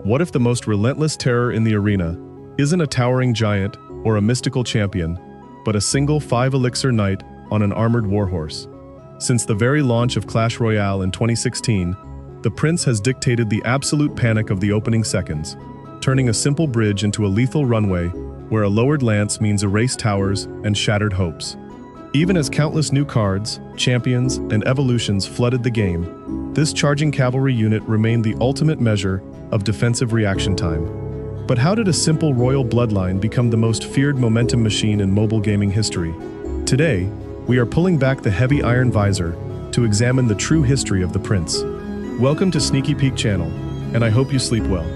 What if the most relentless terror in the arena isn't a towering giant or a mystical champion, but a single 5 Elixir knight on an armored warhorse? Since the very launch of Clash Royale in 2016, the prince has dictated the absolute panic of the opening seconds, turning a simple bridge into a lethal runway where a lowered lance means erased towers and shattered hopes. Even as countless new cards, champions, and evolutions flooded the game, this charging cavalry unit remained the ultimate measure of defensive reaction time. But how did a simple royal bloodline become the most feared momentum machine in mobile gaming history? Today, we are pulling back the heavy iron visor to examine the true history of the prince. Welcome to Sneaky Peek Channel, and I hope you sleep well.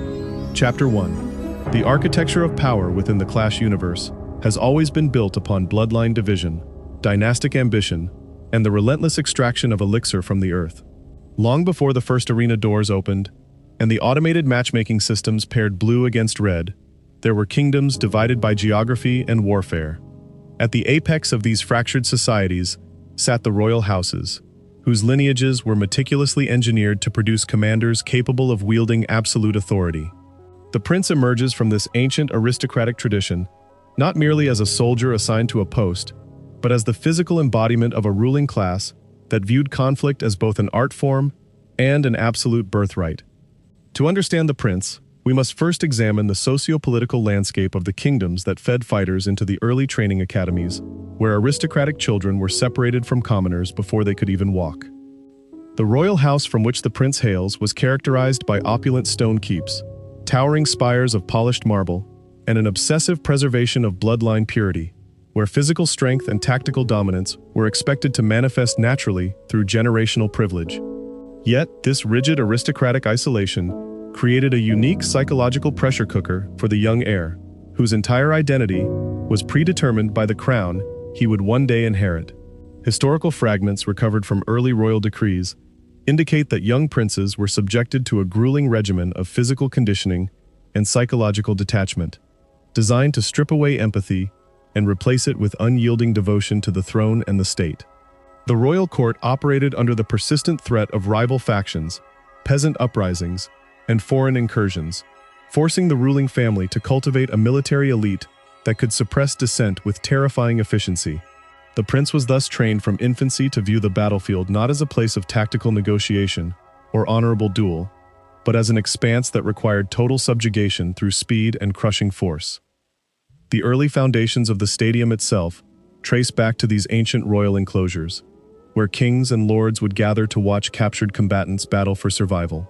Chapter 1. The architecture of power within the Clash universe has always been built upon bloodline division, dynastic ambition, and the relentless extraction of elixir from the earth. Long before the first arena doors opened, and the automated matchmaking systems paired blue against red, there were kingdoms divided by geography and warfare. At the apex of these fractured societies sat the royal houses, whose lineages were meticulously engineered to produce commanders capable of wielding absolute authority. The prince emerges from this ancient aristocratic tradition, not merely as a soldier assigned to a post, but as the physical embodiment of a ruling class that viewed conflict as both an art form and an absolute birthright. To understand the prince, we must first examine the socio-political landscape of the kingdoms that fed fighters into the early training academies, where aristocratic children were separated from commoners before they could even walk. The royal house from which the prince hails was characterized by opulent stone keeps, towering spires of polished marble, and an obsessive preservation of bloodline purity, where physical strength and tactical dominance were expected to manifest naturally through generational privilege. Yet, this rigid aristocratic isolation created a unique psychological pressure cooker for the young heir, whose entire identity was predetermined by the crown he would one day inherit. Historical fragments recovered from early royal decrees indicate that young princes were subjected to a grueling regimen of physical conditioning and psychological detachment, designed to strip away empathy and replace it with unyielding devotion to the throne and the state. The royal court operated under the persistent threat of rival factions, peasant uprisings, and foreign incursions, forcing the ruling family to cultivate a military elite that could suppress dissent with terrifying efficiency. The prince was thus trained from infancy to view the battlefield not as a place of tactical negotiation or honorable duel, but as an expanse that required total subjugation through speed and crushing force. The early foundations of the stadium itself trace back to these ancient royal enclosures, where kings and lords would gather to watch captured combatants battle for survival.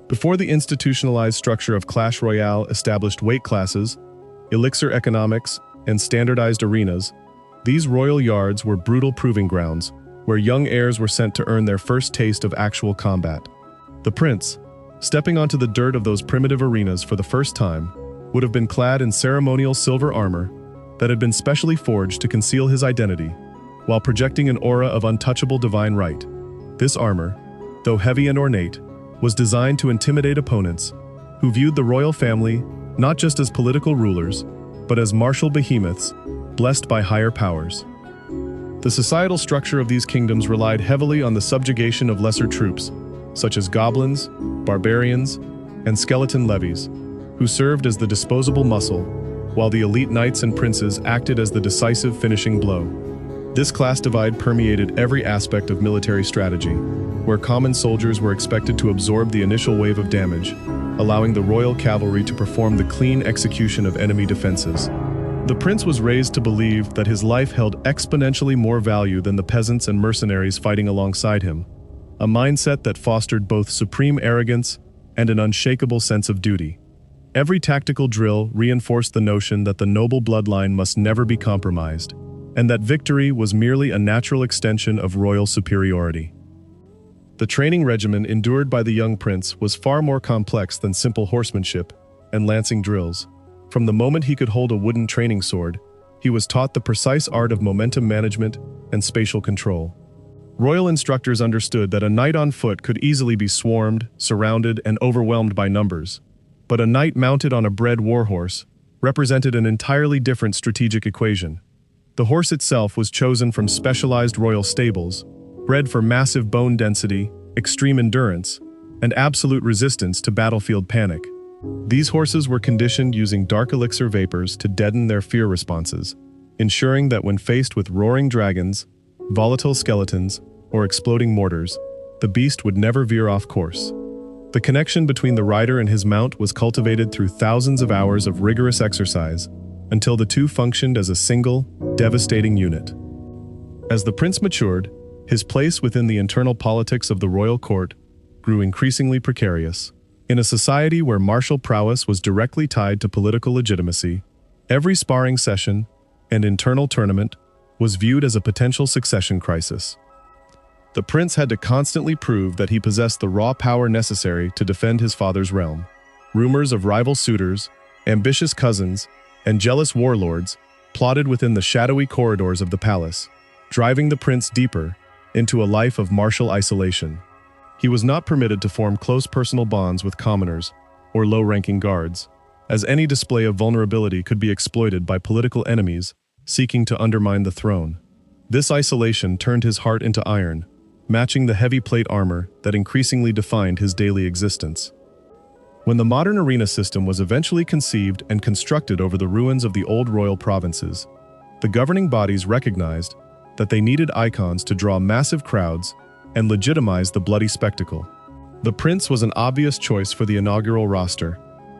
Before the institutionalized structure of Clash Royale established weight classes, elixir economics, and standardized arenas, these royal yards were brutal proving grounds, where young heirs were sent to earn their first taste of actual combat. The prince, stepping onto the dirt of those primitive arenas for the first time, would have been clad in ceremonial silver armor that had been specially forged to conceal his identity, while projecting an aura of untouchable divine right. This armor, though heavy and ornate, was designed to intimidate opponents who viewed the royal family not just as political rulers, but as martial behemoths blessed by higher powers. The societal structure of these kingdoms relied heavily on the subjugation of lesser troops, such as goblins, barbarians, and skeleton levies, who served as the disposable muscle, while the elite knights and princes acted as the decisive finishing blow. This class divide permeated every aspect of military strategy, where common soldiers were expected to absorb the initial wave of damage, allowing the royal cavalry to perform the clean execution of enemy defenses. The prince was raised to believe that his life held exponentially more value than the peasants and mercenaries fighting alongside him, a mindset that fostered both supreme arrogance and an unshakable sense of duty. Every tactical drill reinforced the notion that the noble bloodline must never be compromised, and that victory was merely a natural extension of royal superiority. The training regimen endured by the young prince was far more complex than simple horsemanship and lancing drills. From the moment he could hold a wooden training sword, he was taught the precise art of momentum management and spatial control. Royal instructors understood that a knight on foot could easily be swarmed, surrounded, and overwhelmed by numbers, but a knight mounted on a bred warhorse represented an entirely different strategic equation. The horse itself was chosen from specialized royal stables, bred for massive bone density, extreme endurance, and absolute resistance to battlefield panic. These horses were conditioned using dark elixir vapors to deaden their fear responses, ensuring that when faced with roaring dragons, volatile skeletons, or exploding mortars, the beast would never veer off course. The connection between the rider and his mount was cultivated through thousands of hours of rigorous exercise, until the two functioned as a single, devastating unit. As the prince matured, his place within the internal politics of the royal court grew increasingly precarious. In a society where martial prowess was directly tied to political legitimacy, every sparring session and internal tournament was viewed as a potential succession crisis. The prince had to constantly prove that he possessed the raw power necessary to defend his father's realm. Rumors of rival suitors, ambitious cousins, and jealous warlords plotted within the shadowy corridors of the palace, driving the prince deeper into a life of martial isolation. He was not permitted to form close personal bonds with commoners or low-ranking guards, as any display of vulnerability could be exploited by political enemies seeking to undermine the throne. This isolation turned his heart into iron, matching the heavy plate armor that increasingly defined his daily existence. When the modern arena system was eventually conceived and constructed over the ruins of the old royal provinces, the governing bodies recognized that they needed icons to draw massive crowds and legitimize the bloody spectacle. The prince was an obvious choice for the inaugural roster,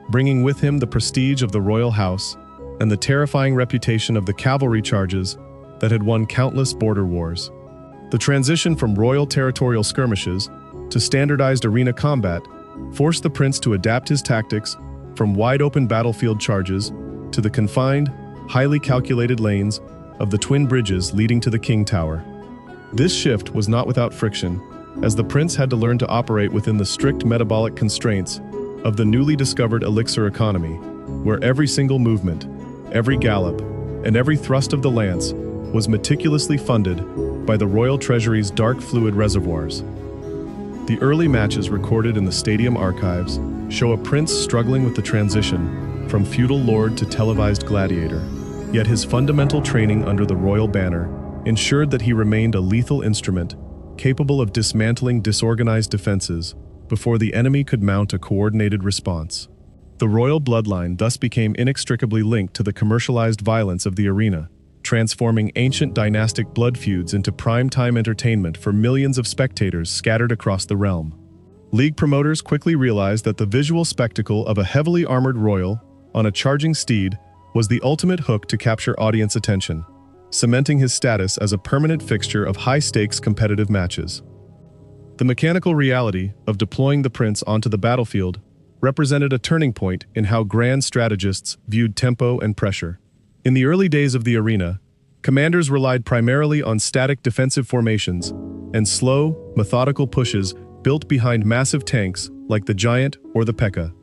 bringing with him the prestige of the royal house and the terrifying reputation of the cavalry charges that had won countless border wars. The transition from royal territorial skirmishes to standardized arena combat forced the prince to adapt his tactics from wide-open battlefield charges to the confined, highly calculated lanes of the twin bridges leading to the King Tower. This shift was not without friction, as the prince had to learn to operate within the strict metabolic constraints of the newly discovered elixir economy, where every single movement, every gallop, and every thrust of the lance was meticulously funded by the royal treasury's dark fluid reservoirs. The early matches recorded in the stadium archives show a prince struggling with the transition from feudal lord to televised gladiator, yet his fundamental training under the royal banner ensured that he remained a lethal instrument capable of dismantling disorganized defenses before the enemy could mount a coordinated response. The royal bloodline thus became inextricably linked to the commercialized violence of the arena, transforming ancient dynastic blood feuds into prime-time entertainment for millions of spectators scattered across the realm. League promoters quickly realized that the visual spectacle of a heavily armored royal on a charging steed was the ultimate hook to capture audience attention, cementing his status as a permanent fixture of high-stakes competitive matches. The mechanical reality of deploying the prince onto the battlefield represented a turning point in how grand strategists viewed tempo and pressure. In the early days of the arena, commanders relied primarily on static defensive formations and slow, methodical pushes built behind massive tanks like the Giant or the P.E.K.K.A.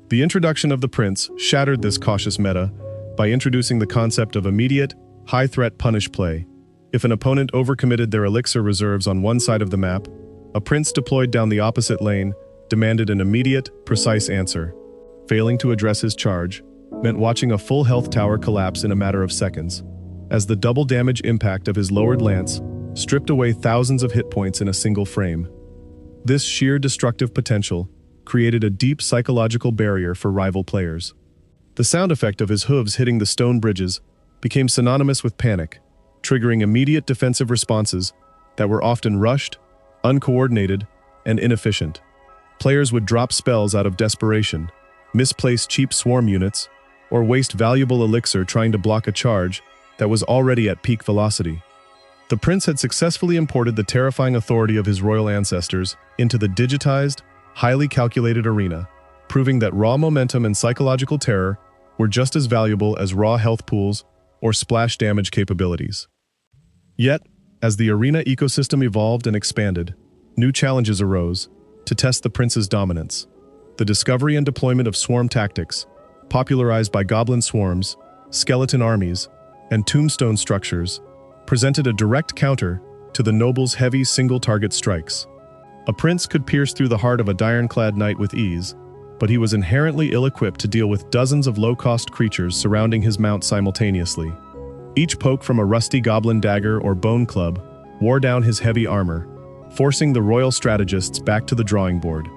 The introduction of the prince shattered this cautious meta by introducing the concept of immediate, high-threat punish play. If an opponent overcommitted their elixir reserves on one side of the map, a prince deployed down the opposite lane demanded an immediate, precise answer. Failing to address his charge meant watching a full health tower collapse in a matter of seconds, as the double damage impact of his lowered lance stripped away thousands of hit points in a single frame. This sheer destructive potential created a deep psychological barrier for rival players. The sound effect of his hooves hitting the stone bridges became synonymous with panic, triggering immediate defensive responses that were often rushed, uncoordinated, and inefficient. Players would drop spells out of desperation, misplace cheap swarm units, or waste valuable elixir trying to block a charge that was already at peak velocity. The prince had successfully imported the terrifying authority of his royal ancestors into the digitized, highly calculated arena, proving that raw momentum and psychological terror were just as valuable as raw health pools or splash damage capabilities. Yet, as the arena ecosystem evolved and expanded, new challenges arose to test the prince's dominance. The discovery and deployment of swarm tactics, popularized by goblin swarms, skeleton armies, and tombstone structures, presented a direct counter to the noble's heavy single-target strikes. A prince could pierce through the heart of a ironclad knight with ease, but he was inherently ill-equipped to deal with dozens of low-cost creatures surrounding his mount simultaneously. Each poke from a rusty goblin dagger or bone club wore down his heavy armor, forcing the royal strategists back to the drawing board.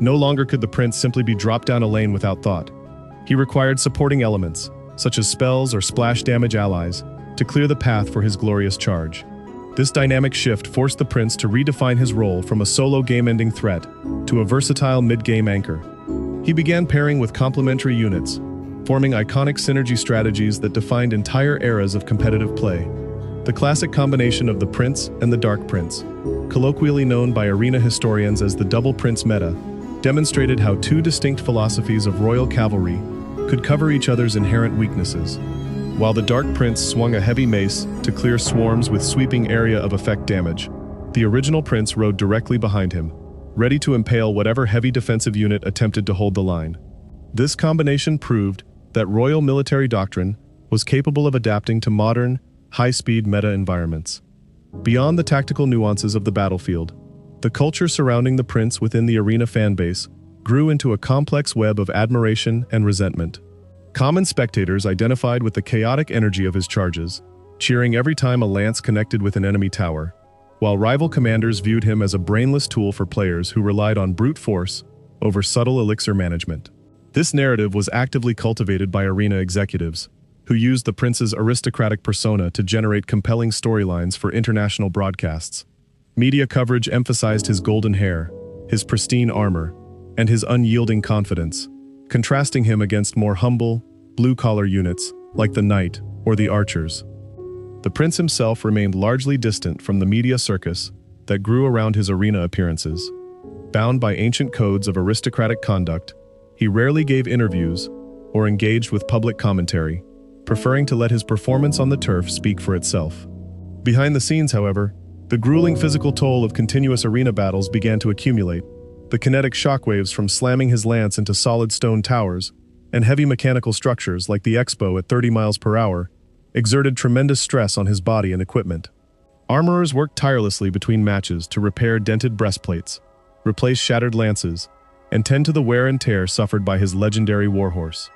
No longer could the prince simply be dropped down a lane without thought. He required supporting elements, such as spells or splash damage allies, to clear the path for his glorious charge. This dynamic shift forced the prince to redefine his role from a solo game-ending threat to a versatile mid-game anchor. He began pairing with complementary units, forming iconic synergy strategies that defined entire eras of competitive play. The classic combination of the Prince and the Dark Prince, colloquially known by arena historians as the Double Prince meta, demonstrated how two distinct philosophies of royal cavalry could cover each other's inherent weaknesses. While the Dark Prince swung a heavy mace to clear swarms with sweeping area of effect damage, the original Prince rode directly behind him, ready to impale whatever heavy defensive unit attempted to hold the line. This combination proved that royal military doctrine was capable of adapting to modern, high-speed meta environments. Beyond the tactical nuances of the battlefield, the culture surrounding the prince within the arena fanbase grew into a complex web of admiration and resentment. Common spectators identified with the chaotic energy of his charges, cheering every time a lance connected with an enemy tower, while rival commanders viewed him as a brainless tool for players who relied on brute force over subtle elixir management. This narrative was actively cultivated by arena executives, who used the prince's aristocratic persona to generate compelling storylines for international broadcasts. Media coverage emphasized his golden hair, his pristine armor, and his unyielding confidence, contrasting him against more humble, blue-collar units like the knight or the archers. The prince himself remained largely distant from the media circus that grew around his arena appearances. Bound by ancient codes of aristocratic conduct, he rarely gave interviews or engaged with public commentary, preferring to let his performance on the turf speak for itself. Behind the scenes, however, the grueling physical toll of continuous arena battles began to accumulate. The kinetic shockwaves from slamming his lance into solid stone towers and heavy mechanical structures like the Expo at 30 miles per hour exerted tremendous stress on his body and equipment. Armorers worked tirelessly between matches to repair dented breastplates, replace shattered lances, and tend to the wear and tear suffered by his legendary warhorse.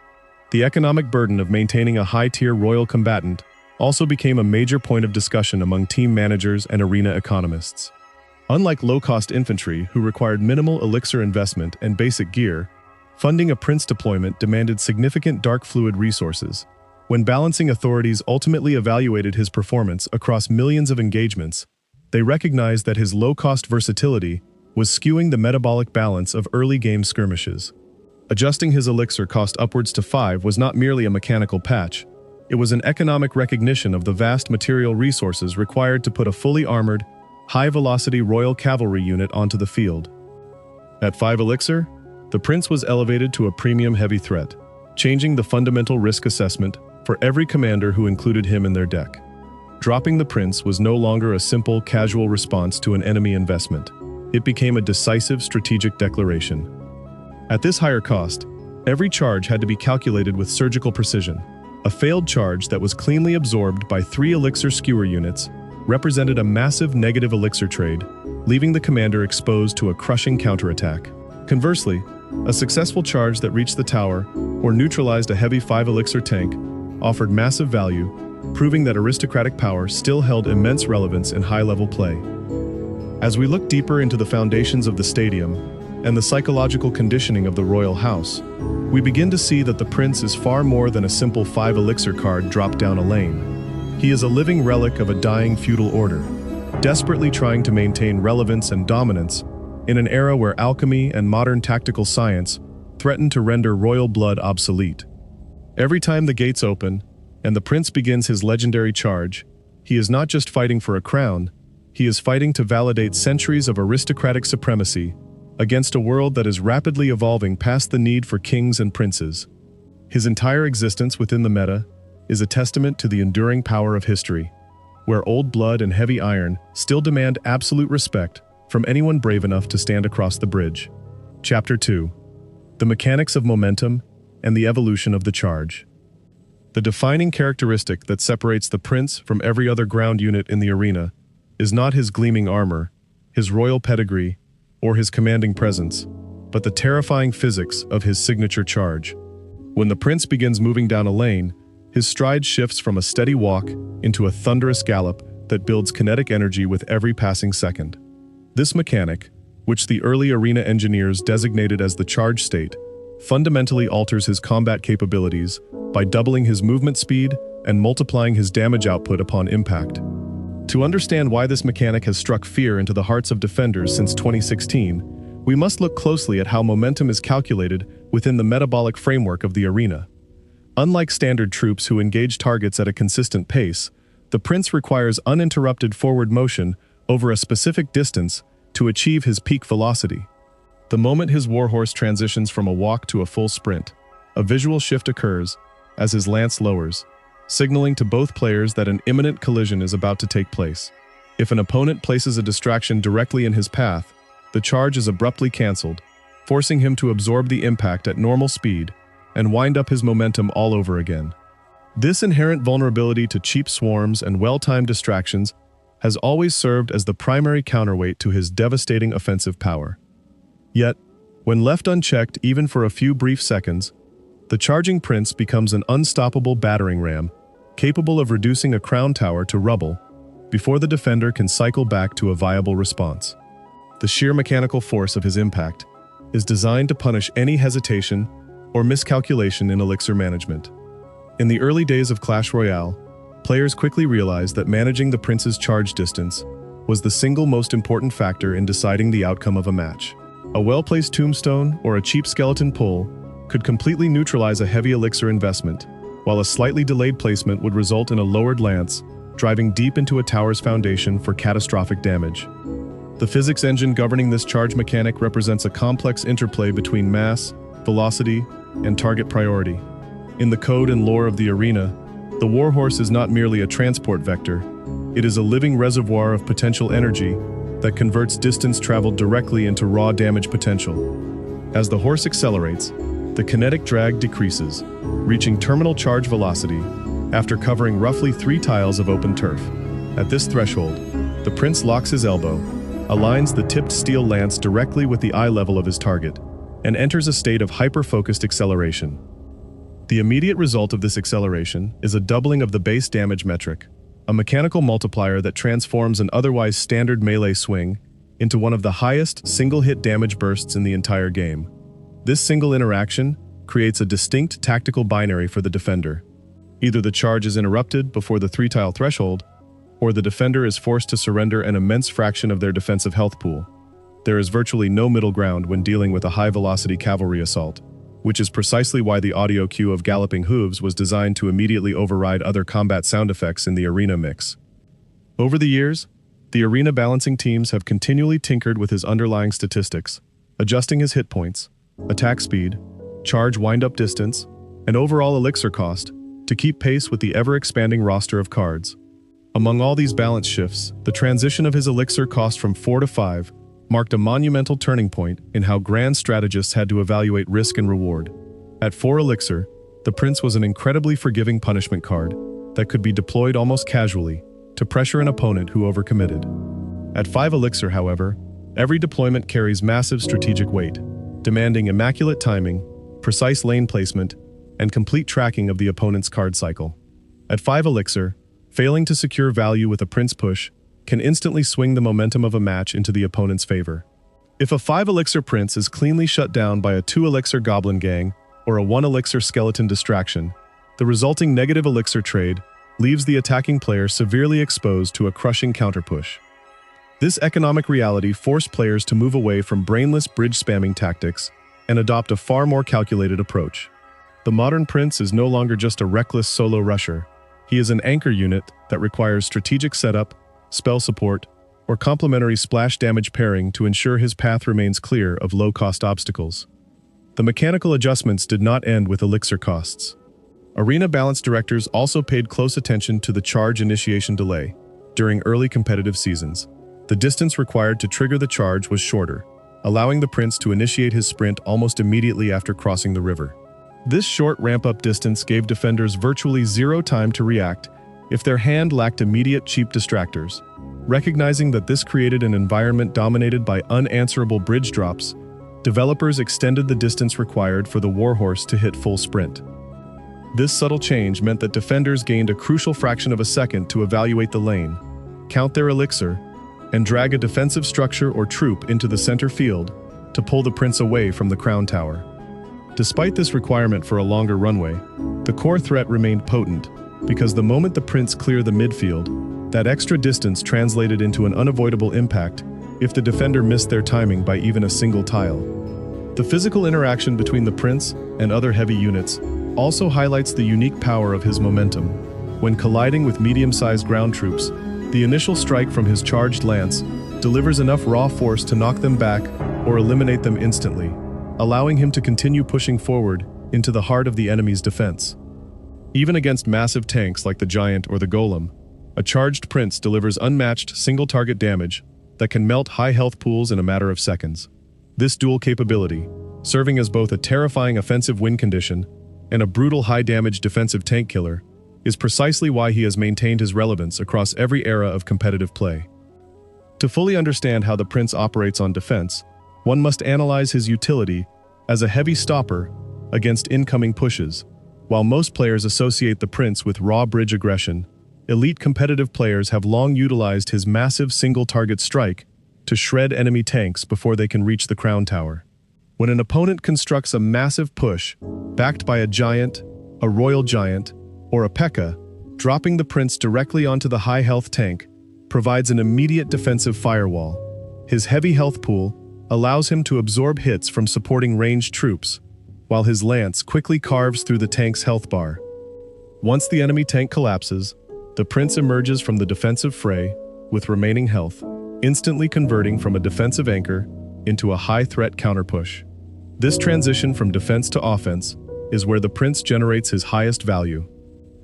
The economic burden of maintaining a high-tier royal combatant also became a major point of discussion among team managers and arena economists. Unlike low-cost infantry, who required minimal elixir investment and basic gear, funding a prince deployment demanded significant dark fluid resources. When balancing authorities ultimately evaluated his performance across millions of engagements, they recognized that his low-cost versatility was skewing the metabolic balance of early game skirmishes. Adjusting his elixir cost upwards to 5 was not merely a mechanical patch, it was an economic recognition of the vast material resources required to put a fully armored, high-velocity royal cavalry unit onto the field. At 5 elixir, the prince was elevated to a premium heavy threat, changing the fundamental risk assessment for every commander who included him in their deck. Dropping the prince was no longer a simple, casual response to an enemy investment. It became a decisive strategic declaration. At this higher cost, every charge had to be calculated with surgical precision. A failed charge that was cleanly absorbed by 3 elixir skewer units represented a massive negative elixir trade, leaving the commander exposed to a crushing counterattack. Conversely, a successful charge that reached the tower or neutralized a heavy 5 elixir tank offered massive value, proving that aristocratic power still held immense relevance in high-level play. As we look deeper into the foundations of the stadium and the psychological conditioning of the royal house, we begin to see that the prince is far more than a simple 5 elixir card dropped down a lane. He is a living relic of a dying feudal order, desperately trying to maintain relevance and dominance in an era where alchemy and modern tactical science threaten to render royal blood obsolete. Every time the gates open and the prince begins his legendary charge, he is not just fighting for a crown, he is fighting to validate centuries of aristocratic supremacy against a world that is rapidly evolving past the need for kings and princes. His entire existence within the meta is a testament to the enduring power of history, where old blood and heavy iron still demand absolute respect from anyone brave enough to stand across the bridge. Chapter 2. The Mechanics of Momentum and the Evolution of the Charge. The defining characteristic that separates the prince from every other ground unit in the arena is not his gleaming armor, his royal pedigree, or his commanding presence, but the terrifying physics of his signature charge. When the prince begins moving down a lane, his stride shifts from a steady walk into a thunderous gallop that builds kinetic energy with every passing second. This mechanic, which the early arena engineers designated as the charge state, fundamentally alters his combat capabilities by doubling his movement speed and multiplying his damage output upon impact. To understand why this mechanic has struck fear into the hearts of defenders since 2016, we must look closely at how momentum is calculated within the metabolic framework of the arena. Unlike standard troops who engage targets at a consistent pace, the prince requires uninterrupted forward motion over a specific distance to achieve his peak velocity. The moment his warhorse transitions from a walk to a full sprint, a visual shift occurs as his lance lowers, signaling to both players that an imminent collision is about to take place. If an opponent places a distraction directly in his path, the charge is abruptly cancelled, forcing him to absorb the impact at normal speed and wind up his momentum all over again. This inherent vulnerability to cheap swarms and well-timed distractions has always served as the primary counterweight to his devastating offensive power. Yet, when left unchecked even for a few brief seconds, the charging prince becomes an unstoppable battering ram, capable of reducing a crown tower to rubble before the defender can cycle back to a viable response. The sheer mechanical force of his impact is designed to punish any hesitation or miscalculation in elixir management. In the early days of Clash Royale, players quickly realized that managing the prince's charge distance was the single most important factor in deciding the outcome of a match. A well-placed tombstone or a cheap skeleton pull could completely neutralize a heavy elixir investment, while a slightly delayed placement would result in a lowered lance, driving deep into a tower's foundation for catastrophic damage. The physics engine governing this charge mechanic represents a complex interplay between mass, velocity, and target priority. In the code and lore of the arena, the warhorse is not merely a transport vector, it is a living reservoir of potential energy that converts distance traveled directly into raw damage potential. As the horse accelerates, the kinetic drag decreases, reaching terminal charge velocity after covering roughly 3 tiles of open turf. At this threshold, the prince locks his elbow, aligns the tipped steel lance directly with the eye level of his target, and enters a state of hyper-focused acceleration. The immediate result of this acceleration is a doubling of the base damage metric, a mechanical multiplier that transforms an otherwise standard melee swing into one of the highest single-hit damage bursts in the entire game. This single interaction creates a distinct tactical binary for the defender. Either the charge is interrupted before the 3-tile threshold, or the defender is forced to surrender an immense fraction of their defensive health pool. There is virtually no middle ground when dealing with a high-velocity cavalry assault, which is precisely why the audio cue of galloping hooves was designed to immediately override other combat sound effects in the arena mix. Over the years, the arena balancing teams have continually tinkered with his underlying statistics, adjusting his hit points, attack speed, charge wind-up distance, and overall elixir cost to keep pace with the ever-expanding roster of cards. Among all these balance shifts, the transition of his elixir cost from 4 to 5 marked a monumental turning point in how grand strategists had to evaluate risk and reward. At 4 elixir, the prince was an incredibly forgiving punishment card that could be deployed almost casually to pressure an opponent who overcommitted. At 5 elixir, however, every deployment carries massive strategic weight, demanding immaculate timing, precise lane placement, and complete tracking of the opponent's card cycle. At 5 elixir, failing to secure value with a prince push can instantly swing the momentum of a match into the opponent's favor. If a 5 elixir prince is cleanly shut down by a 2 elixir goblin gang or a 1 elixir skeleton distraction, the resulting negative elixir trade leaves the attacking player severely exposed to a crushing counterpush. This economic reality forced players to move away from brainless bridge spamming tactics and adopt a far more calculated approach. The modern prince is no longer just a reckless solo rusher. He is an anchor unit that requires strategic setup, spell support, or complementary splash damage pairing to ensure his path remains clear of low-cost obstacles. The mechanical adjustments did not end with elixir costs. Arena balance directors also paid close attention to the charge initiation delay. During early competitive seasons, the distance required to trigger the charge was shorter, allowing the prince to initiate his sprint almost immediately after crossing the river. This short ramp-up distance gave defenders virtually zero time to react if their hand lacked immediate cheap distractors. Recognizing that this created an environment dominated by unanswerable bridge drops, developers extended the distance required for the warhorse to hit full sprint. This subtle change meant that defenders gained a crucial fraction of a second to evaluate the lane, count their elixir, and drag a defensive structure or troop into the center field to pull the prince away from the crown tower. Despite this requirement for a longer runway, the core threat remained potent because the moment the prince cleared the midfield, that extra distance translated into an unavoidable impact if the defender missed their timing by even a single tile. The physical interaction between the prince and other heavy units also highlights the unique power of his momentum. When colliding with medium-sized ground troops, the initial strike from his charged lance delivers enough raw force to knock them back or eliminate them instantly, allowing him to continue pushing forward into the heart of the enemy's defense. Even against massive tanks like the Giant or the Golem, a charged prince delivers unmatched single-target damage that can melt high health pools in a matter of seconds. This dual capability, serving as both a terrifying offensive win condition and a brutal high-damage defensive tank killer, is precisely why he has maintained his relevance across every era of competitive play. To fully understand how the prince operates on defense, one must analyze his utility as a heavy stopper against incoming pushes. While most players associate the prince with raw bridge aggression, elite competitive players have long utilized his massive single-target strike to shred enemy tanks before they can reach the crown tower. When an opponent constructs a massive push, backed by a giant, a royal giant, or a P.E.K.K.A., dropping the prince directly onto the high-health tank provides an immediate defensive firewall. His heavy health pool allows him to absorb hits from supporting ranged troops, while his lance quickly carves through the tank's health bar. Once the enemy tank collapses, the prince emerges from the defensive fray with remaining health, instantly converting from a defensive anchor into a high-threat counterpush. This transition from defense to offense is where the prince generates his highest value.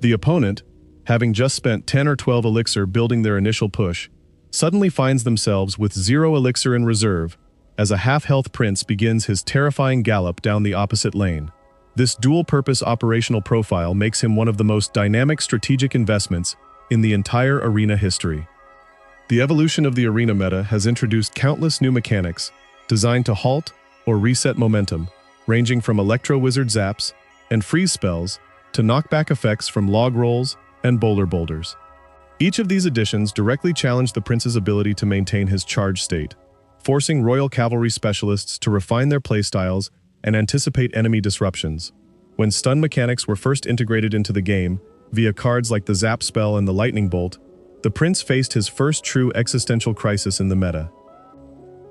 The opponent, having just spent 10 or 12 elixir building their initial push, suddenly finds themselves with 0 elixir in reserve as a half-health prince begins his terrifying gallop down the opposite lane. This dual-purpose operational profile makes him one of the most dynamic strategic investments in the entire arena history. The evolution of the arena meta has introduced countless new mechanics designed to halt or reset momentum, ranging from electro-wizard zaps and freeze spells to knockback effects from log rolls and boulder boulders. Each of these additions directly challenge the prince's ability to maintain his charge state, forcing royal cavalry specialists to refine their playstyles and anticipate enemy disruptions. When stun mechanics were first integrated into the game, via cards like the Zap spell and the Lightning Bolt, the prince faced his first true existential crisis in the meta.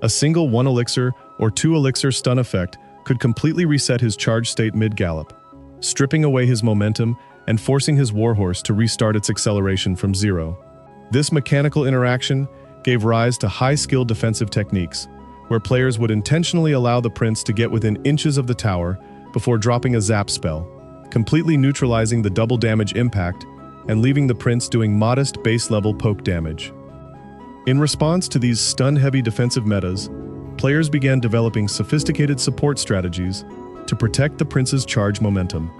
A single 1 elixir or 2 elixir stun effect could completely reset his charge state mid-gallop, stripping away his momentum and forcing his warhorse to restart its acceleration from 0. This mechanical interaction gave rise to high-skilled defensive techniques, where players would intentionally allow the prince to get within inches of the tower before dropping a Zap spell, completely neutralizing the double damage impact and leaving the prince doing modest base-level poke damage. In response to these stun-heavy defensive metas, players began developing sophisticated support strategies to protect the prince's charge momentum.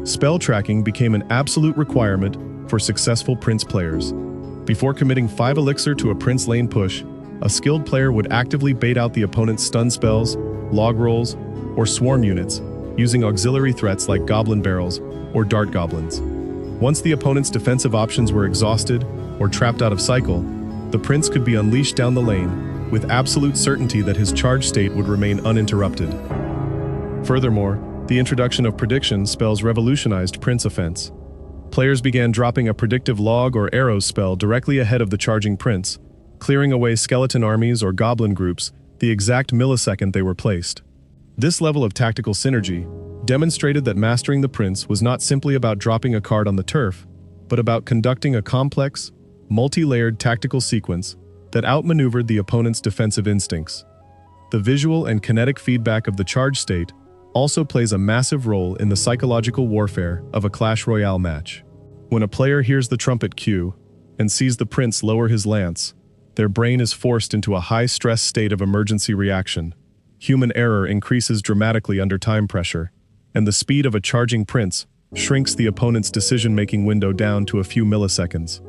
Spell tracking became an absolute requirement for successful prince players. Before committing 5 elixir to a prince lane push, a skilled player would actively bait out the opponent's stun spells, log rolls, or swarm units, using auxiliary threats like goblin barrels or dart goblins. Once the opponent's defensive options were exhausted or trapped out of cycle, the prince could be unleashed down the lane with absolute certainty that his charge state would remain uninterrupted. Furthermore, the introduction of prediction spells revolutionized prince offense. Players began dropping a predictive log or arrows spell directly ahead of the charging prince, clearing away skeleton armies or goblin groups the exact millisecond they were placed. This level of tactical synergy demonstrated that mastering the prince was not simply about dropping a card on the turf, but about conducting a complex, multi-layered tactical sequence that outmaneuvered the opponent's defensive instincts. The visual and kinetic feedback of the charge state also plays a massive role in the psychological warfare of a Clash Royale match. When a player hears the trumpet cue and sees the prince lower his lance, their brain is forced into a high-stress state of emergency reaction. Human error increases dramatically under time pressure, and the speed of a charging prince shrinks the opponent's decision-making window down to a few milliseconds.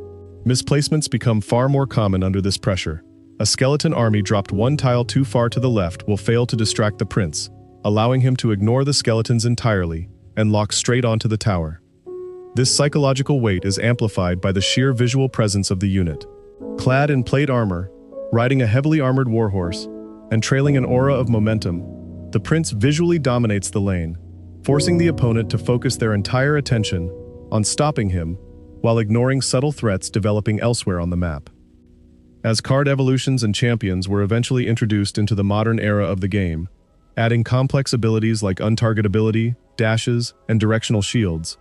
Misplacements become far more common under this pressure. A skeleton army dropped 1 tile too far to the left will fail to distract the prince, allowing him to ignore the skeletons entirely and lock straight onto the tower. This psychological weight is amplified by the sheer visual presence of the unit. Clad in plate armor, Riding a heavily armored warhorse and trailing an aura of momentum, the prince visually dominates the lane, forcing the opponent to focus their entire attention on stopping him while ignoring subtle threats developing elsewhere on the map. As card evolutions and champions were eventually introduced into the modern era of the game, adding complex abilities like untargetability, dashes, and directional shields,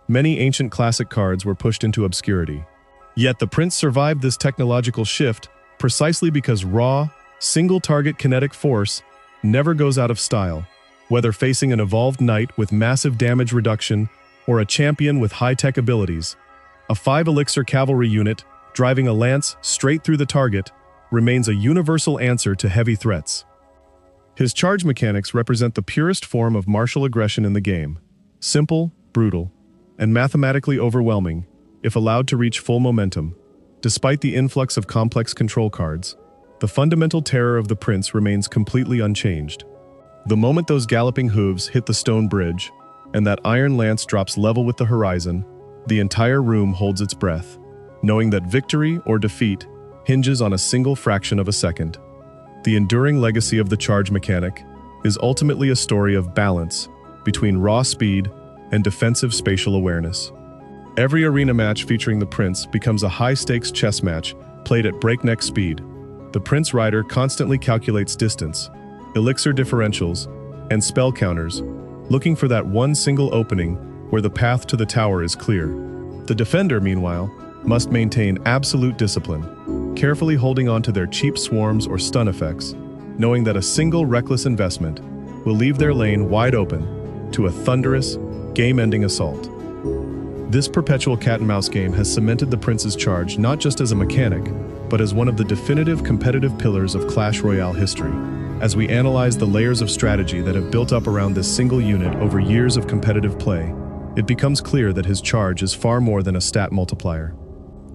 many ancient classic cards were pushed into obscurity. Yet the prince survived this technological shift precisely because raw, single-target kinetic force never goes out of style, whether facing an evolved knight with massive damage reduction or a champion with high-tech abilities. A 5-elixir cavalry unit driving a lance straight through the target remains a universal answer to heavy threats. His charge mechanics represent the purest form of martial aggression in the game, simple, brutal, and mathematically overwhelming if allowed to reach full momentum. Despite the influx of complex control cards, the fundamental terror of the prince remains completely unchanged. The moment those galloping hooves hit the stone bridge, and that iron lance drops level with the horizon, the entire room holds its breath, knowing that victory or defeat hinges on a single fraction of a second. The enduring legacy of the charge mechanic is ultimately a story of balance between raw speed and defensive spatial awareness. Every arena match featuring the prince becomes a high-stakes chess match played at breakneck speed. The prince rider constantly calculates distance, elixir differentials, and spell counters, looking for that one single opening where the path to the tower is clear. The defender, meanwhile, must maintain absolute discipline, carefully holding on to their cheap swarms or stun effects, knowing that a single reckless investment will leave their lane wide open to a thunderous, game-ending assault. This perpetual cat-and-mouse game has cemented the prince's charge not just as a mechanic, but as one of the definitive competitive pillars of Clash Royale history. As we analyze the layers of strategy that have built up around this single unit over years of competitive play, it becomes clear that his charge is far more than a stat multiplier.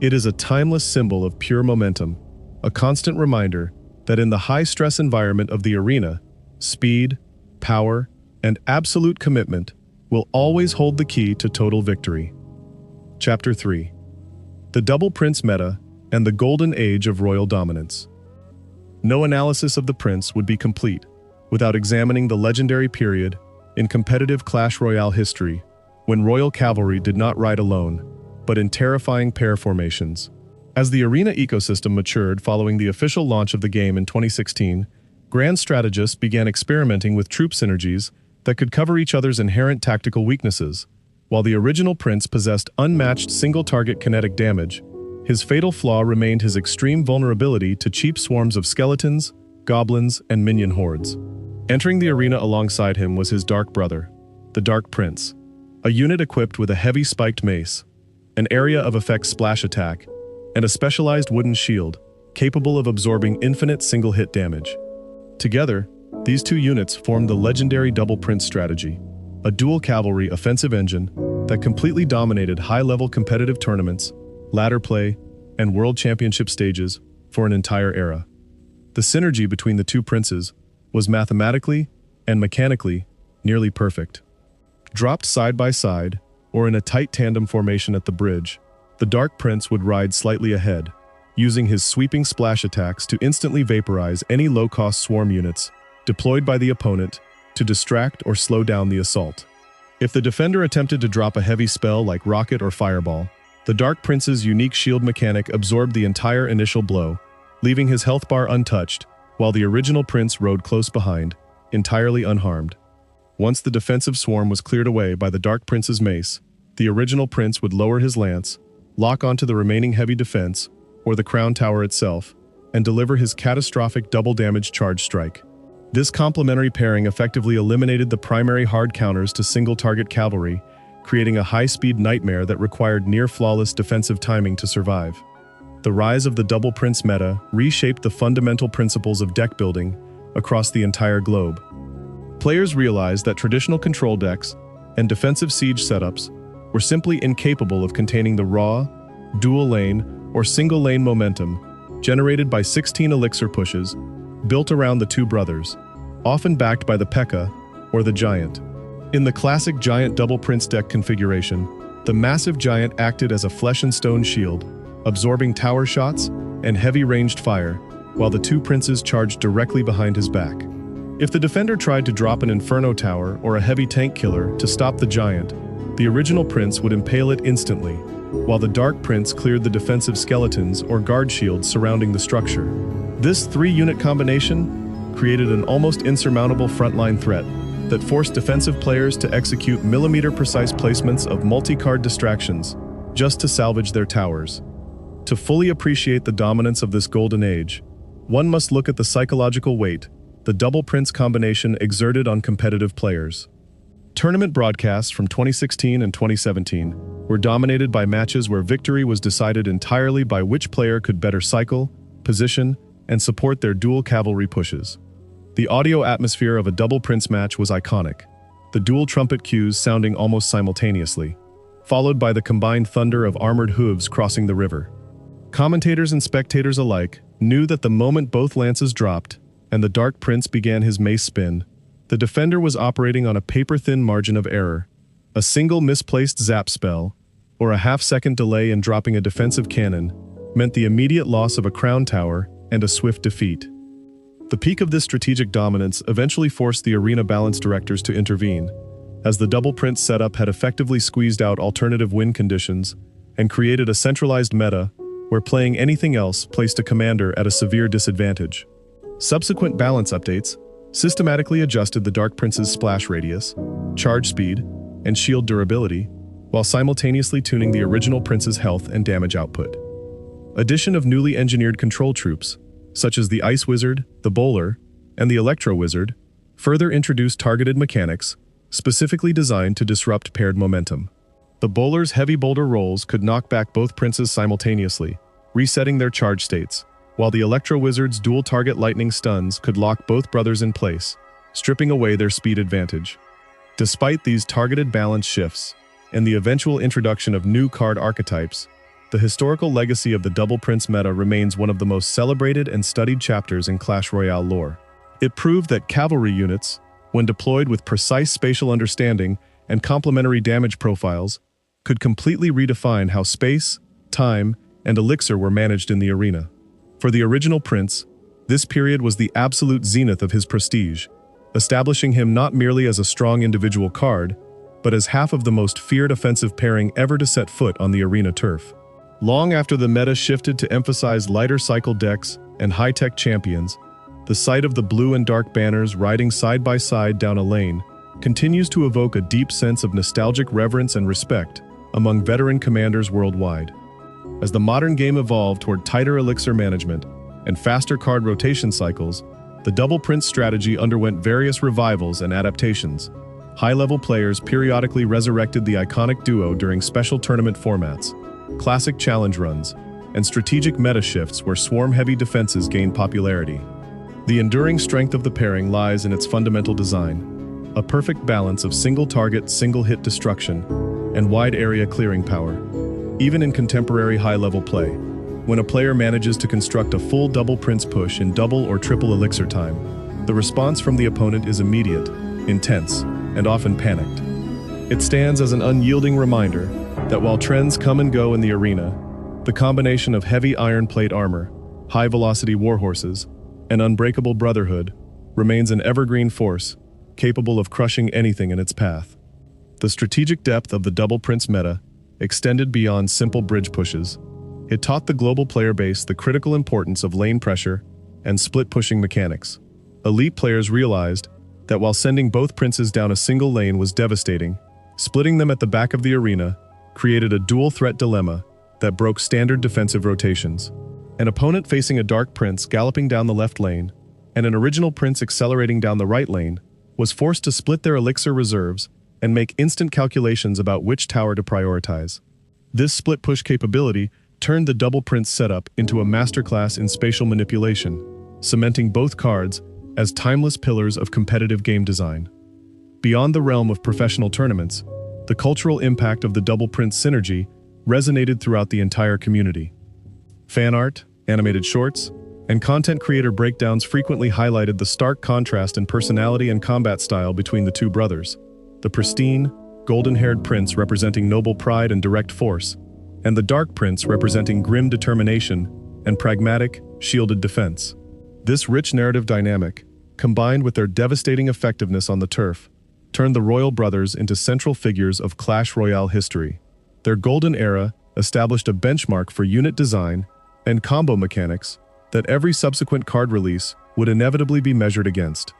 It is a timeless symbol of pure momentum, a constant reminder that in the high-stress environment of the arena, speed, power, and absolute commitment will always hold the key to total victory. Chapter 3. The Double Prince Meta and the Golden Age of Royal Dominance. No analysis of the prince would be complete without examining the legendary period in competitive Clash Royale history when royal cavalry did not ride alone, but in terrifying pair formations. As the arena ecosystem matured following the official launch of the game in 2016, grand strategists began experimenting with troop synergies that could cover each other's inherent tactical weaknesses. While the original prince possessed unmatched single-target kinetic damage, his fatal flaw remained his extreme vulnerability to cheap swarms of skeletons, goblins, and minion hordes. Entering the arena alongside him was his dark brother, the Dark Prince, a unit equipped with a heavy spiked mace, an area of effect splash attack, and a specialized wooden shield capable of absorbing infinite single-hit damage. Together, these two units formed the legendary Double Prince strategy, a dual cavalry offensive engine that completely dominated high-level competitive tournaments, ladder play, and world championship stages for an entire era. The synergy between the two princes was mathematically and mechanically nearly perfect. Dropped side by side, or in a tight tandem formation at the bridge, the Dark Prince would ride slightly ahead, using his sweeping splash attacks to instantly vaporize any low-cost swarm units deployed by the opponent to distract or slow down the assault. If the defender attempted to drop a heavy spell like Rocket or Fireball, the Dark Prince's unique shield mechanic absorbed the entire initial blow, leaving his health bar untouched, while the original prince rode close behind, entirely unharmed. Once the defensive swarm was cleared away by the Dark Prince's mace, the original prince would lower his lance, lock onto the remaining heavy defense, or the crown tower itself, and deliver his catastrophic double-damage charge strike. This complementary pairing effectively eliminated the primary hard counters to single-target cavalry, creating a high-speed nightmare that required near-flawless defensive timing to survive. The rise of the Double Prince meta reshaped the fundamental principles of deck building across the entire globe. Players realized that traditional control decks and defensive siege setups were simply incapable of containing the raw, dual-lane, or single-lane momentum generated by 16 elixir pushes built around the two brothers, often backed by the P.E.K.K.A. or the Giant. In the classic Giant Double Prince deck configuration, the massive Giant acted as a flesh and stone shield, absorbing tower shots and heavy ranged fire, while the two princes charged directly behind his back. If the defender tried to drop an inferno tower or a heavy tank killer to stop the giant, the original prince would impale it instantly, while the dark prince cleared the defensive skeletons or guard shields surrounding the structure. This three-unit combination created an almost insurmountable frontline threat that forced defensive players to execute millimeter-precise placements of multi-card distractions just to salvage their towers. To fully appreciate the dominance of this golden age, one must look at the psychological weight the double prince combination exerted on competitive players. Tournament broadcasts from 2016 and 2017 were dominated by matches where victory was decided entirely by which player could better cycle, position, and support their dual cavalry pushes. The audio atmosphere of a double prince match was iconic, the dual trumpet cues sounding almost simultaneously, followed by the combined thunder of armored hooves crossing the river. Commentators and spectators alike knew that the moment both lances dropped and the dark prince began his mace spin, the defender was operating on a paper-thin margin of error. A single misplaced zap spell, or a half-second delay in dropping a defensive cannon, meant the immediate loss of a crown tower and a swift defeat. The peak of this strategic dominance eventually forced the arena balance directors to intervene, as the double prince setup had effectively squeezed out alternative win conditions and created a centralized meta where playing anything else placed a commander at a severe disadvantage. Subsequent balance updates systematically adjusted the Dark Prince's splash radius, charge speed, and shield durability, while simultaneously tuning the original prince's health and damage output. Addition of newly engineered control troops, such as the Ice Wizard, the Bowler, and the Electro Wizard, further introduced targeted mechanics, specifically designed to disrupt paired momentum. The Bowler's heavy boulder rolls could knock back both princes simultaneously, resetting their charge states, while the Electro Wizard's dual-target lightning stuns could lock both brothers in place, stripping away their speed advantage. Despite these targeted balance shifts, and the eventual introduction of new card archetypes, the historical legacy of the Double Prince meta remains one of the most celebrated and studied chapters in Clash Royale lore. It proved that cavalry units, when deployed with precise spatial understanding and complementary damage profiles, could completely redefine how space, time, and elixir were managed in the arena. For the original prince, this period was the absolute zenith of his prestige, establishing him not merely as a strong individual card, but as half of the most feared offensive pairing ever to set foot on the arena turf. Long after the meta shifted to emphasize lighter cycle decks and high-tech champions, the sight of the blue and dark banners riding side by side down a lane continues to evoke a deep sense of nostalgic reverence and respect among veteran commanders worldwide. As the modern game evolved toward tighter elixir management and faster card rotation cycles, the Double Prince strategy underwent various revivals and adaptations. High-level players periodically resurrected the iconic duo during special tournament formats, classic challenge runs, and strategic meta shifts where swarm-heavy defenses gained popularity. The enduring strength of the pairing lies in its fundamental design, a perfect balance of single-target, single-hit destruction, and wide-area clearing power. Even in contemporary high-level play, when a player manages to construct a full Double Prince push in double or triple elixir time, the response from the opponent is immediate, intense, and often panicked. It stands as an unyielding reminder that while trends come and go in the arena, the combination of heavy iron plate armor, high-velocity warhorses, and unbreakable brotherhood remains an evergreen force capable of crushing anything in its path. The strategic depth of the Double Prince meta extended beyond simple bridge pushes. It taught the global player base the critical importance of lane pressure and split-pushing mechanics. Elite players realized that while sending both princes down a single lane was devastating, splitting them at the back of the arena created a dual-threat dilemma that broke standard defensive rotations. An opponent facing a dark prince galloping down the left lane and an original prince accelerating down the right lane was forced to split their elixir reserves and make instant calculations about which tower to prioritize. This split-push capability turned the Double Prince setup into a masterclass in spatial manipulation, cementing both cards as timeless pillars of competitive game design. Beyond the realm of professional tournaments, the cultural impact of the Double Prince synergy resonated throughout the entire community. Fan art, animated shorts, and content creator breakdowns frequently highlighted the stark contrast in personality and combat style between the two brothers. The pristine, golden-haired prince representing noble pride and direct force, and the dark prince representing grim determination and pragmatic, shielded defense. This rich narrative dynamic, combined with their devastating effectiveness on the turf, turned the royal brothers into central figures of Clash Royale history. Their golden era established a benchmark for unit design and combo mechanics that every subsequent card release would inevitably be measured against.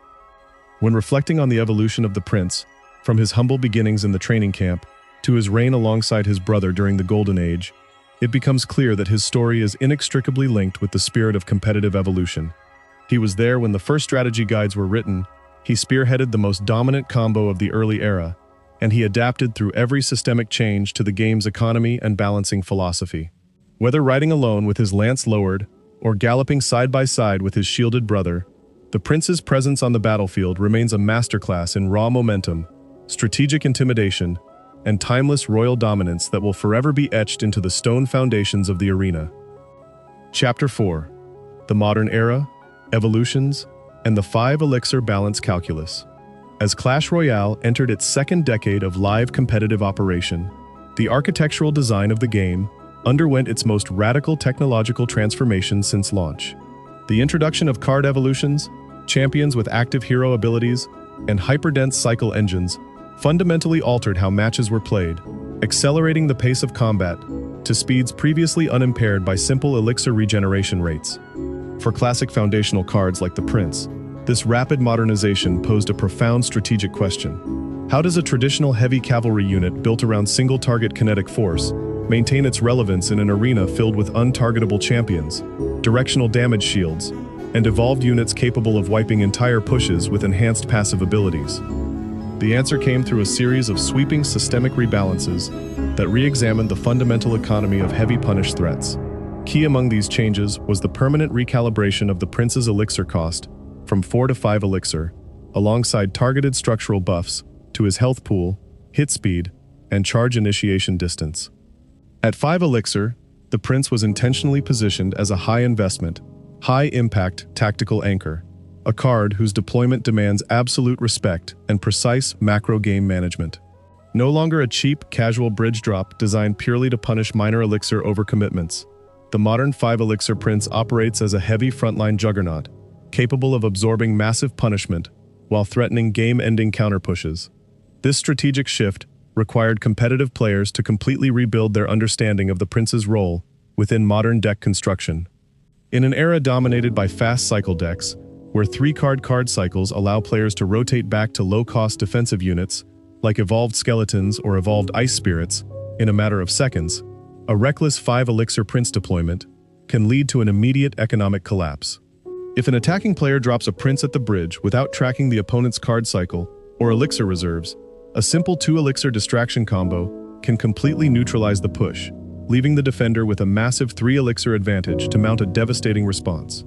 When reflecting on the evolution of the prince, from his humble beginnings in the training camp to his reign alongside his brother during the Golden Age, it becomes clear that his story is inextricably linked with the spirit of competitive evolution. He was there when the first strategy guides were written, he spearheaded the most dominant combo of the early era, and he adapted through every systemic change to the game's economy and balancing philosophy. Whether riding alone with his lance lowered, or galloping side by side with his shielded brother, the prince's presence on the battlefield remains a masterclass in raw momentum, strategic intimidation, and timeless royal dominance that will forever be etched into the stone foundations of the arena. Chapter 4. The Modern Era, Evolutions, and the 5 Elixir Balance Calculus. As Clash Royale entered its second decade of live competitive operation, the architectural design of the game underwent its most radical technological transformation since launch. The introduction of card evolutions, champions with active hero abilities, and hyperdense cycle engines fundamentally altered how matches were played, accelerating the pace of combat to speeds previously unimpaired by simple elixir regeneration rates. For classic foundational cards like the Prince, this rapid modernization posed a profound strategic question. How does a traditional heavy cavalry unit built around single-target kinetic force maintain its relevance in an arena filled with untargetable champions, directional damage shields, and evolved units capable of wiping entire pushes with enhanced passive abilities? The answer came through a series of sweeping systemic rebalances that re-examined the fundamental economy of heavy punish threats. Key among these changes was the permanent recalibration of the Prince's elixir cost from 4 to 5 elixir, alongside targeted structural buffs to his health pool, hit speed, and charge initiation distance. At 5 elixir, the Prince was intentionally positioned as a high-investment, high-impact tactical anchor, a card whose deployment demands absolute respect and precise macro game management. No longer a cheap, casual bridge drop designed purely to punish minor elixir overcommitments, the modern 5 elixir Prince operates as a heavy frontline juggernaut, capable of absorbing massive punishment while threatening game-ending counterpushes. This strategic shift required competitive players to completely rebuild their understanding of the Prince's role within modern deck construction. In an era dominated by fast cycle decks, where 3-card cycles allow players to rotate back to low-cost defensive units, like evolved skeletons or evolved ice spirits, in a matter of seconds, a reckless 5 elixir Prince deployment can lead to an immediate economic collapse. If an attacking player drops a Prince at the bridge without tracking the opponent's card cycle or elixir reserves, a simple 2 elixir distraction combo can completely neutralize the push, leaving the defender with a massive 3 elixir advantage to mount a devastating response.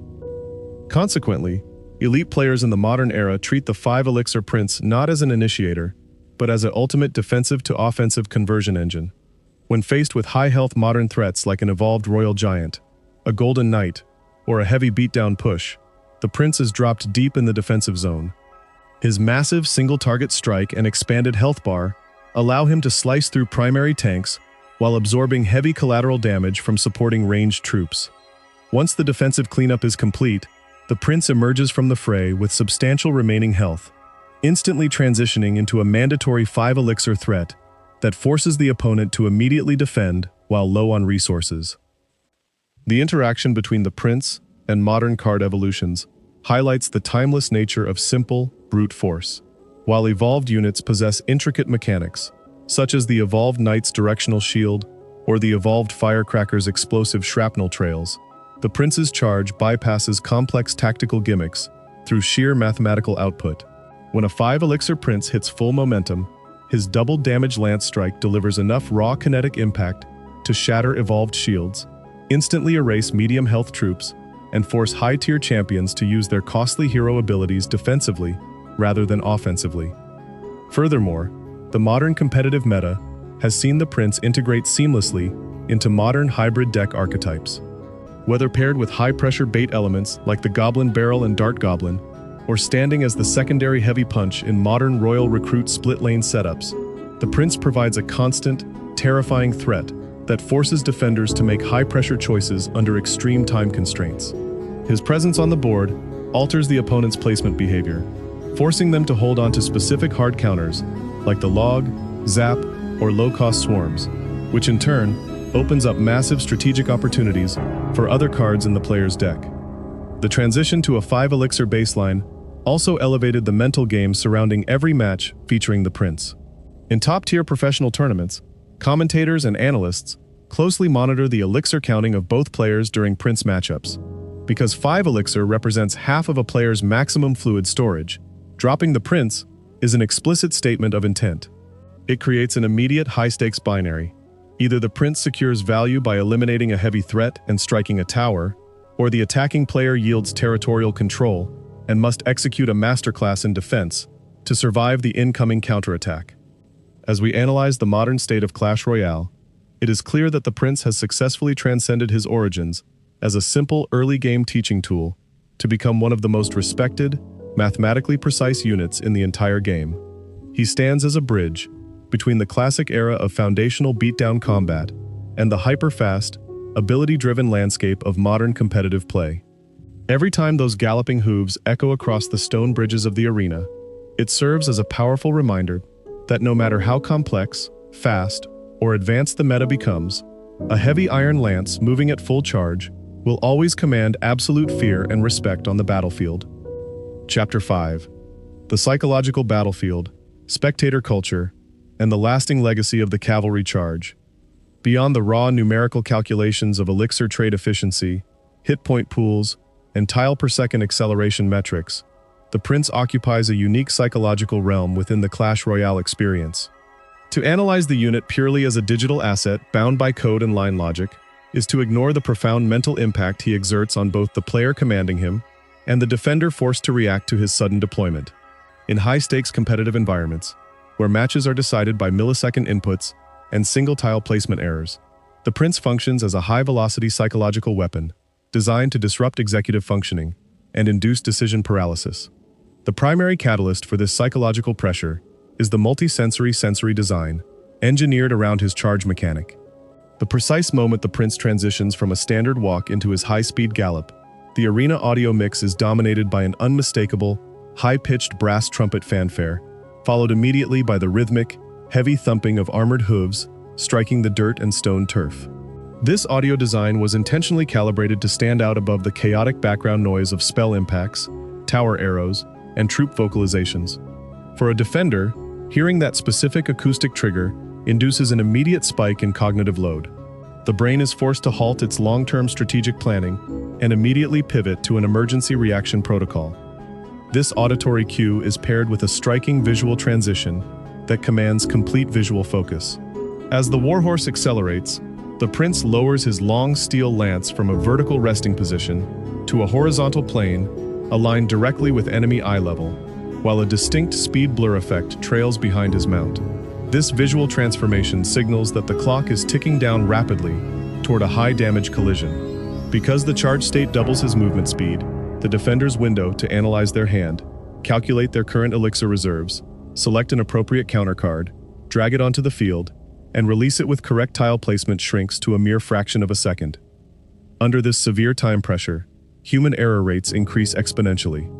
Consequently, elite players in the modern era treat the 5 elixir Prince not as an initiator, but as an ultimate defensive to offensive conversion engine. When faced with high-health modern threats like an evolved royal giant, a golden knight, or a heavy beatdown push, the Prince is dropped deep in the defensive zone. His massive single-target strike and expanded health bar allow him to slice through primary tanks while absorbing heavy collateral damage from supporting ranged troops. Once the defensive cleanup is complete, the Prince emerges from the fray with substantial remaining health, instantly transitioning into a mandatory 5 elixir threat that forces the opponent to immediately defend while low on resources. The interaction between the Prince and modern card evolutions highlights the timeless nature of simple, brute force. While evolved units possess intricate mechanics, such as the evolved Knight's directional shield or the evolved Firecracker's explosive shrapnel trails, the Prince's charge bypasses complex tactical gimmicks through sheer mathematical output. When a 5 elixir Prince hits full momentum, his double damage lance strike delivers enough raw kinetic impact to shatter evolved shields, instantly erase medium health troops, and force high-tier champions to use their costly hero abilities defensively rather than offensively. Furthermore, the modern competitive meta has seen the Prince integrate seamlessly into modern hybrid deck archetypes. Whether paired with high-pressure bait elements like the Goblin Barrel and Dart Goblin, or standing as the secondary heavy punch in modern Royal Recruit split-lane setups, the Prince provides a constant, terrifying threat that forces defenders to make high-pressure choices under extreme time constraints. His presence on the board alters the opponent's placement behavior, forcing them to hold on to specific hard counters, like the log, zap, or low-cost swarms, which in turn opens up massive strategic opportunities for other cards in the player's deck. The transition to a 5-elixir baseline also elevated the mental game surrounding every match featuring the Prince. In top-tier professional tournaments, commentators and analysts closely monitor the elixir counting of both players during Prince matchups. Because 5 elixir represents half of a player's maximum fluid storage, dropping the Prince is an explicit statement of intent. It creates an immediate high-stakes binary. Either the Prince secures value by eliminating a heavy threat and striking a tower, or the attacking player yields territorial control and must execute a masterclass in defense to survive the incoming counterattack. As we analyze the modern state of Clash Royale, it is clear that the Prince has successfully transcended his origins as a simple early-game teaching tool to become one of the most respected, mathematically precise units in the entire game. He stands as a bridge between the classic era of foundational beatdown combat and the hyper-fast, ability-driven landscape of modern competitive play. Every time those galloping hooves echo across the stone bridges of the arena, it serves as a powerful reminder that no matter how complex, fast, or advanced the meta becomes, a heavy iron lance moving at full charge will always command absolute fear and respect on the battlefield. Chapter 5. The Psychological Battlefield, Spectator Culture, and the Lasting Legacy of the Cavalry Charge. Beyond the raw numerical calculations of elixir trade efficiency, hit point pools, and tile-per-second acceleration metrics, the Prince occupies a unique psychological realm within the Clash Royale experience. To analyze the unit purely as a digital asset bound by code and line logic is to ignore the profound mental impact he exerts on both the player commanding him and the defender forced to react to his sudden deployment. In high-stakes competitive environments, where matches are decided by millisecond inputs and single-tile placement errors, the Prince functions as a high-velocity psychological weapon designed to disrupt executive functioning and induce decision paralysis. The primary catalyst for this psychological pressure is the multi-sensory sensory design engineered around his charge mechanic. The precise moment the Prince transitions from a standard walk into his high-speed gallop, the arena audio mix is dominated by an unmistakable, high-pitched brass trumpet fanfare, followed immediately by the rhythmic, heavy thumping of armored hooves striking the dirt and stone turf. This audio design was intentionally calibrated to stand out above the chaotic background noise of spell impacts, tower arrows, and troop vocalizations. For a defender, hearing that specific acoustic trigger induces an immediate spike in cognitive load. The brain is forced to halt its long-term strategic planning and immediately pivot to an emergency reaction protocol. This auditory cue is paired with a striking visual transition that commands complete visual focus. As the warhorse accelerates, the Prince lowers his long steel lance from a vertical resting position to a horizontal plane aligned directly with enemy eye level, while a distinct speed blur effect trails behind his mount. This visual transformation signals that the clock is ticking down rapidly toward a high-damage collision. Because the charge state doubles his movement speed, the defender's window to analyze their hand, calculate their current elixir reserves, select an appropriate counter card, drag it onto the field, and release it with correct tile placement shrinks to a mere fraction of a second. Under this severe time pressure, human error rates increase exponentially.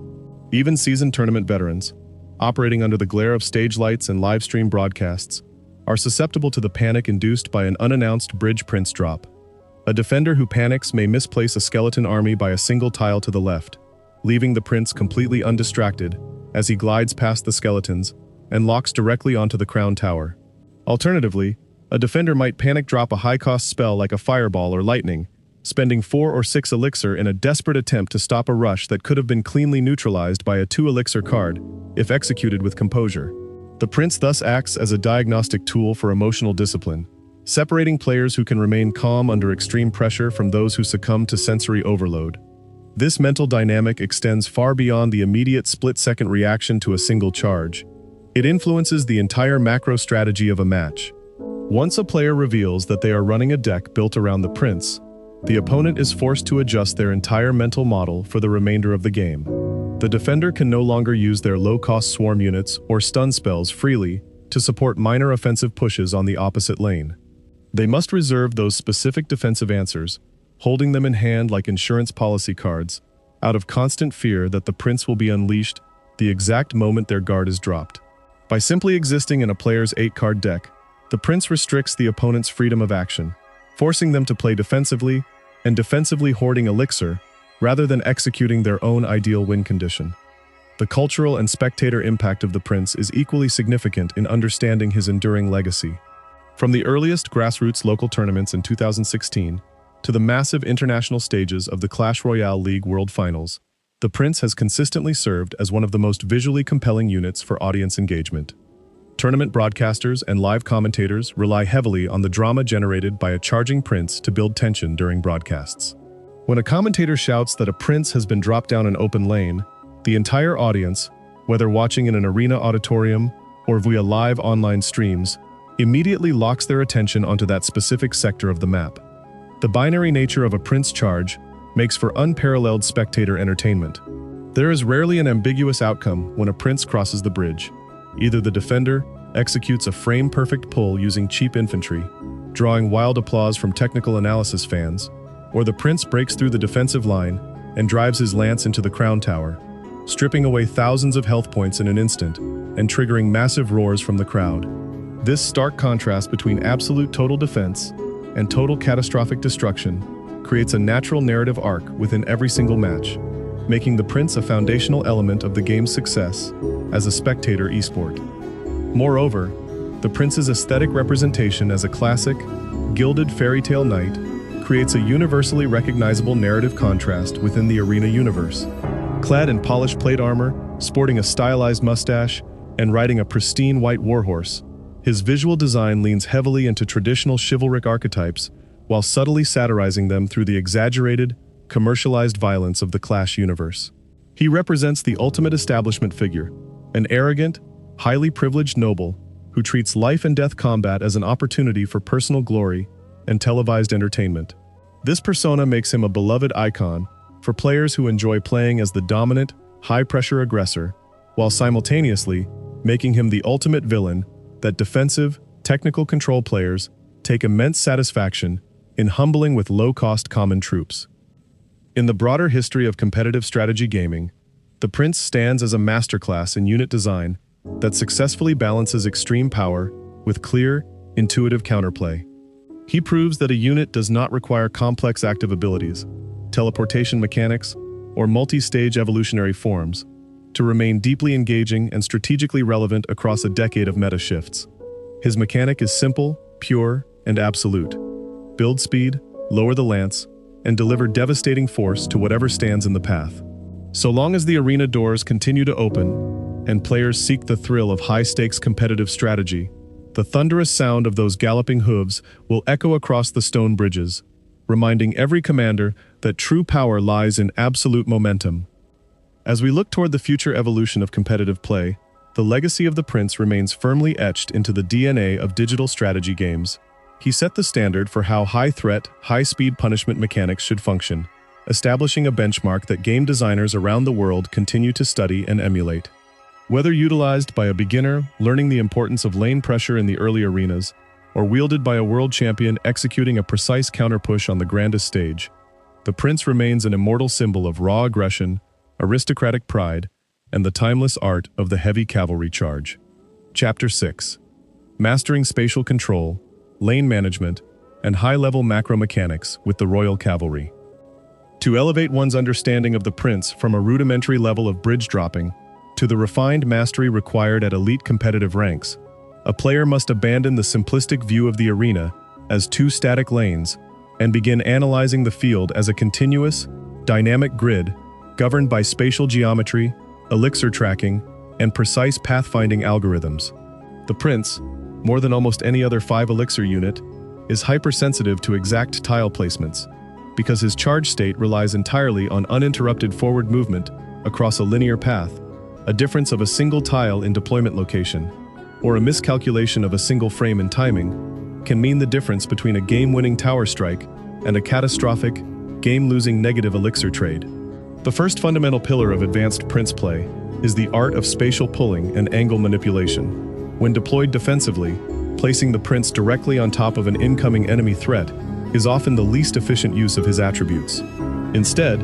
Even seasoned tournament veterans, operating under the glare of stage lights and live stream broadcasts, are susceptible to the panic induced by an unannounced bridge Prince drop. A defender who panics may misplace a skeleton army by a single tile to the left, leaving the Prince completely undistracted as he glides past the skeletons and locks directly onto the crown tower. Alternatively, a defender might panic drop a high-cost spell like a fireball or lightning, spending 4 or 6 elixir in a desperate attempt to stop a rush that could have been cleanly neutralized by a 2 elixir card, if executed with composure. The Prince thus acts as a diagnostic tool for emotional discipline, separating players who can remain calm under extreme pressure from those who succumb to sensory overload. This mental dynamic extends far beyond the immediate split-second reaction to a single charge. It influences the entire macro strategy of a match. Once a player reveals that they are running a deck built around the Prince, the opponent is forced to adjust their entire mental model for the remainder of the game. The defender can no longer use their low-cost swarm units or stun spells freely to support minor offensive pushes on the opposite lane. They must reserve those specific defensive answers, holding them in hand like insurance policy cards, out of constant fear that the prince will be unleashed the exact moment their guard is dropped. By simply existing in a player's 8-card deck, the prince restricts the opponent's freedom of action, forcing them to play defensively and defensively hoarding Elixir rather than executing their own ideal win condition. The cultural and spectator impact of the prince is equally significant in understanding his enduring legacy. From the earliest grassroots local tournaments in 2016 to the massive international stages of the Clash Royale League World Finals, the prince has consistently served as one of the most visually compelling units for audience engagement. Tournament broadcasters and live commentators rely heavily on the drama generated by a charging prince to build tension during broadcasts. When a commentator shouts that a prince has been dropped down an open lane, the entire audience, whether watching in an arena auditorium or via live online streams, immediately locks their attention onto that specific sector of the map. The binary nature of a prince charge makes for unparalleled spectator entertainment. There is rarely an ambiguous outcome when a prince crosses the bridge. Either the defender executes a frame-perfect pull using cheap infantry, drawing wild applause from technical analysis fans, or the prince breaks through the defensive line and drives his lance into the crown tower, stripping away thousands of health points in an instant and triggering massive roars from the crowd. This stark contrast between absolute total defense and total catastrophic destruction creates a natural narrative arc within every single match, making the prince a foundational element of the game's success as a spectator esport. Moreover, the prince's aesthetic representation as a classic, gilded fairy tale knight creates a universally recognizable narrative contrast within the arena universe. Clad in polished plate armor, sporting a stylized mustache, and riding a pristine white warhorse, his visual design leans heavily into traditional chivalric archetypes while subtly satirizing them through the exaggerated, commercialized violence of the Clash universe. He represents the ultimate establishment figure, an arrogant, highly privileged noble who treats life and death combat as an opportunity for personal glory and televised entertainment. This persona makes him a beloved icon for players who enjoy playing as the dominant, high-pressure aggressor, while simultaneously making him the ultimate villain that defensive, technical control players take immense satisfaction in humbling with low-cost common troops. In the broader history of competitive strategy gaming, the prince stands as a masterclass in unit design that successfully balances extreme power with clear, intuitive counterplay. He proves that a unit does not require complex active abilities, teleportation mechanics, or multi-stage evolutionary forms to remain deeply engaging and strategically relevant across a decade of meta shifts. His mechanic is simple, pure, and absolute. Build speed, lower the lance, and deliver devastating force to whatever stands in the path. So long as the arena doors continue to open and players seek the thrill of high-stakes competitive strategy, the thunderous sound of those galloping hooves will echo across the stone bridges, reminding every commander that true power lies in absolute momentum. As we look toward the future evolution of competitive play, the legacy of the prince remains firmly etched into the DNA of digital strategy games. He set the standard for how high-threat, high-speed punishment mechanics should function, establishing a benchmark that game designers around the world continue to study and emulate. Whether utilized by a beginner learning the importance of lane pressure in the early arenas, or wielded by a world champion executing a precise counter-push on the grandest stage, the prince remains an immortal symbol of raw aggression, aristocratic pride, and the timeless art of the heavy cavalry charge. Chapter 6. Mastering Spatial Control, Lane Management, and High-Level Macro Mechanics with the Royal Cavalry. To elevate one's understanding of the prince from a rudimentary level of bridge dropping to the refined mastery required at elite competitive ranks, a player must abandon the simplistic view of the arena as two static lanes and begin analyzing the field as a continuous, dynamic grid governed by spatial geometry, elixir tracking, and precise pathfinding algorithms. The prince, more than almost any other 5 elixir unit, is hypersensitive to exact tile placements because his charge state relies entirely on uninterrupted forward movement across a linear path, a difference of a single tile in deployment location, or a miscalculation of a single frame in timing, can mean the difference between a game-winning tower strike and a catastrophic, game-losing negative elixir trade. The first fundamental pillar of advanced prince play is the art of spatial pulling and angle manipulation. When deployed defensively, placing the prince directly on top of an incoming enemy threat is often the least efficient use of his attributes. Instead,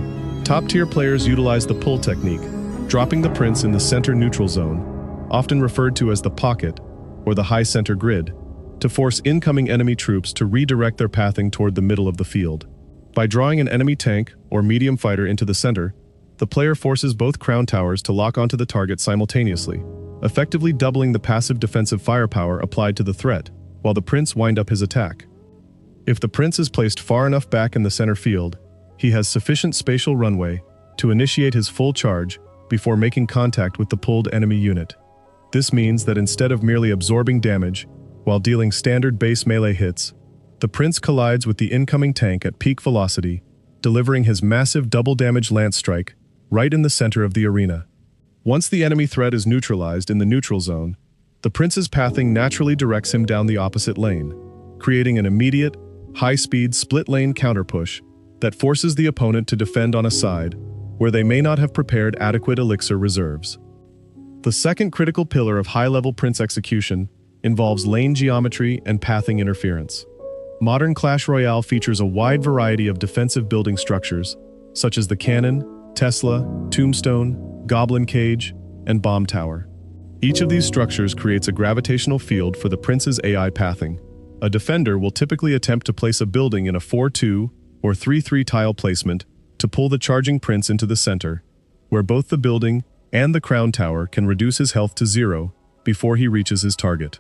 Top-tier players utilize the pull technique, dropping the prince in the center neutral zone, often referred to as the pocket or the high center grid, to force incoming enemy troops to redirect their pathing toward the middle of the field. By drawing an enemy tank or medium fighter into the center, the player forces both crown towers to lock onto the target simultaneously, effectively doubling the passive defensive firepower applied to the threat, while the prince wind up his attack. If the prince is placed far enough back in the center field, he has sufficient spatial runway to initiate his full charge before making contact with the pulled enemy unit. This means that instead of merely absorbing damage while dealing standard base melee hits, the prince collides with the incoming tank at peak velocity, delivering his massive double damage lance strike right in the center of the arena. Once the enemy threat is neutralized in the neutral zone, the prince's pathing naturally directs him down the opposite lane, creating an immediate, high-speed split-lane counterpush that forces the opponent to defend on a side where they may not have prepared adequate elixir reserves. The second critical pillar of high-level prince execution involves lane geometry and pathing interference. Modern Clash Royale features a wide variety of defensive building structures, such as the cannon, Tesla, tombstone, goblin cage, and bomb tower. Each of these structures creates a gravitational field for the prince's AI pathing. A defender will typically attempt to place a building in a 4-2 or 3-3 tile placement to pull the charging prince into the center, where both the building and the crown tower can reduce his health to 0 before he reaches his target.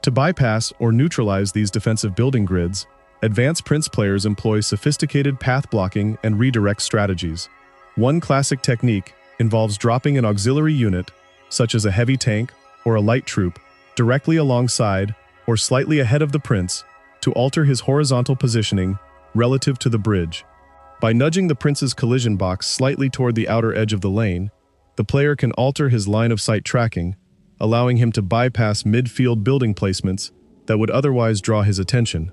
To bypass or neutralize these defensive building grids, advanced prince players employ sophisticated path blocking and redirect strategies. One classic technique involves dropping an auxiliary unit, such as a heavy tank or a light troop, directly alongside or slightly ahead of the prince to alter his horizontal positioning relative to the bridge. By nudging the prince's collision box slightly toward the outer edge of the lane, the player can alter his line of sight tracking, allowing him to bypass midfield building placements that would otherwise draw his attention.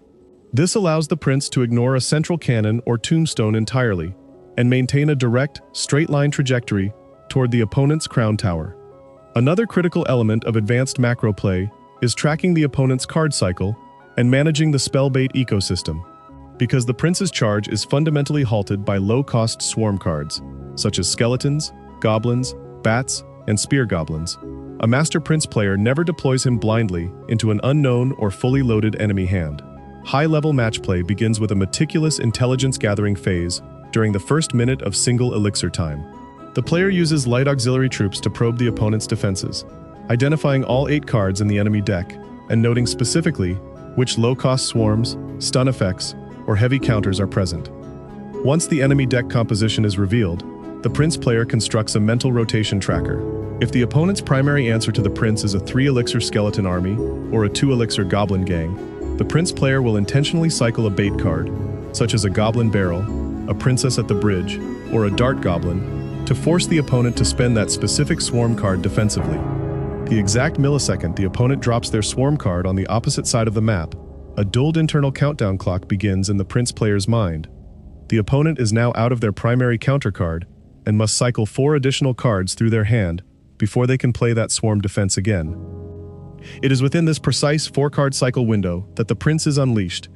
This allows the prince to ignore a central cannon or tombstone entirely and maintain a direct, straight-line trajectory toward the opponent's crown tower. Another critical element of advanced macro play is tracking the opponent's card cycle and managing the spell bait ecosystem. Because the prince's charge is fundamentally halted by low-cost swarm cards, such as skeletons, goblins, bats, and spear goblins, a master prince player never deploys him blindly into an unknown or fully loaded enemy hand. High-level match play begins with a meticulous intelligence-gathering phase during the first minute of single elixir time. The player uses light auxiliary troops to probe the opponent's defenses, identifying all 8 cards in the enemy deck and noting specifically which low-cost swarms, stun effects, or heavy counters are present. Once the enemy deck composition is revealed, the prince player constructs a mental rotation tracker. If the opponent's primary answer to the prince is a 3-elixir skeleton army or a 2-elixir goblin gang, the prince player will intentionally cycle a bait card, such as a goblin barrel, a princess at the bridge, or a dart goblin, to force the opponent to spend that specific swarm card defensively. The exact millisecond the opponent drops their swarm card on the opposite side of the map, a dulled internal countdown clock begins in the prince player's mind. The opponent is now out of their primary counter card and must cycle 4 additional cards through their hand before they can play that swarm defense again. It is within this precise 4-card cycle window that the prince is unleashed.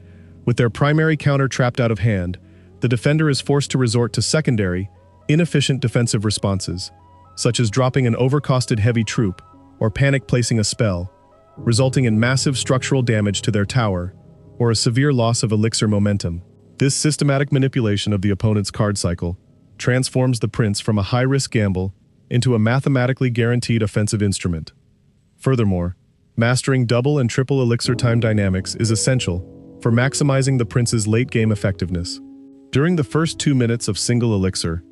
With their primary counter trapped out of hand, the defender is forced to resort to secondary, inefficient defensive responses, such as dropping an overcosted heavy troop or panic placing a spell, resulting in massive structural damage to their tower or a severe loss of elixir momentum. This systematic manipulation of the opponent's card cycle transforms the prince from a high-risk gamble into a mathematically guaranteed offensive instrument. Furthermore, mastering double and triple elixir time dynamics is essential for maximizing the prince's late-game effectiveness. During the first 2 minutes of single elixir,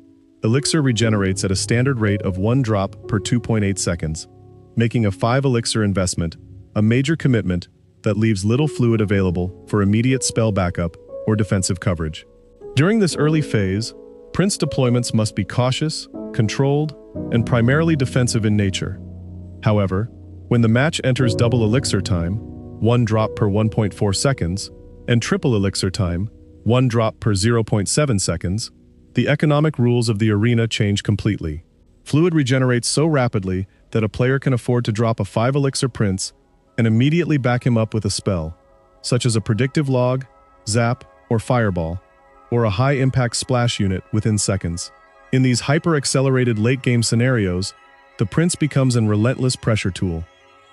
elixir regenerates at a standard rate of 1 drop per 2.8 seconds, making a 5-elixir investment a major commitment that leaves little fluid available for immediate spell backup or defensive coverage. During this early phase, prince deployments must be cautious, controlled, and primarily defensive in nature. However, when the match enters double elixir time, 1 drop per 1.4 seconds, and triple elixir time, 1 drop per 0.7 seconds, the economic rules of the arena change completely. Fluid regenerates so rapidly that a player can afford to drop a 5-elixir prince and immediately back him up with a spell, such as a predictive log, zap, or fireball, or a high-impact splash unit within seconds. In these hyper-accelerated late-game scenarios, the Prince becomes an relentless pressure tool.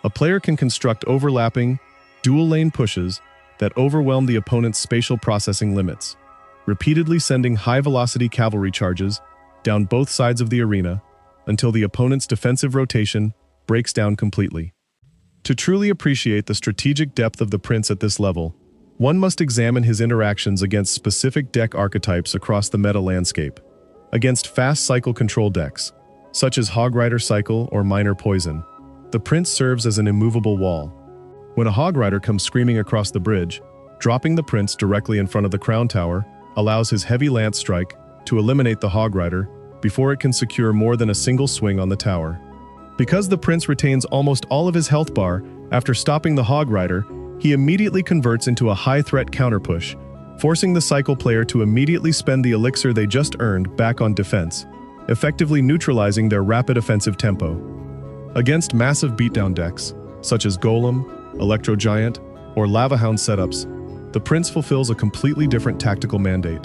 A player can construct overlapping, dual-lane pushes that overwhelm the opponent's spatial processing limits, repeatedly sending high-velocity cavalry charges down both sides of the arena until the opponent's defensive rotation breaks down completely. To truly appreciate the strategic depth of the Prince at this level, one must examine his interactions against specific deck archetypes across the meta landscape. Against fast cycle control decks, such as Hog Rider Cycle or Minor Poison, the Prince serves as an immovable wall. When a Hog Rider comes screaming across the bridge, dropping the Prince directly in front of the Crown Tower allows his heavy lance strike to eliminate the Hog Rider before it can secure more than a single swing on the tower. Because the Prince retains almost all of his health bar after stopping the Hog Rider, he immediately converts into a high-threat counterpush, forcing the cycle player to immediately spend the elixir they just earned back on defense, effectively neutralizing their rapid offensive tempo. Against massive beatdown decks, such as Golem, Electro Giant, or Lava Hound setups, the Prince fulfills a completely different tactical mandate.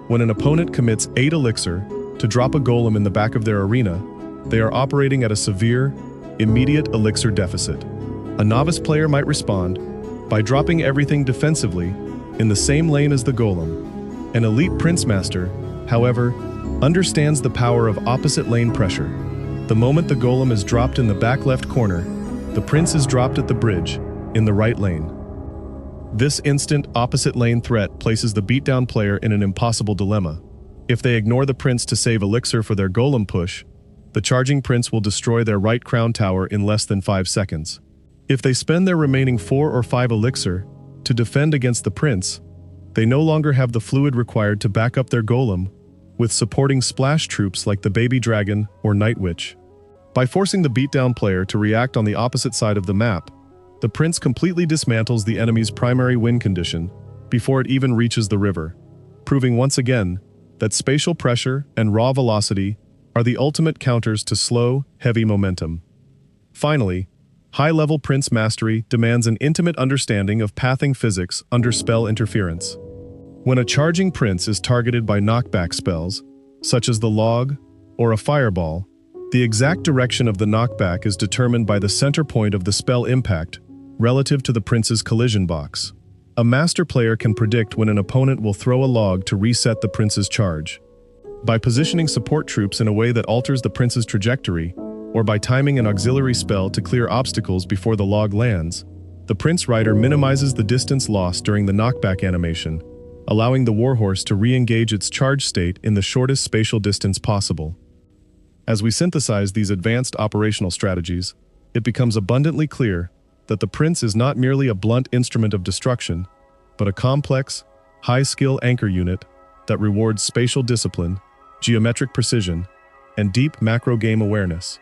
When an opponent commits 8 elixir to drop a Golem in the back of their arena, they are operating at a severe, immediate elixir deficit. A novice player might respond by dropping everything defensively in the same lane as the Golem. An elite Prince Master, however, understands the power of opposite lane pressure. The moment the Golem is dropped in the back left corner, the Prince is dropped at the bridge, in the right lane. This instant opposite lane threat places the beatdown player in an impossible dilemma. If they ignore the Prince to save elixir for their Golem push, the charging Prince will destroy their right crown tower in less than 5 seconds. If they spend their remaining 4 or 5 elixir to defend against the Prince, they no longer have the fluid required to back up their Golem with supporting splash troops like the Baby Dragon or Night Witch. By forcing the beatdown player to react on the opposite side of the map, the Prince completely dismantles the enemy's primary win condition before it even reaches the river, proving once again that spatial pressure and raw velocity are the ultimate counters to slow, heavy momentum. Finally, high-level Prince mastery demands an intimate understanding of pathing physics under spell interference. When a charging Prince is targeted by knockback spells, such as the Log or a Fireball, the exact direction of the knockback is determined by the center point of the spell impact relative to the Prince's collision box. A master player can predict when an opponent will throw a Log to reset the Prince's charge. By positioning support troops in a way that alters the Prince's trajectory, or by timing an auxiliary spell to clear obstacles before the Log lands, the Prince Rider minimizes the distance lost during the knockback animation, allowing the Warhorse to re-engage its charge state in the shortest spatial distance possible. As we synthesize these advanced operational strategies, it becomes abundantly clear that the Prince is not merely a blunt instrument of destruction, but a complex, high-skill anchor unit that rewards spatial discipline, geometric precision, and deep macro-game awareness.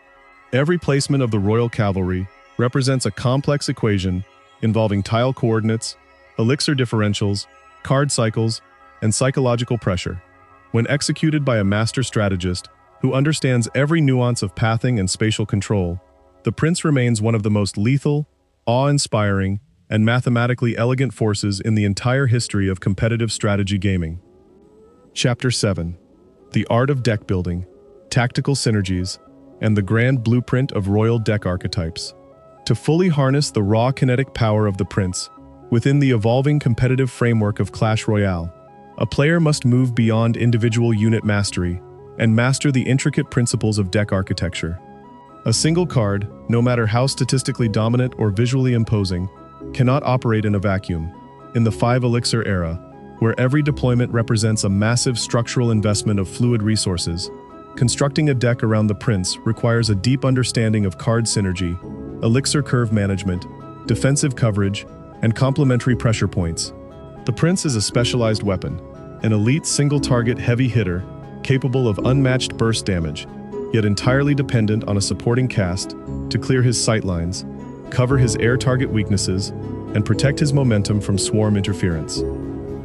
Every placement of the Royal Cavalry represents a complex equation involving tile coordinates, elixir differentials, card cycles, and psychological pressure. When executed by a master strategist who understands every nuance of pathing and spatial control, the Prince remains one of the most lethal, awe-inspiring, and mathematically elegant forces in the entire history of competitive strategy gaming. Chapter 7. The Art of Deck Building, Tactical Synergies, and the Grand Blueprint of Royal Deck Archetypes. To fully harness the raw kinetic power of the Prince within the evolving competitive framework of Clash Royale, a player must move beyond individual unit mastery and master the intricate principles of deck architecture. A single card, no matter how statistically dominant or visually imposing, cannot operate in a vacuum. In the 5 elixir era, where every deployment represents a massive structural investment of fluid resources, constructing a deck around the Prince requires a deep understanding of card synergy, elixir curve management, defensive coverage, and complementary pressure points. The Prince is a specialized weapon, an elite single-target heavy hitter capable of unmatched burst damage, yet entirely dependent on a supporting cast to clear his sightlines, cover his air target weaknesses, and protect his momentum from swarm interference.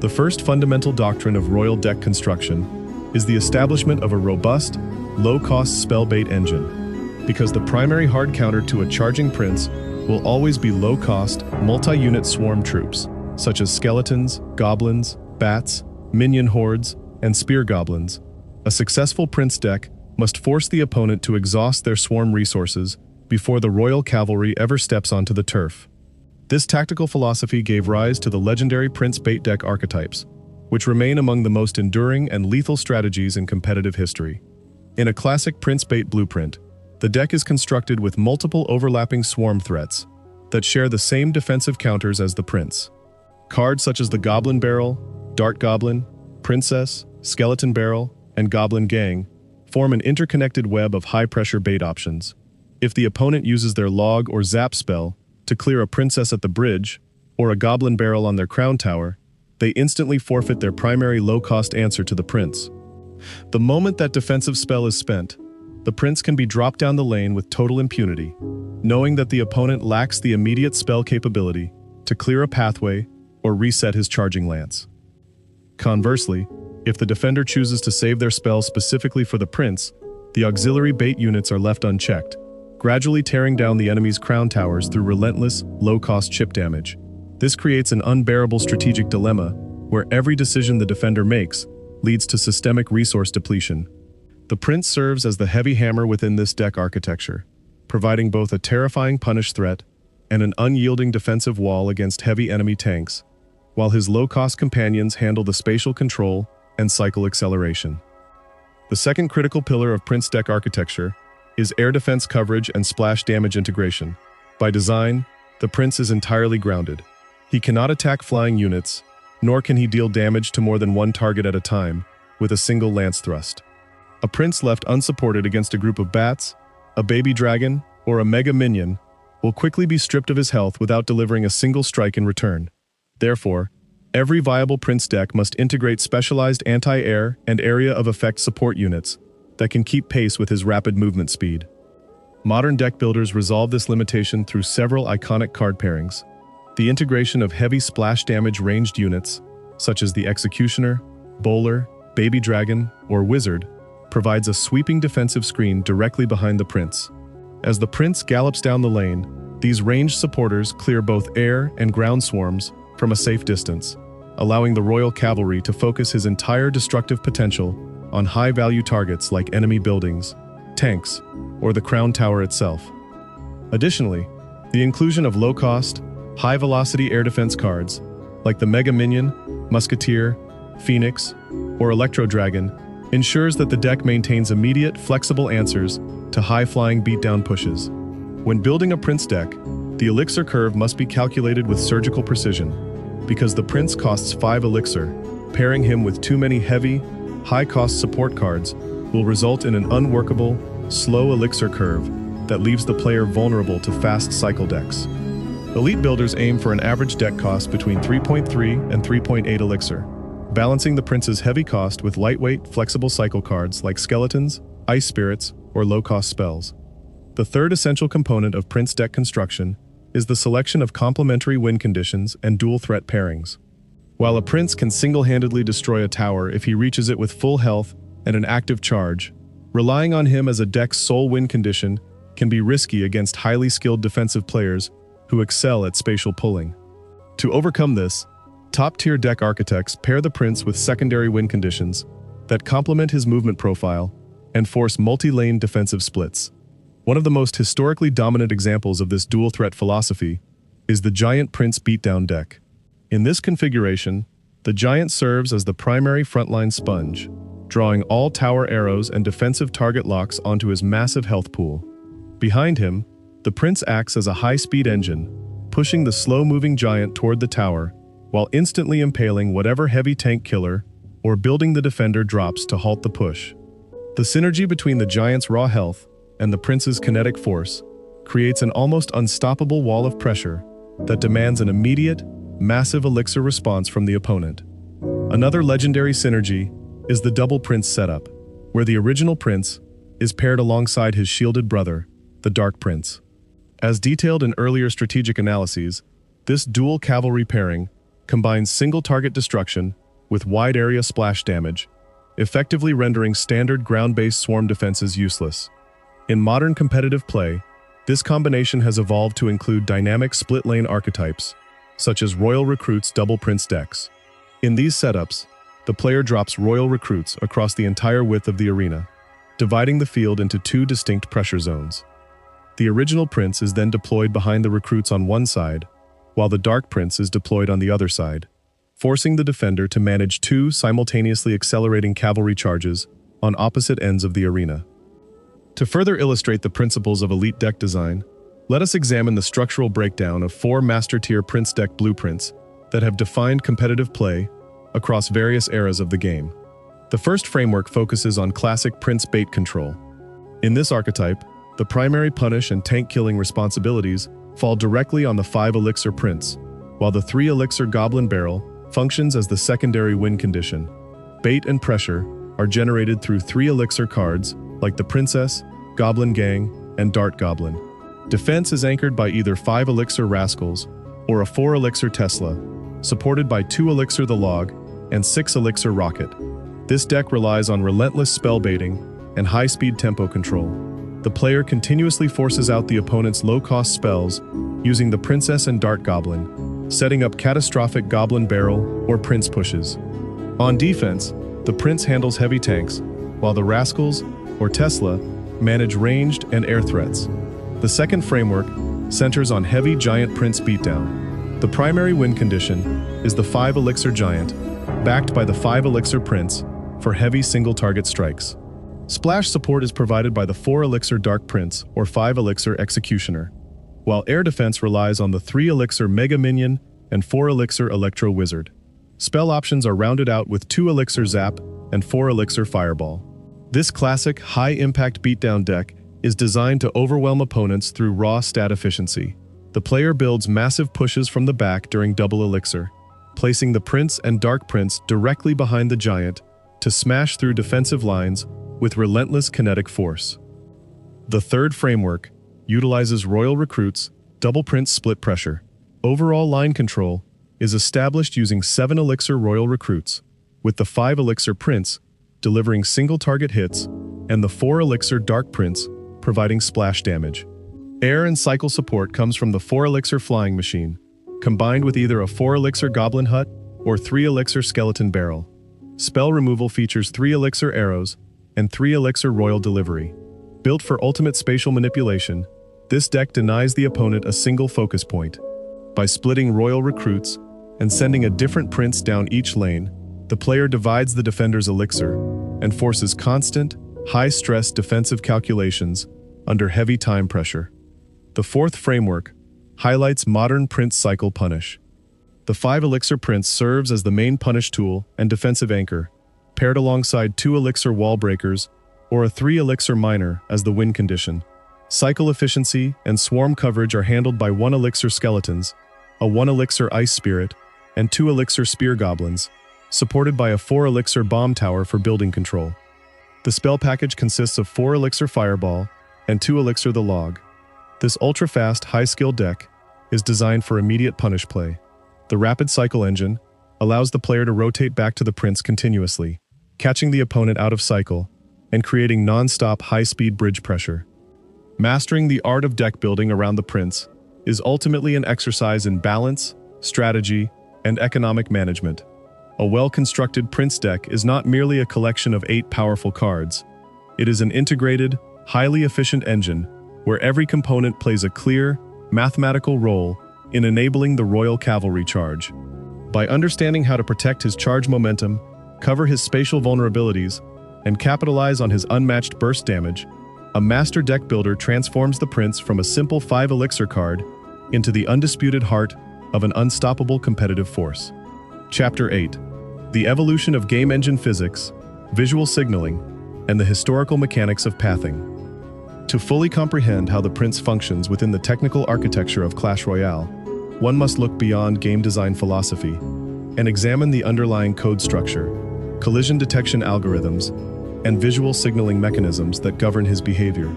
The first fundamental doctrine of Royal deck construction is the establishment of a robust, low-cost spell bait engine, because the primary hard counter to a charging Prince will always be low-cost, multi-unit swarm troops, such as skeletons, goblins, bats, minion hordes, and spear goblins, a successful prince deck must force the opponent to exhaust their swarm resources before the royal cavalry ever steps onto the turf. This tactical philosophy gave rise to the legendary prince bait deck archetypes, which remain among the most enduring and lethal strategies in competitive history. In a classic prince bait blueprint, the deck is constructed with multiple overlapping swarm threats that share the same defensive counters as the prince. Cards such as the Goblin Barrel, Dart Goblin, Princess, Skeleton Barrel, and Goblin Gang form an interconnected web of high-pressure bait options. If the opponent uses their Log or Zap spell to clear a princess at the bridge, or a Goblin Barrel on their crown tower, they instantly forfeit their primary low-cost answer to the prince. The moment that defensive spell is spent, the prince can be dropped down the lane with total impunity, knowing that the opponent lacks the immediate spell capability to clear a pathway or reset his charging lance. Conversely, if the defender chooses to save their spell specifically for the prince, the auxiliary bait units are left unchecked, gradually tearing down the enemy's crown towers through relentless, low-cost chip damage. This creates an unbearable strategic dilemma where every decision the defender makes leads to systemic resource depletion. The prince serves as the heavy hammer within this deck architecture, providing both a terrifying punish threat and an unyielding defensive wall against heavy enemy tanks, while his low-cost companions handle the spatial control and cycle acceleration. The second critical pillar of prince deck architecture is air defense coverage and splash damage integration. By design, the prince is entirely grounded. He cannot attack flying units, nor can he deal damage to more than one target at a time with a single lance thrust. A prince left unsupported against a group of bats, a baby dragon, or a mega minion will quickly be stripped of his health without delivering a single strike in return. Therefore, every viable prince deck must integrate specialized anti-air and area of effect support units that can keep pace with his rapid movement speed. Modern deck builders resolve this limitation through several iconic card pairings. The integration of heavy splash damage ranged units, such as the Executioner, Bowler, Baby Dragon, or Wizard, provides a sweeping defensive screen directly behind the prince. As the prince gallops down the lane, these ranged supporters clear both air and ground swarms from a safe distance, allowing the royal cavalry to focus his entire destructive potential on high-value targets like enemy buildings, tanks, or the crown tower itself. Additionally, the inclusion of low-cost, high-velocity air defense cards like the Mega Minion, Musketeer, Phoenix, or Electro Dragon ensures that the deck maintains immediate, flexible answers to high-flying beatdown pushes. When building a prince deck, the elixir curve must be calculated with surgical precision, because the prince costs 5 elixir. Pairing him with too many heavy, high-cost support cards will result in an unworkable, slow elixir curve that leaves the player vulnerable to fast cycle decks. Elite builders aim for an average deck cost between 3.3 and 3.8 elixir, balancing the prince's heavy cost with lightweight, flexible cycle cards like skeletons, ice spirits, or low-cost spells. The third essential component of prince deck construction is the selection of complementary win conditions and dual threat pairings. While a prince can single-handedly destroy a tower if he reaches it with full health and an active charge, relying on him as a deck's sole win condition can be risky against highly skilled defensive players who excel at spatial pulling. To overcome this, top-tier deck architects pair the prince with secondary win conditions that complement his movement profile and force multi-lane defensive splits. One of the most historically dominant examples of this dual-threat philosophy is the Giant Prince Beatdown deck. In this configuration, the Giant serves as the primary frontline sponge, drawing all tower arrows and defensive target locks onto his massive health pool. Behind him, the Prince acts as a high-speed engine, pushing the slow-moving Giant toward the tower while instantly impaling whatever heavy tank killer or building the defender drops to halt the push. The synergy between the Giant's raw health and the Prince's kinetic force creates an almost unstoppable wall of pressure that demands an immediate, massive elixir response from the opponent. Another legendary synergy is the Double Prince setup, where the original Prince is paired alongside his shielded brother, the Dark Prince. As detailed in earlier strategic analyses, this dual cavalry pairing combines single-target destruction with wide-area splash damage, effectively rendering standard ground-based swarm defenses useless. In modern competitive play, this combination has evolved to include dynamic split-lane archetypes, such as Royal Recruit's Double Prince decks. In these setups, the the player drops royal recruits across the entire width of the arena, dividing the field into two distinct pressure zones. The original prince is then deployed behind the recruits on one side, while the dark prince is deployed on the other side, forcing the defender to manage two simultaneously accelerating cavalry charges on opposite ends of the arena. To further illustrate the principles of elite deck design, let us examine the structural breakdown of 4 master-tier prince deck blueprints that have defined competitive play across various eras of the game. The first framework focuses on classic prince bait control. In this archetype, the primary punish and tank-killing responsibilities fall directly on the 5 elixir prince, while the 3 elixir goblin barrel functions as the secondary win condition. Bait and pressure are generated through 3 elixir cards like the Princess, Goblin Gang, and Dart Goblin. Defense is anchored by either 5 elixir Rascals or a 4 elixir Tesla, supported by 2 elixir the Log and 6 elixir Rocket. This deck relies on relentless spell baiting and high-speed tempo control. The player continuously forces out the opponent's low-cost spells using the Princess and Dart Goblin, setting up catastrophic Goblin Barrel or Prince pushes. On defense, the Prince handles heavy tanks, while the Rascals or Tesla manage ranged and air threats. The second framework centers on heavy Giant Prince beatdown. The primary win condition is the 5 elixir Giant, backed by the 5 elixir Prince for heavy single-target strikes. Splash support is provided by the 4 elixir Dark Prince or 5 elixir Executioner, while air defense relies on the 3 elixir Mega Minion and 4 elixir Electro Wizard. Spell options are rounded out with 2 elixir Zap and 4 elixir Fireball. This classic high-impact beatdown deck is designed to overwhelm opponents through raw stat efficiency. The player builds massive pushes from the back during double elixir, placing the Prince and Dark Prince directly behind the Giant to smash through defensive lines with relentless kinetic force. The third framework utilizes royal recruits, double Prince split pressure. Overall line control is established using 7 elixir royal recruits, with the 5 elixir Prince delivering single-target hits and the 4 elixir Dark Prince providing splash damage. Air and cycle support comes from the 4 elixir Flying Machine, combined with either a 4 elixir Goblin Hut or 3 elixir Skeleton Barrel. Spell removal features 3 elixir Arrows and 3 elixir Royal Delivery. Built for ultimate spatial manipulation, this deck denies the opponent a single focus point. By splitting royal recruits and sending a different prince down each lane, the player divides the defender's elixir and forces constant, high-stress defensive calculations under heavy time pressure. The fourth framework highlights modern prince cycle punish. The 5 elixir Prince serves as the main punish tool and defensive anchor, paired alongside 2 elixir Wall Breakers or a 3 elixir Miner as the win condition. Cycle efficiency and swarm coverage are handled by 1 elixir Skeletons, a 1 elixir Ice Spirit, and 2 elixir Spear Goblins, supported by a 4 elixir Bomb Tower for building control. The spell package consists of 4 elixir Fireball and 2 elixir the Log. This ultra-fast, high-skill deck is designed for immediate punish play. The Rapid Cycle engine allows the player to rotate back to the Prince continuously, catching the opponent out of cycle and creating non-stop high-speed bridge pressure. Mastering the art of deck building around the Prince is ultimately an exercise in balance, strategy, and economic management. A well-constructed Prince deck is not merely a collection of 8 powerful cards. It is an integrated, highly efficient engine where every component plays a clear, mathematical role in enabling the Royal Cavalry charge. By understanding how to protect his charge momentum, cover his spatial vulnerabilities, and capitalize on his unmatched burst damage, a master deck builder transforms the Prince from a simple 5 elixir card into the undisputed heart of an unstoppable competitive force. Chapter 8: The Evolution of Game Engine Physics, Visual Signaling, and the Historical Mechanics of Pathing. To fully comprehend how the Prince functions within the technical architecture of Clash Royale, one must look beyond game design philosophy and examine the underlying code structure, collision detection algorithms, and visual signaling mechanisms that govern his behavior.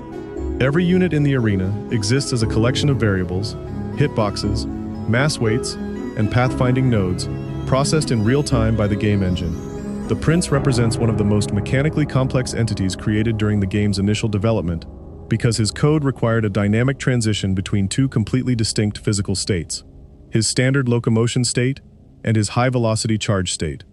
Every unit in the arena exists as a collection of variables, hitboxes, mass weights, and pathfinding nodes processed in real time by the game engine. The Prince represents one of the most mechanically complex entities created during the game's initial development because his code required a dynamic transition between 2 completely distinct physical states: his standard locomotion state and his high-velocity charge state.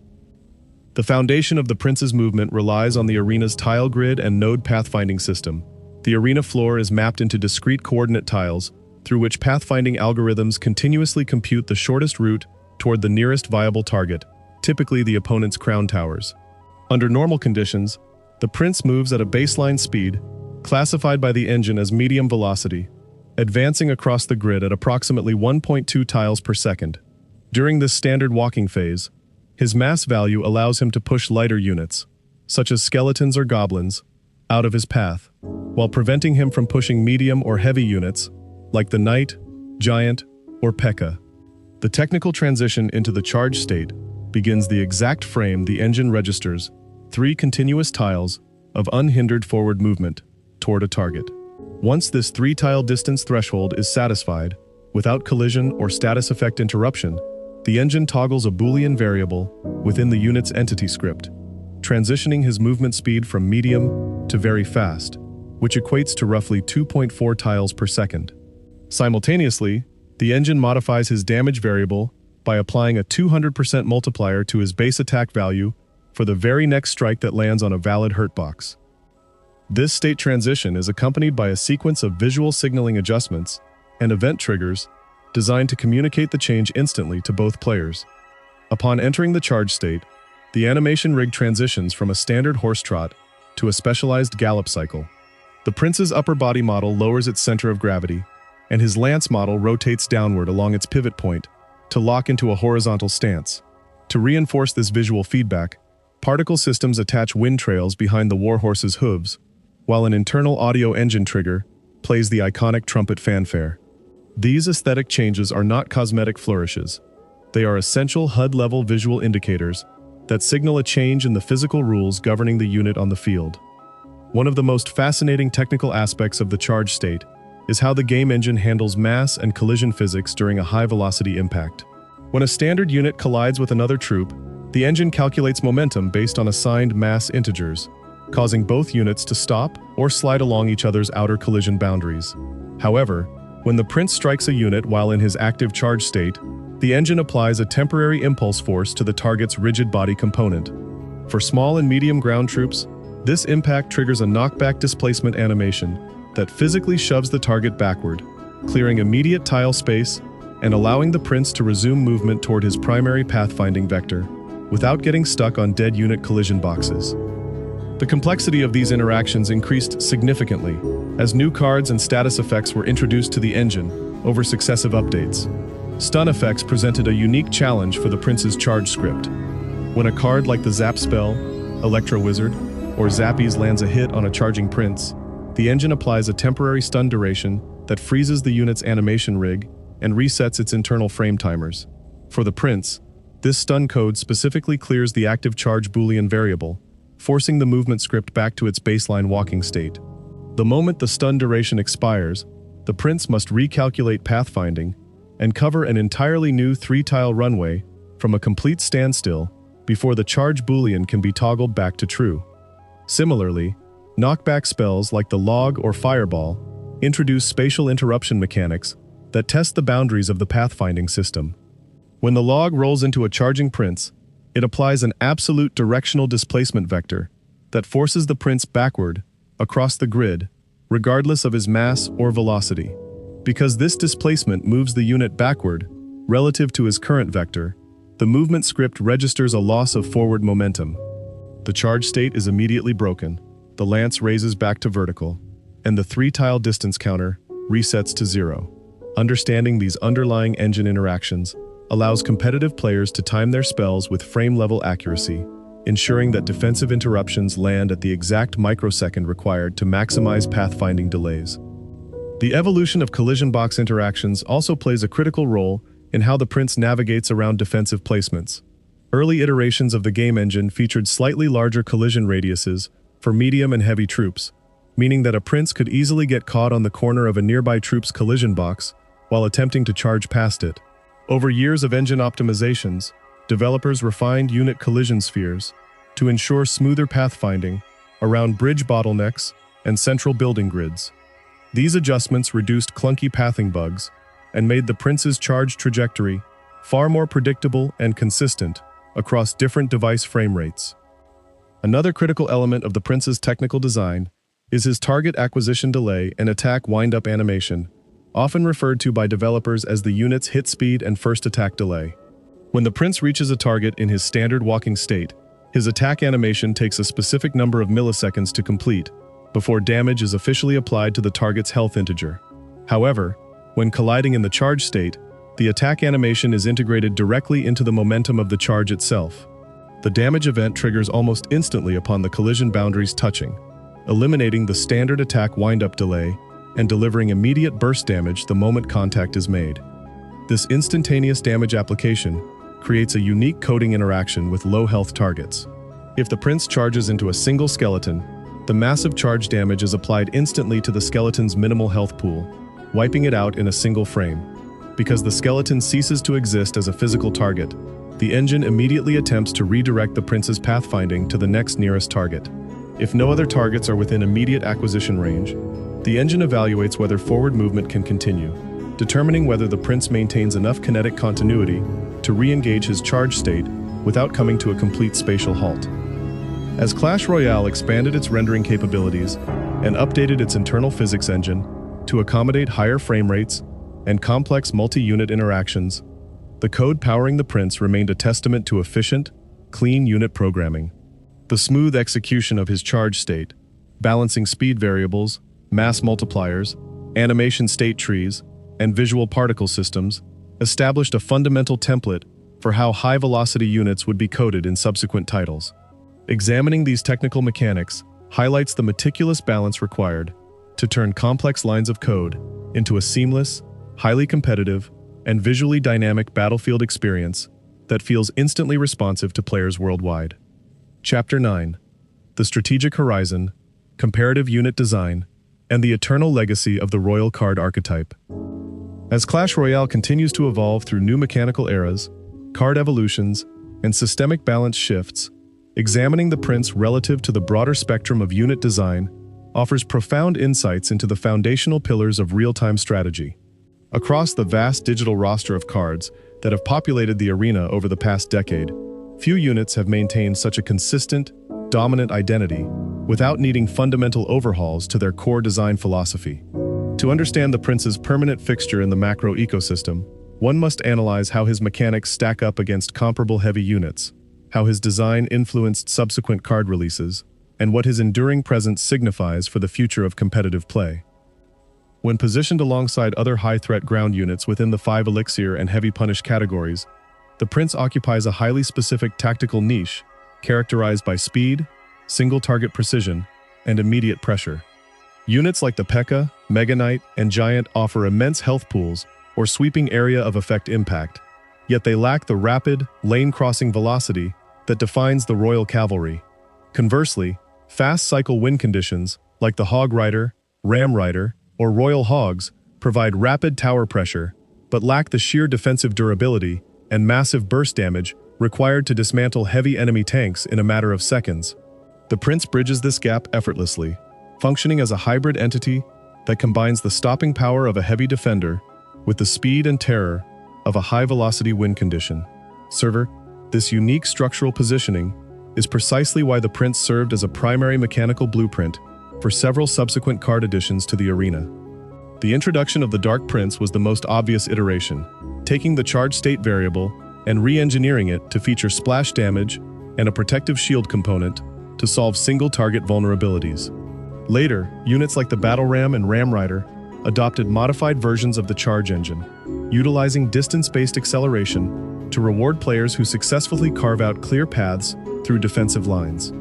The foundation of the prince's movement relies on the arena's tile grid and node pathfinding system. The arena floor is mapped into discrete coordinate tiles, through which pathfinding algorithms continuously compute the shortest route toward the nearest viable target, typically the opponent's crown towers. Under normal conditions, the prince moves at a baseline speed, classified by the engine as medium velocity, advancing across the grid at approximately 1.2 tiles per second. During this standard walking phase, his mass value allows him to push lighter units, such as skeletons or goblins, out of his path, while preventing him from pushing medium or heavy units, like the knight, giant, or P.E.K.K.A. The technical transition into the charge state begins the exact frame the engine registers 3 continuous tiles of unhindered forward movement toward a target. Once this 3-tile distance threshold is satisfied, without collision or status effect interruption, the engine toggles a Boolean variable within the unit's entity script, transitioning his movement speed from medium to very fast, which equates to roughly 2.4 tiles per second. Simultaneously, the engine modifies his damage variable by applying a 200% multiplier to his base attack value for the very next strike that lands on a valid hurt box. This state transition is accompanied by a sequence of visual signaling adjustments and event triggers designed to communicate the change instantly to both players. Upon entering the charge state, the animation rig transitions from a standard horse trot to a specialized gallop cycle. The prince's upper body model lowers its center of gravity, and his lance model rotates downward along its pivot point to lock into a horizontal stance. To reinforce this visual feedback, particle systems attach wind trails behind the warhorse's hooves, while an internal audio engine trigger plays the iconic trumpet fanfare. These aesthetic changes are not cosmetic flourishes. They are essential HUD-level visual indicators that signal a change in the physical rules governing the unit on the field. One of the most fascinating technical aspects of the charge state is how the game engine handles mass and collision physics during a high-velocity impact. When a standard unit collides with another troop, the engine calculates momentum based on assigned mass integers, causing both units to stop or slide along each other's outer collision boundaries. However, when the prince strikes a unit while in his active charge state, the engine applies a temporary impulse force to the target's rigid body component. For small and medium ground troops, this impact triggers a knockback displacement animation that physically shoves the target backward, clearing immediate tile space and allowing the prince to resume movement toward his primary pathfinding vector, without getting stuck on dead unit collision boxes. The complexity of these interactions increased significantly as new cards and status effects were introduced to the engine over successive updates. Stun effects presented a unique challenge for the prince's charge script. When a card like the Zap spell, Electro Wizard, or Zappies lands a hit on a charging prince, the engine applies a temporary stun duration that freezes the unit's animation rig and resets its internal frame timers. For the prince, this stun code specifically clears the active charge Boolean variable, forcing the movement script back to its baseline walking state. The moment the stun duration expires, the prince must recalculate pathfinding and cover an entirely new 3-tile runway from a complete standstill before the charge Boolean can be toggled back to true. Similarly, knockback spells like the Log or Fireball introduce spatial interruption mechanics that test the boundaries of the pathfinding system. When the Log rolls into a charging prince, it applies an absolute directional displacement vector that forces the prince backward across the grid, regardless of his mass or velocity. Because this displacement moves the unit backward relative to his current vector, the movement script registers a loss of forward momentum. The charge state is immediately broken, the lance raises back to vertical, and the 3-tile distance counter resets to 0. Understanding these underlying engine interactions allows competitive players to time their spells with frame-level accuracy, ensuring that defensive interruptions land at the exact microsecond required to maximize pathfinding delays. The evolution of collision box interactions also plays a critical role in how the prince navigates around defensive placements. Early iterations of the game engine featured slightly larger collision radiuses for medium and heavy troops, meaning that a prince could easily get caught on the corner of a nearby troop's collision box while attempting to charge past it. Over years of engine optimizations, developers refined unit collision spheres to ensure smoother pathfinding around bridge bottlenecks and central building grids. These adjustments reduced clunky pathing bugs and made the prince's charge trajectory far more predictable and consistent across different device frame rates. Another critical element of the Prince's technical design is his target acquisition delay and attack wind-up animation, often referred to by developers as the unit's hit speed and first attack delay. When the Prince reaches a target in his standard walking state, his attack animation takes a specific number of milliseconds to complete, before damage is officially applied to the target's health integer. However, when colliding in the charge state, the attack animation is integrated directly into the momentum of the charge itself. The damage event triggers almost instantly upon the collision boundaries touching, eliminating the standard attack wind-up delay and delivering immediate burst damage the moment contact is made. This instantaneous damage application creates a unique coding interaction with low-health targets. If the Prince charges into a single skeleton, the massive charge damage is applied instantly to the skeleton's minimal health pool, wiping it out in a single frame. Because the skeleton ceases to exist as a physical target, the engine immediately attempts to redirect the Prince's pathfinding to the next nearest target. If no other targets are within immediate acquisition range, the engine evaluates whether forward movement can continue, determining whether the Prince maintains enough kinetic continuity to re-engage his charge state without coming to a complete spatial halt. As Clash Royale expanded its rendering capabilities and updated its internal physics engine to accommodate higher frame rates and complex multi-unit interactions, the code powering the Prince remained a testament to efficient, clean unit programming. The smooth execution of his charge state, balancing speed variables, mass multipliers, animation state trees, and visual particle systems, established a fundamental template for how high-velocity units would be coded in subsequent titles. Examining these technical mechanics highlights the meticulous balance required to turn complex lines of code into a seamless, highly competitive, and visually dynamic battlefield experience that feels instantly responsive to players worldwide. Chapter 9: The Strategic Horizon, Comparative Unit Design, and the Eternal Legacy of the Royal Card Archetype. As Clash Royale continues to evolve through new mechanical eras, card evolutions, and systemic balance shifts, examining the Prince relative to the broader spectrum of unit design offers profound insights into the foundational pillars of real-time strategy. Across the vast digital roster of cards that have populated the arena over the past decade, few units have maintained such a consistent, dominant identity without needing fundamental overhauls to their core design philosophy. To understand the Prince's permanent fixture in the macro ecosystem, one must analyze how his mechanics stack up against comparable heavy units, how his design influenced subsequent card releases, and what his enduring presence signifies for the future of competitive play. When positioned alongside other high-threat ground units within the 5 Elixir and Heavy Punish categories, the Prince occupies a highly specific tactical niche characterized by speed, single-target precision, and immediate pressure. Units like the P.E.K.K.A., Mega Knight, and Giant offer immense health pools or sweeping area of effect impact, yet they lack the rapid, lane-crossing velocity that defines the Royal Cavalry. Conversely, fast cycle win conditions, like the Hog Rider, Ram Rider, or Royal Hogs, provide rapid tower pressure, but lack the sheer defensive durability and massive burst damage required to dismantle heavy enemy tanks in a matter of seconds. The Prince bridges this gap effortlessly, functioning as a hybrid entity that combines the stopping power of a heavy defender with the speed and terror of a high-velocity win condition. This unique structural positioning is precisely why the Prince served as a primary mechanical blueprint for several subsequent card additions to the arena. The introduction of the Dark Prince was the most obvious iteration, taking the charge state variable and re-engineering it to feature splash damage and a protective shield component to solve single-target vulnerabilities. Later, units like the Battle Ram and Ram Rider adopted modified versions of the charge engine, utilizing distance-based acceleration to reward players who successfully carve out clear paths through defensive lines.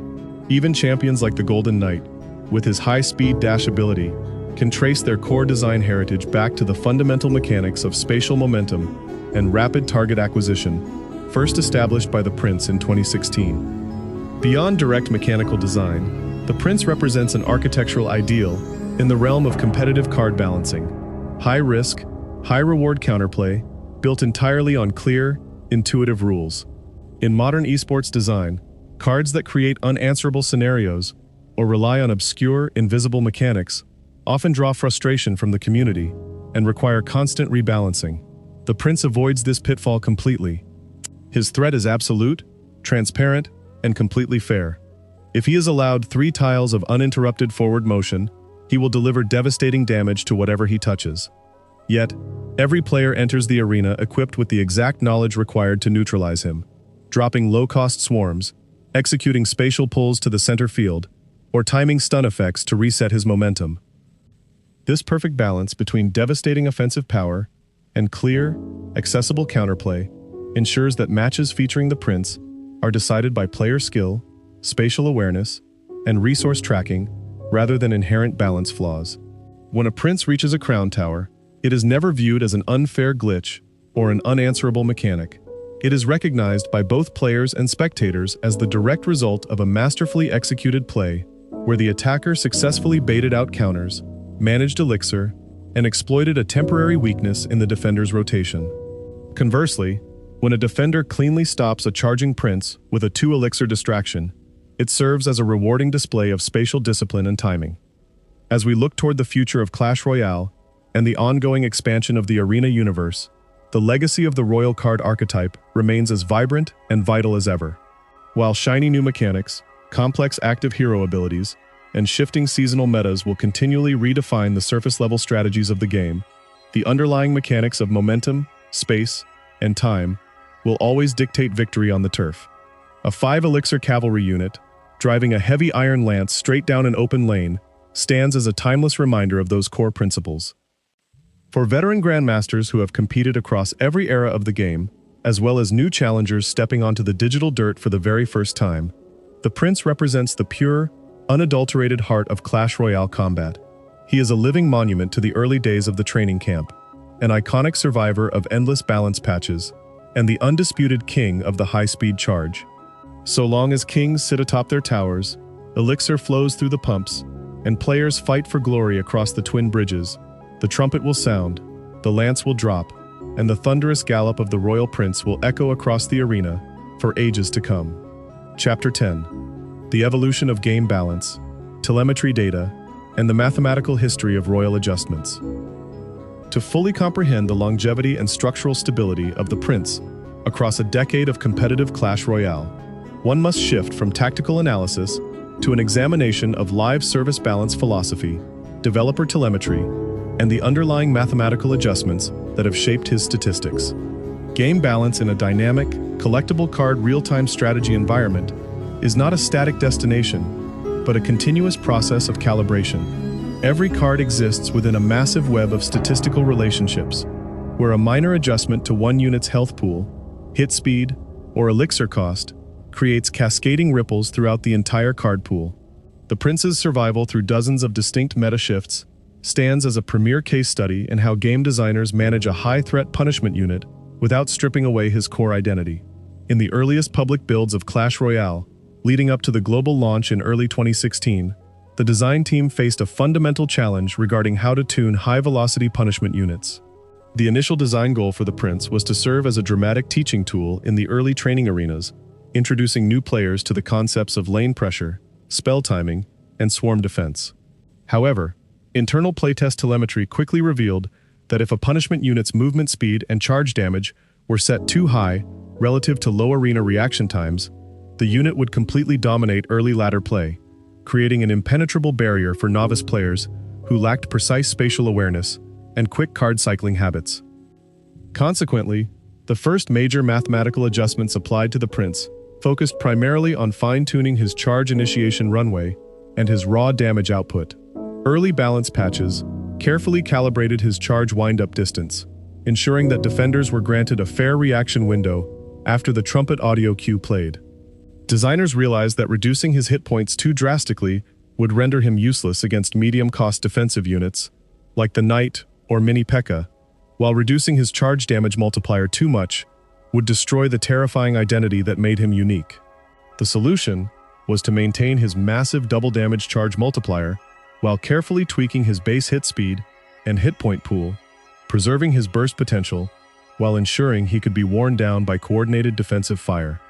Even champions like the Golden Knight, with his high-speed dash ability, can trace their core design heritage back to the fundamental mechanics of spatial momentum and rapid target acquisition, first established by the Prince in 2016. Beyond direct mechanical design, the Prince represents an architectural ideal in the realm of competitive card balancing. High-risk, high-reward counterplay, built entirely on clear, intuitive rules. In modern esports design, cards that create unanswerable scenarios or rely on obscure, invisible mechanics often draw frustration from the community and require constant rebalancing. The Prince avoids this pitfall completely. His threat is absolute, transparent, and completely fair. If he is allowed 3 tiles of uninterrupted forward motion, he will deliver devastating damage to whatever he touches. Yet, every player enters the arena equipped with the exact knowledge required to neutralize him, dropping low-cost swarms, executing spatial pulls to the center field, or timing stun effects to reset his momentum. This perfect balance between devastating offensive power and clear, accessible counterplay ensures that matches featuring the Prince are decided by player skill, spatial awareness, and resource tracking rather than inherent balance flaws. When a Prince reaches a crown tower, it is never viewed as an unfair glitch or an unanswerable mechanic. It is recognized by both players and spectators as the direct result of a masterfully executed play where the attacker successfully baited out counters, managed Elixir, and exploited a temporary weakness in the defender's rotation. Conversely, when a defender cleanly stops a charging Prince with a 2 Elixir distraction, it serves as a rewarding display of spatial discipline and timing. As we look toward the future of Clash Royale and the ongoing expansion of the Arena universe, the legacy of the Royal card archetype remains as vibrant and vital as ever. While shiny new mechanics, complex active hero abilities, and shifting seasonal metas will continually redefine the surface-level strategies of the game, the underlying mechanics of momentum, space, and time will always dictate victory on the turf. A 5 Elixir cavalry unit, driving a heavy iron lance straight down an open lane, stands as a timeless reminder of those core principles. For veteran grandmasters who have competed across every era of the game, as well as new challengers stepping onto the digital dirt for the very first time, the Prince represents the pure, unadulterated heart of Clash Royale combat. He is a living monument to the early days of the training camp, an iconic survivor of endless balance patches, and the undisputed king of the high-speed charge. So long as kings sit atop their towers, Elixir flows through the pumps, and players fight for glory across the twin bridges, the trumpet will sound, the lance will drop, and the thunderous gallop of the Royal Prince will echo across the arena for ages to come. Chapter 10. The Evolution of Game Balance, Telemetry Data, and the Mathematical History of Royal Adjustments. To fully comprehend the longevity and structural stability of the Prince across a decade of competitive Clash Royale, one must shift from tactical analysis to an examination of live service balance philosophy, developer telemetry, and the underlying mathematical adjustments that have shaped his statistics. Game balance in a dynamic, collectible card real-time strategy environment is not a static destination, but a continuous process of calibration. Every card exists within a massive web of statistical relationships, where a minor adjustment to one unit's health pool, hit speed, or elixir cost creates cascading ripples throughout the entire card pool. The Prince's survival through dozens of distinct meta shifts stands as a premier case study in how game designers manage a high-threat punishment unit without stripping away his core identity. In the earliest public builds of Clash Royale, leading up to the global launch in early 2016, the design team faced a fundamental challenge regarding how to tune high-velocity punishment units. The initial design goal for the Prince was to serve as a dramatic teaching tool in the early training arenas, introducing new players to the concepts of lane pressure, spell timing, and swarm defense. However, internal playtest telemetry quickly revealed that if a punishment unit's movement speed and charge damage were set too high relative to low arena reaction times, the unit would completely dominate early ladder play, creating an impenetrable barrier for novice players who lacked precise spatial awareness and quick card cycling habits. Consequently, the first major mathematical adjustments applied to the Prince focused primarily on fine-tuning his charge initiation runway and his raw damage output. Early balance patches carefully calibrated his charge wind-up distance, ensuring that defenders were granted a fair reaction window after the trumpet audio cue played. Designers realized that reducing his hit points too drastically would render him useless against medium-cost defensive units, like the Knight or Mini P.E.K.K.A., while reducing his charge damage multiplier too much would destroy the terrifying identity that made him unique. The solution was to maintain his massive double damage charge multiplier while carefully tweaking his base hit speed and hit point pool, preserving his burst potential while ensuring he could be worn down by coordinated defensive fire.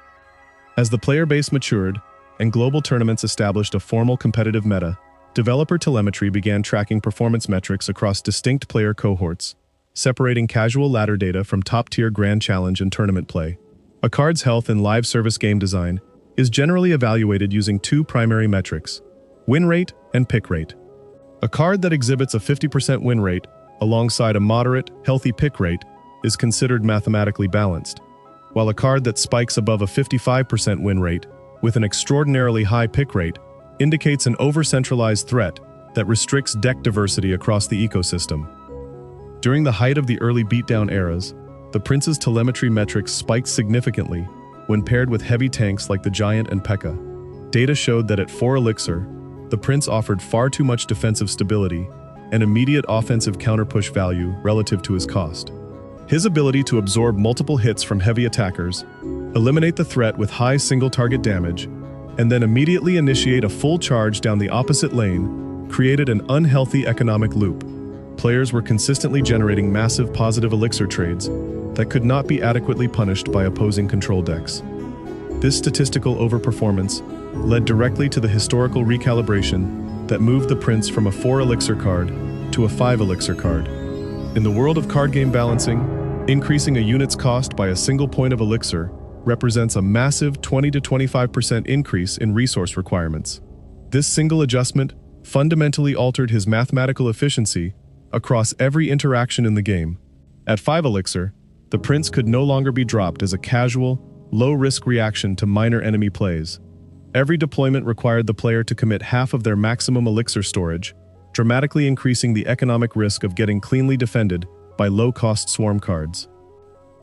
As the player base matured and global tournaments established a formal competitive meta, developer telemetry began tracking performance metrics across distinct player cohorts, separating casual ladder data from top-tier grand challenge and tournament play. A card's health in live service game design is generally evaluated using two primary metrics: win rate and pick rate. A card that exhibits a 50% win rate alongside a moderate, healthy pick rate is considered mathematically balanced, while a card that spikes above a 55% win rate with an extraordinarily high pick rate indicates an over-centralized threat that restricts deck diversity across the ecosystem. During the height of the early beatdown eras, the Prince's telemetry metrics spiked significantly when paired with heavy tanks like the Giant and P.E.K.K.A. Data showed that at 4 Elixir, the Prince offered far too much defensive stability and immediate offensive counterpush value relative to his cost. His ability to absorb multiple hits from heavy attackers, eliminate the threat with high single-target damage, and then immediately initiate a full charge down the opposite lane created an unhealthy economic loop. Players were consistently generating massive positive Elixir trades that could not be adequately punished by opposing control decks. This statistical overperformance led directly to the historical recalibration that moved the Prince from a 4 Elixir card to a 5 Elixir card. In the world of card game balancing, increasing a unit's cost by a single point of Elixir represents a massive 20 to 25% increase in resource requirements. This single adjustment fundamentally altered his mathematical efficiency across every interaction in the game. At 5 Elixir, the Prince could no longer be dropped as a casual, low-risk reaction to minor enemy plays. Every deployment required the player to commit half of their maximum Elixir storage, dramatically increasing the economic risk of getting cleanly defended by low-cost swarm cards.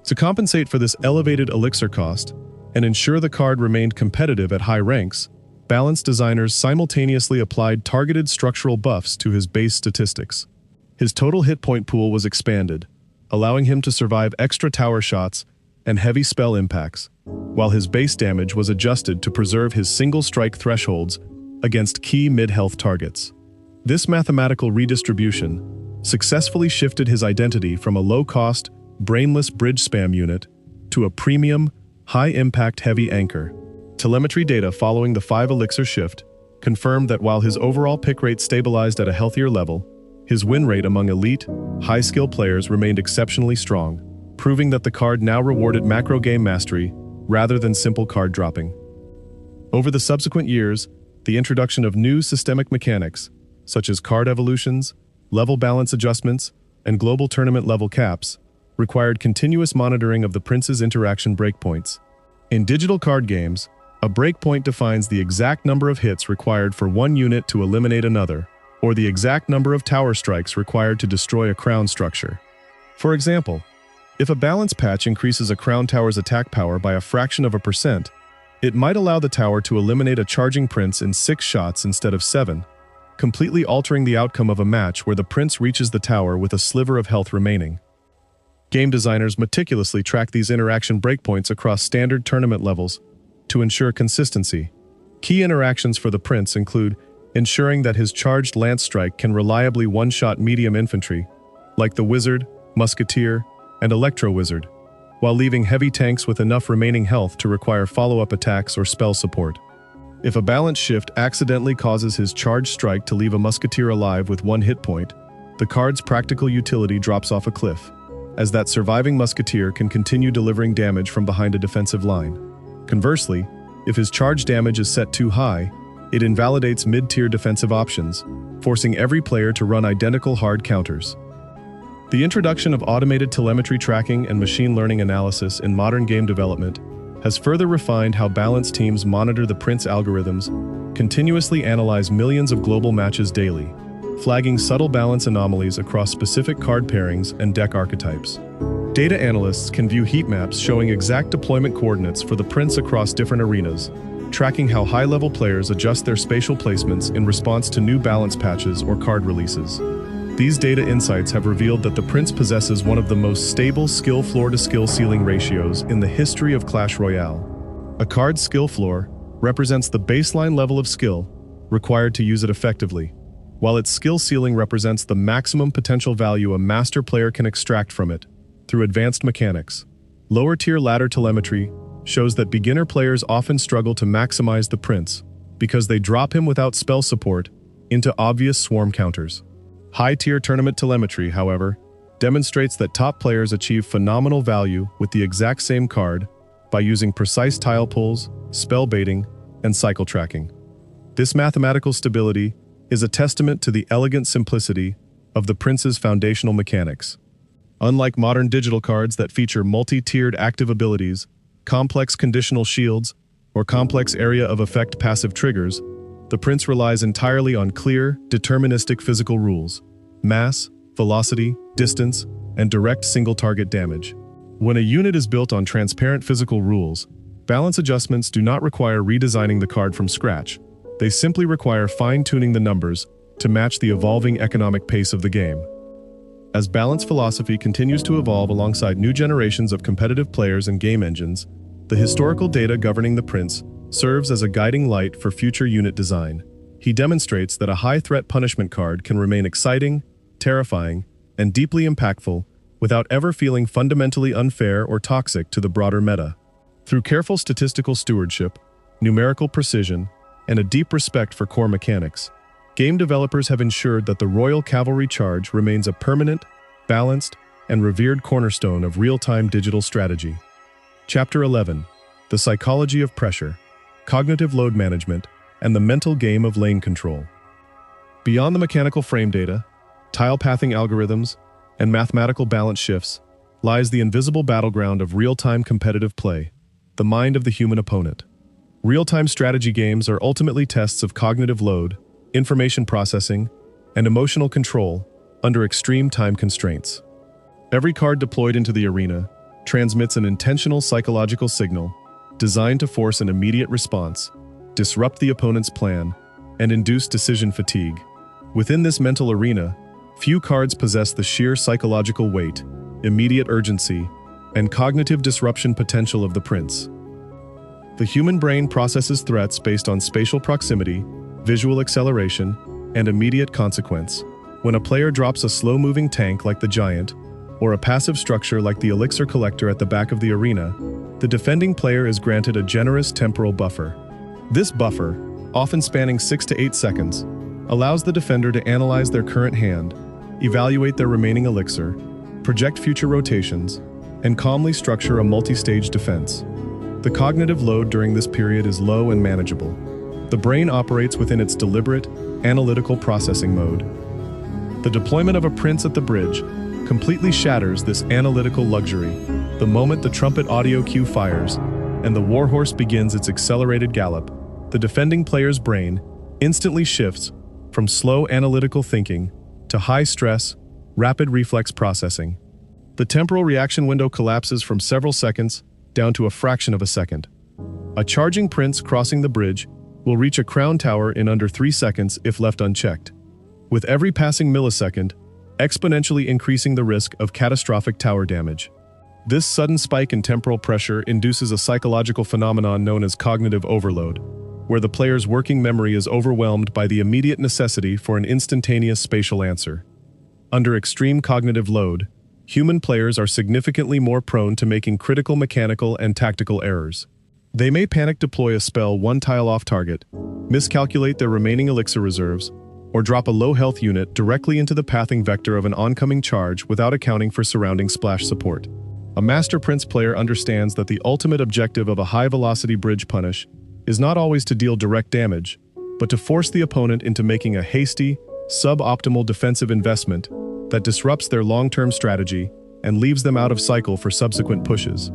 To compensate for this elevated Elixir cost and ensure the card remained competitive at high ranks, balance designers simultaneously applied targeted structural buffs to his base statistics. His total hit point pool was expanded, allowing him to survive extra tower shots and heavy spell impacts, while his base damage was adjusted to preserve his single-strike thresholds against key mid-health targets. This mathematical redistribution successfully shifted his identity from a low-cost, brainless bridge spam unit to a premium, high-impact heavy anchor. Telemetry data following the 5 Elixir shift confirmed that while his overall pick rate stabilized at a healthier level, his win rate among elite, high-skill players remained exceptionally strong, proving that the card now rewarded macro game mastery rather than simple card dropping. Over the subsequent years, the introduction of new systemic mechanics, such as card evolutions, level balance adjustments, and global tournament level caps, required continuous monitoring of the Prince's interaction breakpoints. In digital card games, a breakpoint defines the exact number of hits required for one unit to eliminate another, or the exact number of tower strikes required to destroy a crown structure. For example, if a balance patch increases a crown tower's attack power by a fraction of a percent, it might allow the tower to eliminate a charging Prince in 6 shots instead of 7, completely altering the outcome of a match where the Prince reaches the tower with a sliver of health remaining. Game designers meticulously track these interaction breakpoints across standard tournament levels to ensure consistency. Key interactions for the Prince include ensuring that his charged lance strike can reliably one-shot medium infantry, like the Wizard, Musketeer, and Electro Wizard, while leaving heavy tanks with enough remaining health to require follow-up attacks or spell support. If a balance shift accidentally causes his charged strike to leave a Musketeer alive with 1 hit point, the card's practical utility drops off a cliff, as that surviving Musketeer can continue delivering damage from behind a defensive line. Conversely, if his charge damage is set too high, it invalidates mid-tier defensive options, forcing every player to run identical hard counters. The introduction of automated telemetry tracking and machine learning analysis in modern game development has further refined how balance teams monitor the Prince algorithms, continuously analyze millions of global matches daily, flagging subtle balance anomalies across specific card pairings and deck archetypes. Data analysts can view heat maps showing exact deployment coordinates for the Prince across different arenas, tracking how high-level players adjust their spatial placements in response to new balance patches or card releases. These data insights have revealed that the Prince possesses one of the most stable skill floor-to-skill ceiling ratios in the history of Clash Royale. A card's skill floor represents the baseline level of skill required to use it effectively, while its skill ceiling represents the maximum potential value a master player can extract from it through advanced mechanics. Lower-tier ladder telemetry shows that beginner players often struggle to maximize the Prince because they drop him without spell support into obvious swarm counters. High-tier tournament telemetry, however, demonstrates that top players achieve phenomenal value with the exact same card by using precise tile pulls, spell baiting, and cycle tracking. This mathematical stability is a testament to the elegant simplicity of the Prince's foundational mechanics. Unlike modern digital cards that feature multi-tiered active abilities, complex conditional shields, or complex area of effect passive triggers, the Prince relies entirely on clear, deterministic physical rules: mass, velocity, distance, and direct single-target damage. When a unit is built on transparent physical rules, balance adjustments do not require redesigning the card from scratch. They simply require fine-tuning the numbers to match the evolving economic pace of the game. As balance philosophy continues to evolve alongside new generations of competitive players and game engines, the historical data governing the Prince serves as a guiding light for future unit design. He demonstrates that a high-threat punishment card can remain exciting, terrifying, and deeply impactful without ever feeling fundamentally unfair or toxic to the broader meta. Through careful statistical stewardship, numerical precision, and a deep respect for core mechanics, game developers have ensured that the Royal Cavalry Charge remains a permanent, balanced, and revered cornerstone of real-time digital strategy. Chapter 11: The Psychology of Pressure, Cognitive Load Management, and the Mental Game of Lane Control. Beyond the mechanical frame data, tile pathing algorithms, and mathematical balance shifts lies the invisible battleground of real-time competitive play, the mind of the human opponent. Real-time strategy games are ultimately tests of cognitive load, information processing, and emotional control under extreme time constraints. Every card deployed into the arena transmits an intentional psychological signal designed to force an immediate response, disrupt the opponent's plan, and induce decision fatigue. Within this mental arena, few cards possess the sheer psychological weight, immediate urgency, and cognitive disruption potential of the Prince. The human brain processes threats based on spatial proximity, visual acceleration, and immediate consequence. When a player drops a slow-moving tank like the Giant, or a passive structure like the Elixir collector at the back of the arena, the defending player is granted a generous temporal buffer. This buffer, often spanning 6 to 8 seconds, allows the defender to analyze their current hand, evaluate their remaining elixir, project future rotations, and calmly structure a multi-stage defense. The cognitive load during this period is low and manageable. The brain operates within its deliberate, analytical processing mode. The deployment of a Prince at the bridge completely shatters this analytical luxury the moment the trumpet audio cue fires and the warhorse begins its accelerated gallop. The defending player's brain instantly shifts from slow analytical thinking to high-stress, rapid reflex processing. The temporal reaction window collapses from several seconds down to a fraction of a second. A charging Prince crossing the bridge will reach a crown tower in under 3 seconds if left unchecked, with every passing millisecond exponentially increasing the risk of catastrophic tower damage. This sudden spike in temporal pressure induces a psychological phenomenon known as cognitive overload, where the player's working memory is overwhelmed by the immediate necessity for an instantaneous spatial answer. Under extreme cognitive load, human players are significantly more prone to making critical mechanical and tactical errors. They may panic deploy a spell one tile off target, miscalculate their remaining elixir reserves, or drop a low-health unit directly into the pathing vector of an oncoming charge without accounting for surrounding splash support. A Master Prince player understands that the ultimate objective of a high-velocity bridge punish is not always to deal direct damage, but to force the opponent into making a hasty, suboptimal defensive investment that disrupts their long-term strategy and leaves them out of cycle for subsequent pushes.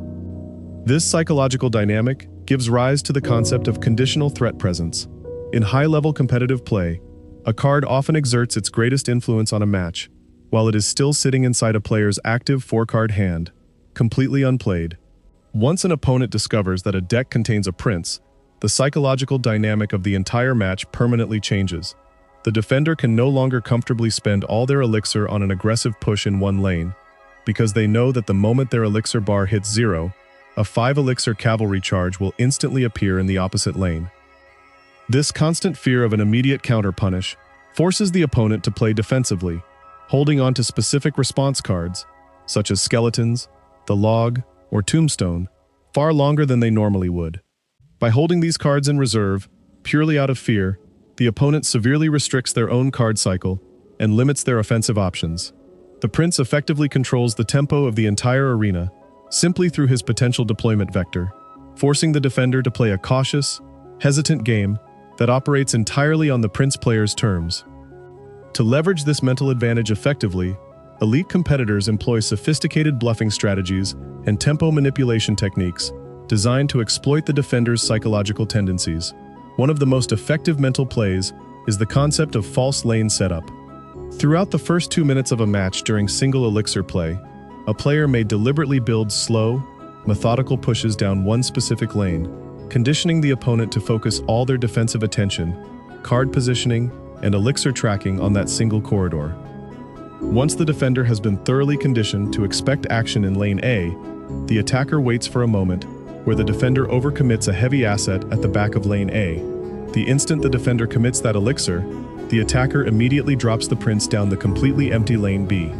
This psychological dynamic gives rise to the concept of conditional threat presence. In high-level competitive play, a card often exerts its greatest influence on a match, while it is still sitting inside a player's active 4-card hand, completely unplayed. Once an opponent discovers that a deck contains a Prince, the psychological dynamic of the entire match permanently changes. The defender can no longer comfortably spend all their elixir on an aggressive push in one lane, because they know that the moment their elixir bar hits 0, a 5-elixir cavalry charge will instantly appear in the opposite lane. This constant fear of an immediate counter-punish forces the opponent to play defensively, holding on to specific response cards, such as skeletons, the log, or tombstone, far longer than they normally would. By holding these cards in reserve, purely out of fear, the opponent severely restricts their own card cycle and limits their offensive options. The Prince effectively controls the tempo of the entire arena simply through his potential deployment vector. forcing the defender to play a cautious, hesitant game that operates entirely on the prince player's terms. To leverage this mental advantage effectively, elite competitors employ sophisticated bluffing strategies and tempo manipulation techniques designed to exploit the defender's psychological tendencies. One of the most effective mental plays is the concept of false lane setup. Throughout the first 2 minutes of a match during single elixir play, a player may deliberately build slow, methodical pushes down one specific lane, conditioning the opponent to focus all their defensive attention, card positioning, and elixir tracking on that single corridor. Once the defender has been thoroughly conditioned to expect action in lane A, the attacker waits for a moment where the defender overcommits a heavy asset at the back of lane A. The instant the defender commits that elixir, the attacker immediately drops the prince down the completely empty lane B.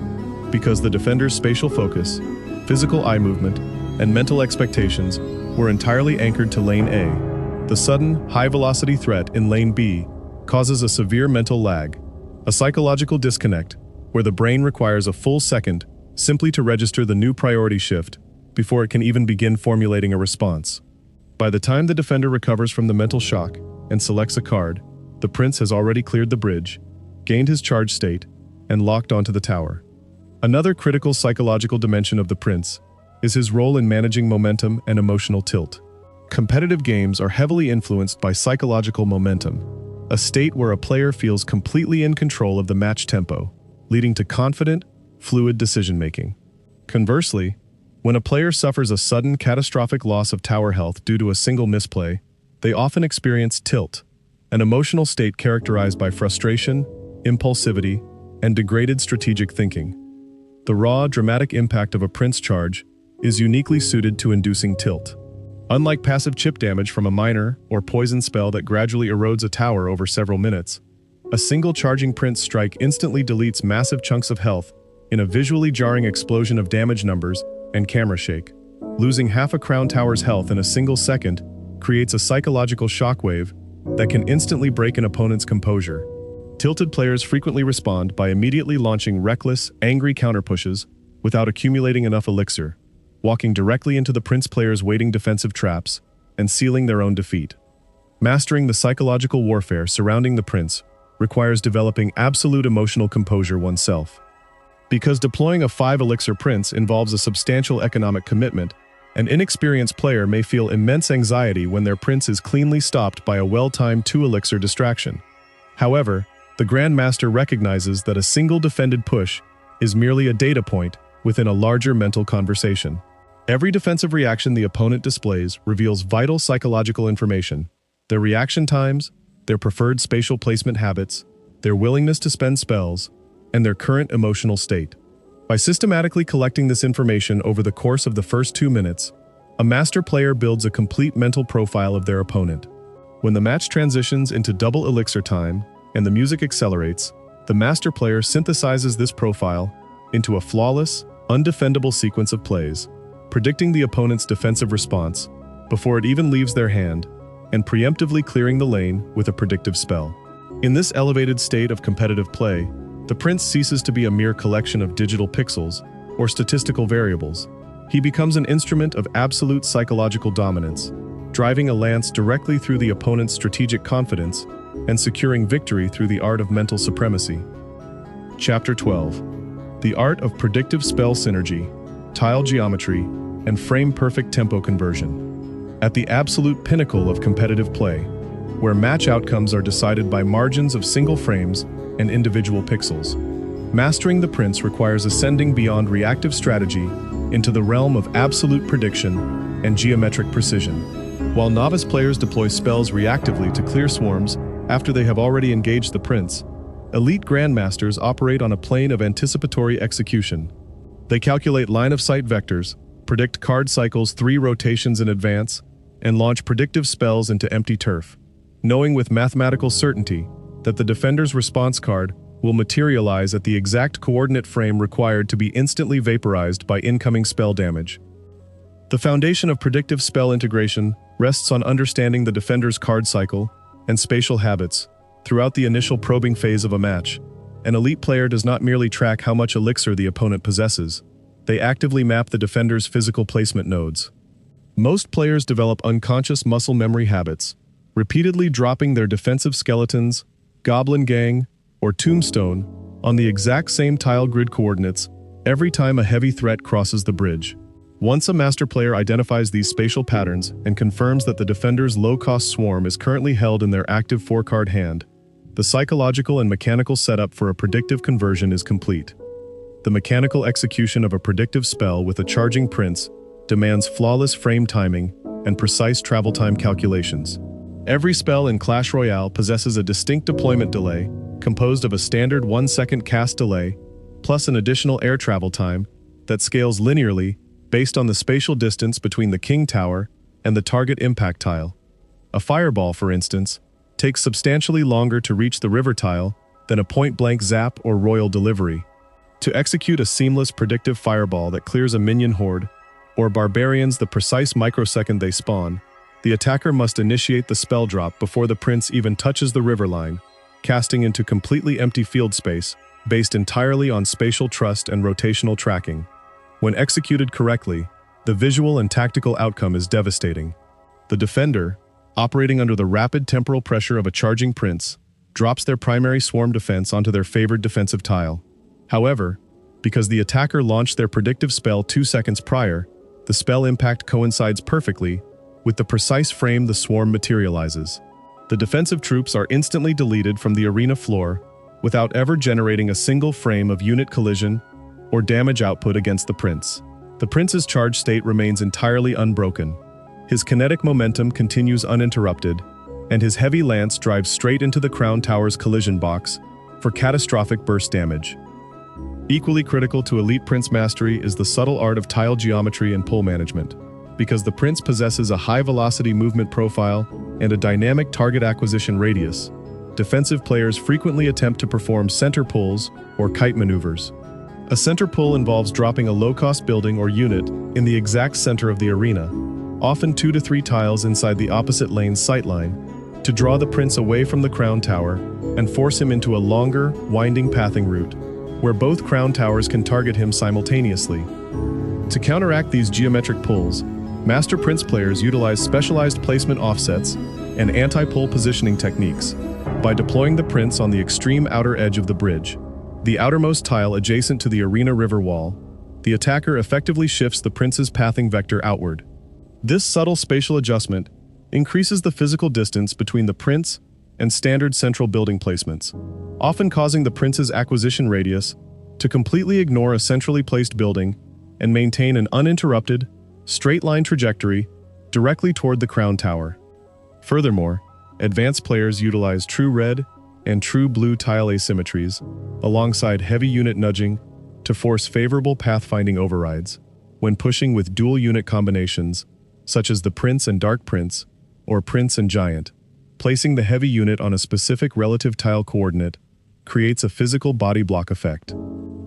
Because the defender's spatial focus, physical eye movement, and mental expectations were entirely anchored to lane A, the sudden, high-velocity threat in lane B causes a severe mental lag, a psychological disconnect where the brain requires a full second simply to register the new priority shift before it can even begin formulating a response. By the time the defender recovers from the mental shock and selects a card, the prince has already cleared the bridge, gained his charge state, and locked onto the tower. Another critical psychological dimension of the prince is his role in managing momentum and emotional tilt. Competitive games are heavily influenced by psychological momentum, a state where a player feels completely in control of the match tempo, leading to confident, fluid decision-making. Conversely, when a player suffers a sudden catastrophic loss of tower health due to a single misplay, they often experience tilt, an emotional state characterized by frustration, impulsivity, and degraded strategic thinking. The raw, dramatic impact of a prince charge is uniquely suited to inducing tilt. Unlike passive chip damage from a minor or poison spell that gradually erodes a tower over several minutes, a single charging prince strike instantly deletes massive chunks of health in a visually jarring explosion of damage numbers and camera shake. Losing half a crown tower's health in a single second creates a psychological shockwave that can instantly break an opponent's composure. Tilted players frequently respond by immediately launching reckless, angry counterpushes without accumulating enough elixir, walking directly into the prince player's waiting defensive traps and sealing their own defeat. Mastering the psychological warfare surrounding the prince requires developing absolute emotional composure oneself. Because deploying a 5-elixir prince involves a substantial economic commitment, an inexperienced player may feel immense anxiety when their prince is cleanly stopped by a well-timed 2-elixir distraction. However, the Grandmaster recognizes that a single defended push is merely a data point within a larger mental conversation. Every defensive reaction the opponent displays reveals vital psychological information: their reaction times, their preferred spatial placement habits, their willingness to spend spells, and their current emotional state. By systematically collecting this information over the course of the first 2 minutes, a master player builds a complete mental profile of their opponent. When the match transitions into double elixir time and the music accelerates, the master player synthesizes this profile into a flawless, undefendable sequence of plays, predicting the opponent's defensive response before it even leaves their hand, and preemptively clearing the lane with a predictive spell. In this elevated state of competitive play, the prince ceases to be a mere collection of digital pixels or statistical variables. He becomes an instrument of absolute psychological dominance, driving a lance directly through the opponent's strategic confidence and securing victory through the art of mental supremacy. Chapter 12. The Art of Predictive Spell Synergy, Tile Geometry, and Frame-Perfect Tempo Conversion. At the absolute pinnacle of competitive play, where match outcomes are decided by margins of single frames and individual pixels, mastering the prince requires ascending beyond reactive strategy into the realm of absolute prediction and geometric precision. While novice players deploy spells reactively to clear swarms after they have already engaged the prince, elite grandmasters operate on a plane of anticipatory execution. They calculate line-of-sight vectors, predict card cycles 3 rotations in advance, and launch predictive spells into empty turf, knowing with mathematical certainty that the defender's response card will materialize at the exact coordinate frame required to be instantly vaporized by incoming spell damage. The foundation of predictive spell integration rests on understanding the defender's card cycle and spatial habits throughout the initial probing phase of a match. An elite player does not merely track how much elixir the opponent possesses, they actively map the defender's physical placement nodes. Most players develop unconscious muscle memory habits, repeatedly dropping their defensive skeletons, goblin gang, or tombstone on the exact same tile grid coordinates every time a heavy threat crosses the bridge. Once a master player identifies these spatial patterns and confirms that the defender's low-cost swarm is currently held in their active 4-card hand, the psychological and mechanical setup for a predictive conversion is complete. The mechanical execution of a predictive spell with a charging prince demands flawless frame timing and precise travel time calculations. Every spell in Clash Royale possesses a distinct deployment delay composed of a standard 1-second cast delay plus an additional air travel time that scales linearly based on the spatial distance between the king tower and the target impact tile. A fireball, for instance, takes substantially longer to reach the river tile than a point-blank zap or royal delivery. To execute a seamless predictive fireball that clears a minion horde, or barbarians the precise microsecond they spawn, the attacker must initiate the spell drop before the prince even touches the river line, casting into completely empty field space based entirely on spatial trust and rotational tracking. When executed correctly, the visual and tactical outcome is devastating. The defender, operating under the rapid temporal pressure of a charging prince, drops their primary swarm defense onto their favored defensive tile. However, because the attacker launched their predictive spell 2 seconds prior, the spell impact coincides perfectly with the precise frame the swarm materializes. The defensive troops are instantly deleted from the arena floor without ever generating a single frame of unit collision or damage output against the prince. The prince's charge state remains entirely unbroken. His kinetic momentum continues uninterrupted, and his heavy lance drives straight into the crown tower's collision box for catastrophic burst damage. Equally critical to elite prince mastery is the subtle art of tile geometry and pull management. Because the prince possesses a high-velocity movement profile and a dynamic target acquisition radius, defensive players frequently attempt to perform center pulls or kite maneuvers. A center pull involves dropping a low-cost building or unit in the exact center of the arena, often 2 to 3 tiles inside the opposite lane's sightline, to draw the prince away from the crown tower and force him into a longer, winding pathing route, where both crown towers can target him simultaneously. To counteract these geometric pulls, Master Prince players utilize specialized placement offsets and anti-pull positioning techniques by deploying the prince on the extreme outer edge of the bridge, the outermost tile adjacent to the arena river wall. The attacker effectively shifts the prince's pathing vector outward. This subtle spatial adjustment increases the physical distance between the prince and standard central building placements, often causing the prince's acquisition radius to completely ignore a centrally placed building and maintain an uninterrupted, straight-line trajectory directly toward the crown tower. Furthermore, advanced players utilize true red and true blue tile asymmetries, alongside heavy unit nudging, to force favorable pathfinding overrides when pushing with dual unit combinations, such as the Prince and Dark Prince, or Prince and Giant. Placing the heavy unit on a specific relative tile coordinate creates a physical body block effect.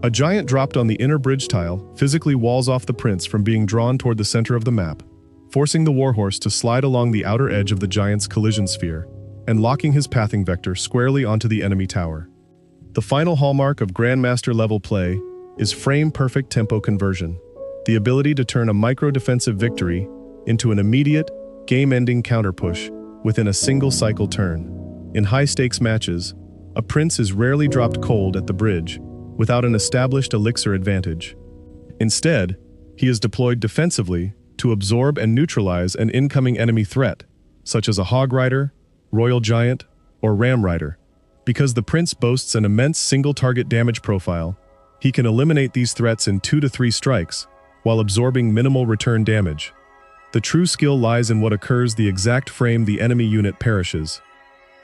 A giant dropped on the inner bridge tile physically walls off the prince from being drawn toward the center of the map, forcing the warhorse to slide along the outer edge of the giant's collision sphere and locking his pathing vector squarely onto the enemy tower. The final hallmark of Grandmaster level play is frame-perfect tempo conversion, the ability to turn a micro-defensive victory into an immediate, game-ending counter-push within a single cycle turn. In high-stakes matches, a prince is rarely dropped cold at the bridge without an established elixir advantage. Instead, he is deployed defensively to absorb and neutralize an incoming enemy threat, such as a hog rider, royal giant, or ram rider. Because the prince boasts an immense single-target damage profile, he can eliminate these threats in 2 to 3 strikes, while absorbing minimal return damage. The true skill lies in what occurs the exact frame the enemy unit perishes.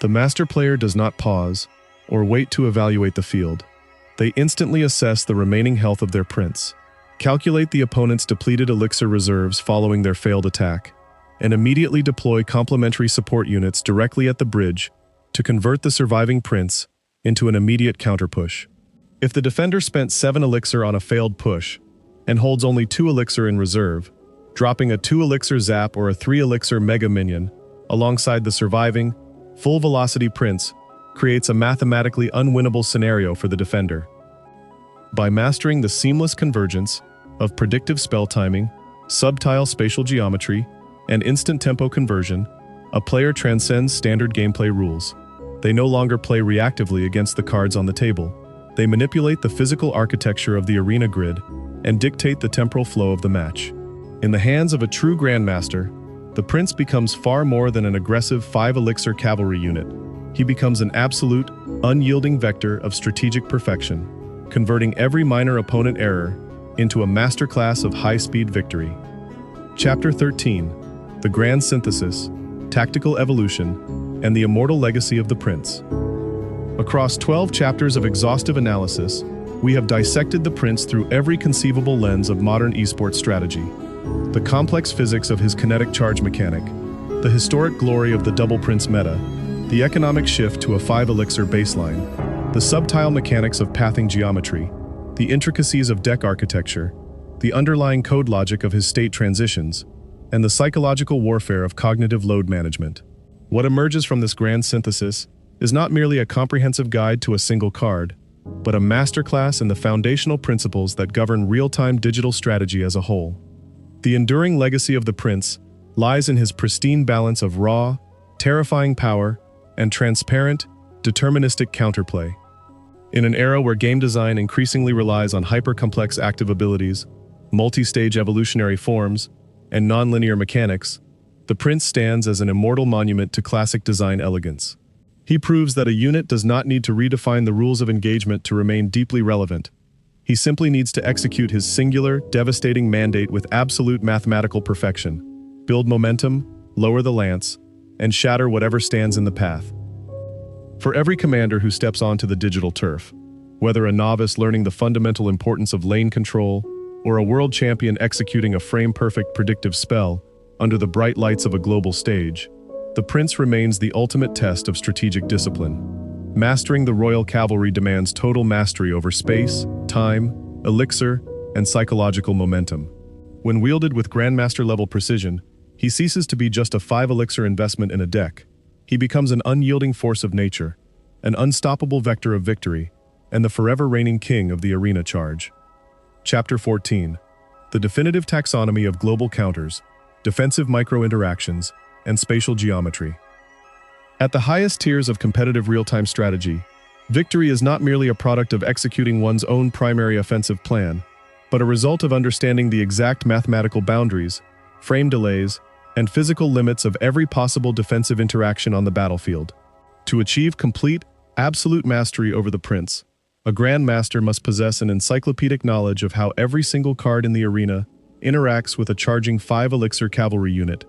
The master player does not pause or wait to evaluate the field. They instantly assess the remaining health of their prince, calculate the opponent's depleted elixir reserves following their failed attack, and immediately deploy complementary support units directly at the bridge to convert the surviving prince into an immediate counterpush. If the defender spent 7 elixir on a failed push and holds only 2 elixir in reserve, dropping a 2 elixir zap or a 3 elixir mega minion alongside the surviving, full-velocity prince creates a mathematically unwinnable scenario for the defender. By mastering the seamless convergence of predictive spell timing, subtile spatial geometry, and instant tempo conversion, a player transcends standard gameplay rules. They no longer play reactively against the cards on the table. They manipulate the physical architecture of the arena grid and dictate the temporal flow of the match. In the hands of a true grandmaster, the prince becomes far more than an aggressive 5-elixir cavalry unit. He becomes an absolute, unyielding vector of strategic perfection, converting every minor opponent error into a masterclass of high-speed victory. Chapter 13: The Grand Synthesis, Tactical Evolution, and the Immortal Legacy of the Prince. Across 12 chapters of exhaustive analysis, we have dissected the prince through every conceivable lens of modern esports strategy. The complex physics of his kinetic charge mechanic, the historic glory of the double prince meta, the economic shift to a 5-elixir baseline, the subtile mechanics of pathing geometry, the intricacies of deck architecture, the underlying code logic of his state transitions, and the psychological warfare of cognitive load management. What emerges from this grand synthesis is not merely a comprehensive guide to a single card, but a masterclass in the foundational principles that govern real-time digital strategy as a whole. The enduring legacy of the prince lies in his pristine balance of raw, terrifying power and transparent, deterministic counterplay. In an era where game design increasingly relies on hyper-complex active abilities, multi-stage evolutionary forms, and non-linear mechanics, the prince stands as an immortal monument to classic design elegance. He proves that a unit does not need to redefine the rules of engagement to remain deeply relevant. He simply needs to execute his singular, devastating mandate with absolute mathematical perfection, build momentum, lower the lance, and shatter whatever stands in the path. For every commander who steps onto the digital turf, whether a novice learning the fundamental importance of lane control or a world champion executing a frame-perfect predictive spell under the bright lights of a global stage, the prince remains the ultimate test of strategic discipline. Mastering the royal cavalry demands total mastery over space, time, elixir, and psychological momentum. When wielded with grandmaster-level precision, he ceases to be just a 5-elixir investment in a deck. He becomes an unyielding force of nature, an unstoppable vector of victory, and the forever reigning king of the arena charge. Chapter 14: The Definitive Taxonomy of Global Counters, Defensive Micro-Interactions, and Spatial Geometry. At the highest tiers of competitive real-time strategy, victory is not merely a product of executing one's own primary offensive plan, but a result of understanding the exact mathematical boundaries, frame delays, and physical limits of every possible defensive interaction on the battlefield. To achieve complete, absolute mastery over the prince, a grandmaster must possess an encyclopedic knowledge of how every single card in the arena interacts with a charging 5-elixir cavalry unit.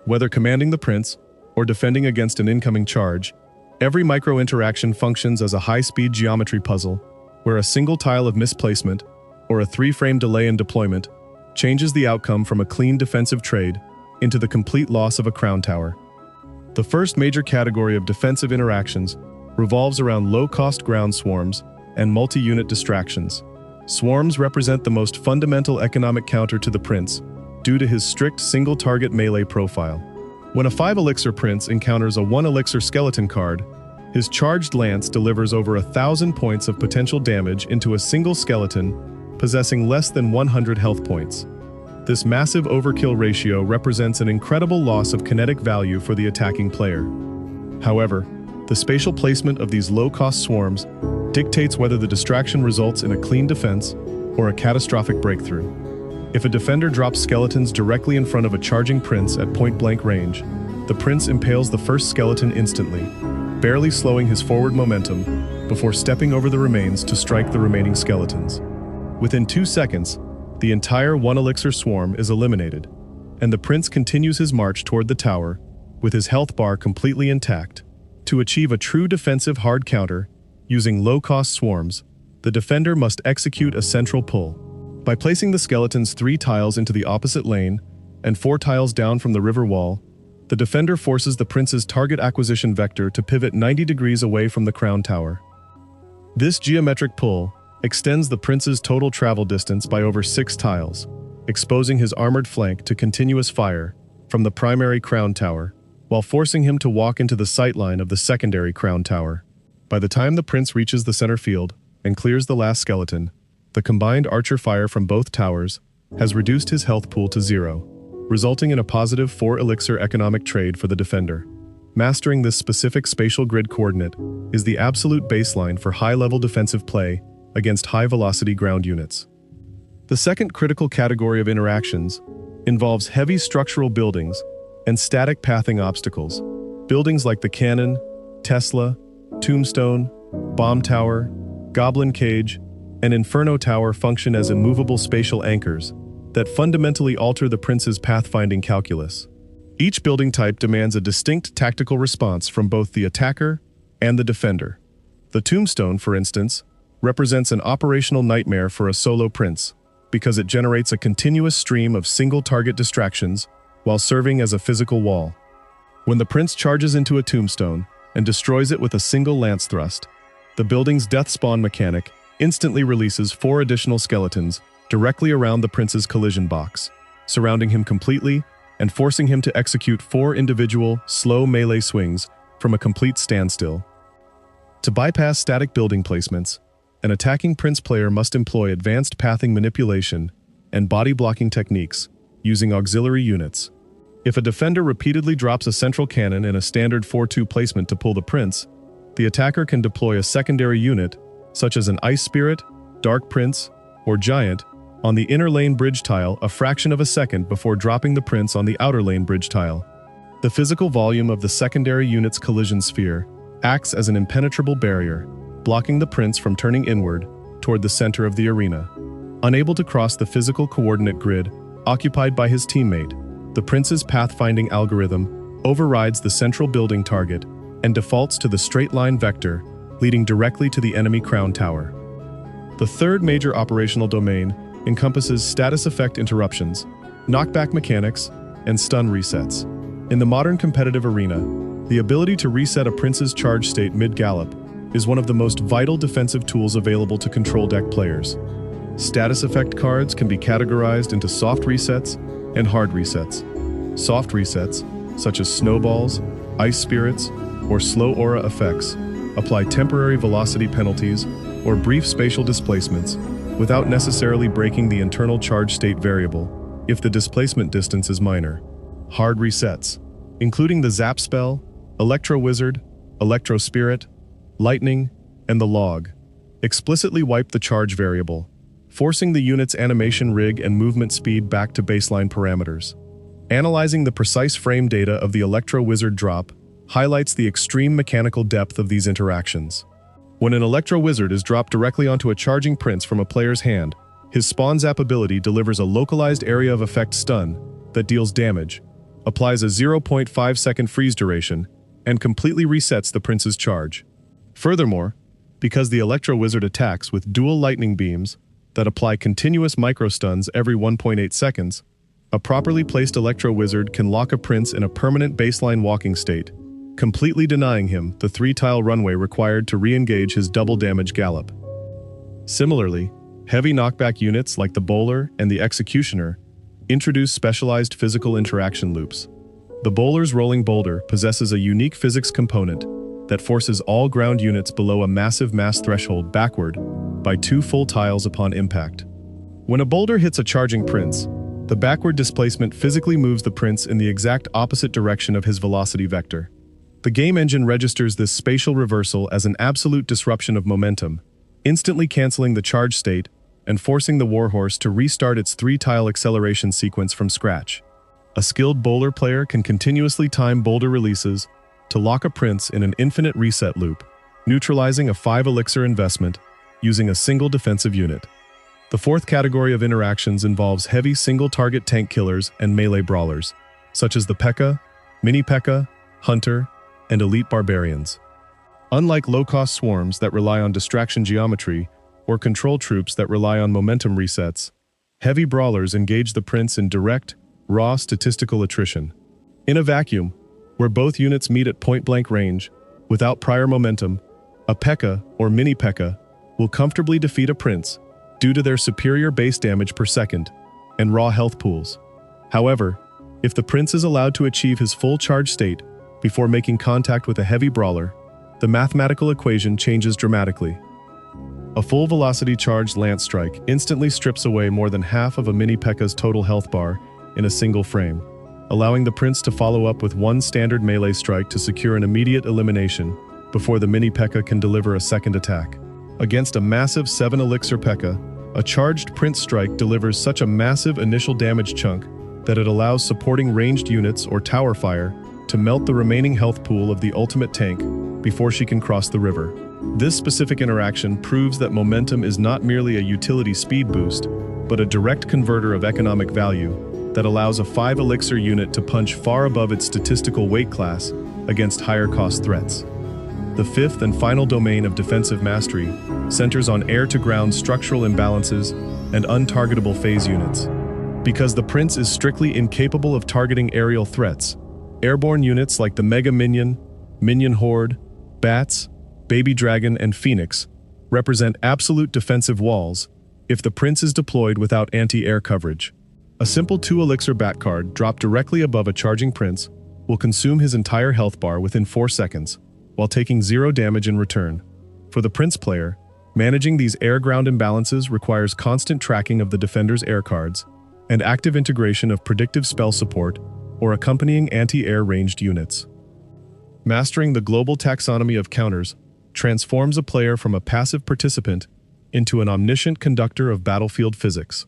Whether commanding the prince or defending against an incoming charge, every micro-interaction functions as a high-speed geometry puzzle, where a single tile of misplacement or a 3-frame delay in deployment changes the outcome from a clean defensive trade into the complete loss of a crown tower. The first major category of defensive interactions revolves around low-cost ground swarms and multi-unit distractions. Swarms represent the most fundamental economic counter to the prince, due to his strict single-target melee profile. When a 5-elixir prince encounters a 1-elixir skeleton card, his charged lance delivers over 1,000 points of potential damage into a single skeleton, possessing less than 100 health points. This massive overkill ratio represents an incredible loss of kinetic value for the attacking player. However, the spatial placement of these low-cost swarms dictates whether the distraction results in a clean defense or a catastrophic breakthrough. If a defender drops skeletons directly in front of a charging prince at point-blank range, the prince impales the first skeleton instantly, barely slowing his forward momentum before stepping over the remains to strike the remaining skeletons. Within 2 seconds, the entire 1-elixir swarm is eliminated, and the prince continues his march toward the tower with his health bar completely intact. To achieve a true defensive hard counter, using low-cost swarms, the defender must execute a central pull. By placing the skeletons 3 tiles into the opposite lane and 4 tiles down from the river wall, the defender forces the prince's target acquisition vector to pivot 90 degrees away from the crown tower. This geometric pull extends the prince's total travel distance by over 6 tiles, exposing his armored flank to continuous fire from the primary crown tower, while forcing him to walk into the sightline of the secondary crown tower. By the time the prince reaches the center field and clears the last skeleton, the combined archer fire from both towers has reduced his health pool to 0, resulting in a positive 4 elixir economic trade for the defender. Mastering this specific spatial grid coordinate is the absolute baseline for high-level defensive play against high-velocity ground units. The second critical category of interactions involves heavy structural buildings and static pathing obstacles. Buildings like the cannon, Tesla, Tombstone, Bomb Tower, Goblin Cage, and Inferno Tower function as immovable spatial anchors that fundamentally alter the prince's pathfinding calculus. Each building type demands a distinct tactical response from both the attacker and the defender. The Tombstone, for instance, represents an operational nightmare for a solo prince because it generates a continuous stream of single-target distractions while serving as a physical wall. When the prince charges into a tombstone and destroys it with a single lance thrust, the building's death spawn mechanic instantly releases 4 additional skeletons directly around the prince's collision box, surrounding him completely and forcing him to execute 4 individual, slow melee swings from a complete standstill. To bypass static building placements, an attacking prince player must employ advanced pathing manipulation and body-blocking techniques using auxiliary units. If a defender repeatedly drops a central cannon in a standard 4-2 placement to pull the prince, the attacker can deploy a secondary unit, such as an Ice Spirit, Dark Prince, or Giant, on the inner lane bridge tile a fraction of a second before dropping the prince on the outer lane bridge tile. The physical volume of the secondary unit's collision sphere acts as an impenetrable barrier, blocking the prince from turning inward toward the center of the arena. Unable to cross the physical coordinate grid occupied by his teammate, the prince's pathfinding algorithm overrides the central building target and defaults to the straight-line vector leading directly to the enemy crown tower. The third major operational domain encompasses status effect interruptions, knockback mechanics, and stun resets. In the modern competitive arena, the ability to reset a prince's charge state mid-gallop is one of the most vital defensive tools available to control deck players. Status effect cards can be categorized into soft resets and hard resets. Soft resets, such as snowballs, ice spirits, or slow aura effects, apply temporary velocity penalties or brief spatial displacements without necessarily breaking the internal charge state variable if the displacement distance is minor. Hard resets, including the Zap spell, Electro Wizard, Electro Spirit, Lightning, and the Log, explicitly wipe the charge variable, forcing the unit's animation rig and movement speed back to baseline parameters. Analyzing the precise frame data of the Electro Wizard drop highlights the extreme mechanical depth of these interactions. When an Electro Wizard is dropped directly onto a charging prince from a player's hand, his Spawn Zap ability delivers a localized area of effect stun that deals damage, applies a 0.5 second freeze duration, and completely resets the prince's charge. Furthermore, because the Electro Wizard attacks with dual lightning beams that apply continuous microstuns every 1.8 seconds, a properly placed Electro Wizard can lock a prince in a permanent baseline walking state, completely denying him the 3-tile runway required to re-engage his double damage gallop. Similarly, heavy knockback units like the Bowler and the Executioner introduce specialized physical interaction loops. The Bowler's rolling boulder possesses a unique physics component that forces all ground units below a massive mass threshold backward by 2 full tiles upon impact. When a boulder hits a charging prince, the backward displacement physically moves the prince in the exact opposite direction of his velocity vector. The game engine registers this spatial reversal as an absolute disruption of momentum, instantly canceling the charge state and forcing the warhorse to restart its 3-tile acceleration sequence from scratch. A skilled bowler player can continuously time boulder releases to lock a prince in an infinite reset loop, neutralizing a 5 elixir investment using a single defensive unit. The fourth category of interactions involves heavy single-target tank killers and melee brawlers, such as the P.E.K.K.A., Mini P.E.K.K.A., Hunter, and Elite Barbarians. Unlike low-cost swarms that rely on distraction geometry or control troops that rely on momentum resets, heavy brawlers engage the prince in direct, raw statistical attrition. In a vacuum, where both units meet at point-blank range, without prior momentum, a P.E.K.K.A. or Mini P.E.K.K.A. will comfortably defeat a prince due to their superior base damage per second and raw health pools. However, if the prince is allowed to achieve his full charge state before making contact with a heavy brawler, the mathematical equation changes dramatically. A full-velocity charged lance strike instantly strips away more than half of a mini P.E.K.K.'s total health bar in a single frame, allowing the prince to follow up with one standard melee strike to secure an immediate elimination before the mini P.E.K.K.A can deliver a second attack. Against a massive 7 elixir P.E.K.K.A, a charged prince strike delivers such a massive initial damage chunk that it allows supporting ranged units or tower fire to melt the remaining health pool of the ultimate tank before she can cross the river. This specific interaction proves that momentum is not merely a utility speed boost, but a direct converter of economic value that allows a 5 elixir unit to punch far above its statistical weight class against higher cost threats. The fifth and final domain of defensive mastery centers on air-to-ground structural imbalances and untargetable phase units. Because the prince is strictly incapable of targeting aerial threats, airborne units like the Mega Minion, Minion Horde, Bats, Baby Dragon, and Phoenix represent absolute defensive walls if the prince is deployed without anti-air coverage. A simple 2 elixir bat card dropped directly above a charging prince will consume his entire health bar within 4 seconds, while taking 0 damage in return. For the prince player, managing these air-ground imbalances requires constant tracking of the defender's air cards and active integration of predictive spell support or accompanying anti-air ranged units. Mastering the global taxonomy of counters transforms a player from a passive participant into an omniscient conductor of battlefield physics.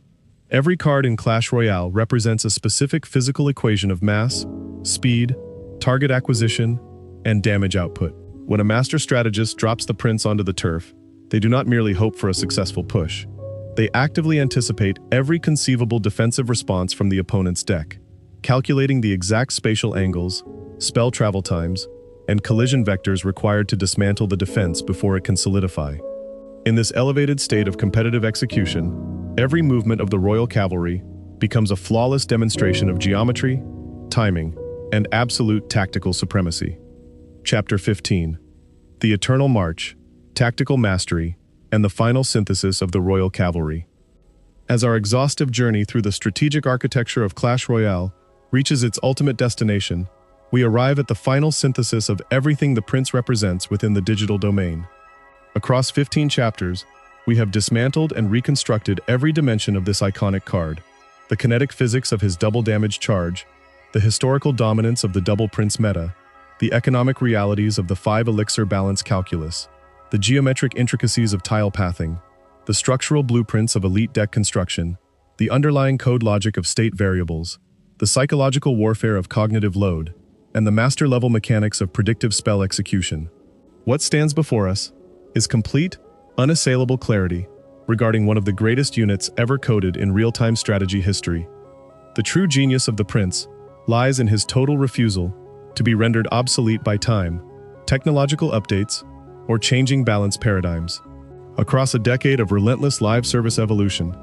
Every card in Clash Royale represents a specific physical equation of mass, speed, target acquisition, and damage output. When a master strategist drops the prince onto the turf, they do not merely hope for a successful push. They actively anticipate every conceivable defensive response from the opponent's deck, calculating the exact spatial angles, spell travel times, and collision vectors required to dismantle the defense before it can solidify. In this elevated state of competitive execution, every movement of the Royal Cavalry becomes a flawless demonstration of geometry, timing, and absolute tactical supremacy. Chapter 15. The Eternal March, Tactical Mastery, and the Final Synthesis of the Royal Cavalry. As our exhaustive journey through the strategic architecture of Clash Royale reaches its ultimate destination, we arrive at the final synthesis of everything the prince represents within the digital domain. Across 15 chapters, we have dismantled and reconstructed every dimension of this iconic card: the kinetic physics of his double damage charge, the historical dominance of the double prince meta, the economic realities of the 5 elixir balance calculus, the geometric intricacies of tile pathing, the structural blueprints of elite deck construction, the underlying code logic of state variables, the psychological warfare of cognitive load, and the master-level mechanics of predictive spell execution. What stands before us is complete, unassailable clarity regarding one of the greatest units ever coded in real-time strategy history. The true genius of the prince lies in his total refusal to be rendered obsolete by time, technological updates, or changing balance paradigms. Across a decade of relentless live service evolution,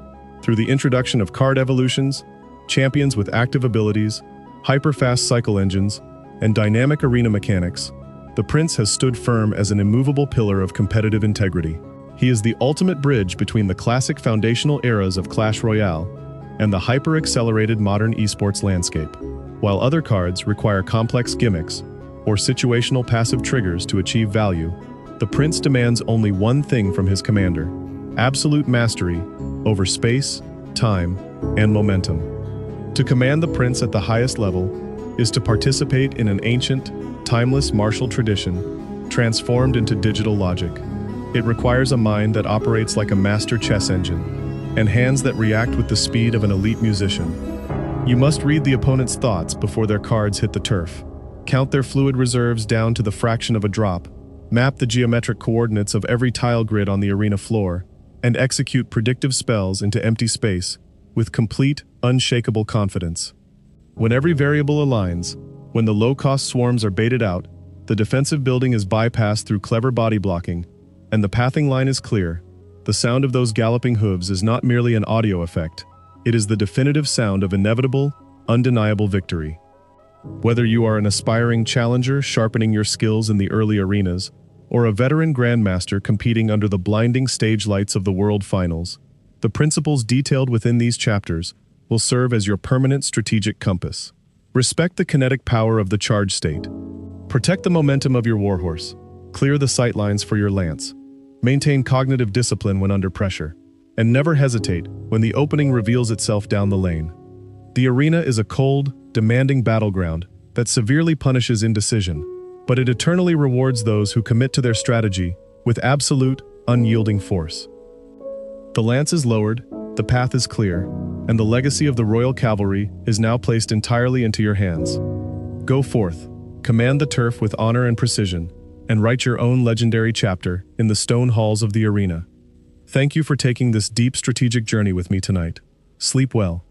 through the introduction of card evolutions, champions with active abilities, hyper-fast cycle engines, and dynamic arena mechanics, the prince has stood firm as an immovable pillar of competitive integrity. He is the ultimate bridge between the classic foundational eras of Clash Royale and the hyper-accelerated modern esports landscape. While other cards require complex gimmicks or situational passive triggers to achieve value, the prince demands only one thing from his commander: absolute mastery over space, time, and momentum. To command the prince at the highest level is to participate in an ancient, timeless martial tradition transformed into digital logic. It requires a mind that operates like a master chess engine and hands that react with the speed of an elite musician. You must read the opponent's thoughts before their cards hit the turf, count their fluid reserves down to the fraction of a drop, map the geometric coordinates of every tile grid on the arena floor, and execute predictive spells into empty space with complete, unshakable confidence. When every variable aligns, when the low-cost swarms are baited out, the defensive building is bypassed through clever body blocking, and the pathing line is clear, the sound of those galloping hooves is not merely an audio effect. It is the definitive sound of inevitable, undeniable victory. Whether you are an aspiring challenger sharpening your skills in the early arenas, or a veteran grandmaster competing under the blinding stage lights of the World Finals, the principles detailed within these chapters will serve as your permanent strategic compass. Respect the kinetic power of the charge state. Protect the momentum of your warhorse. Clear the sightlines for your lance. Maintain cognitive discipline when under pressure, and never hesitate when the opening reveals itself down the lane. The arena is a cold, demanding battleground that severely punishes indecision, but it eternally rewards those who commit to their strategy with absolute, unyielding force. The lance is lowered, the path is clear, and the legacy of the royal cavalry is now placed entirely into your hands. Go forth, command the turf with honor and precision, and write your own legendary chapter in the stone halls of the arena. Thank you for taking this deep strategic journey with me tonight. Sleep well.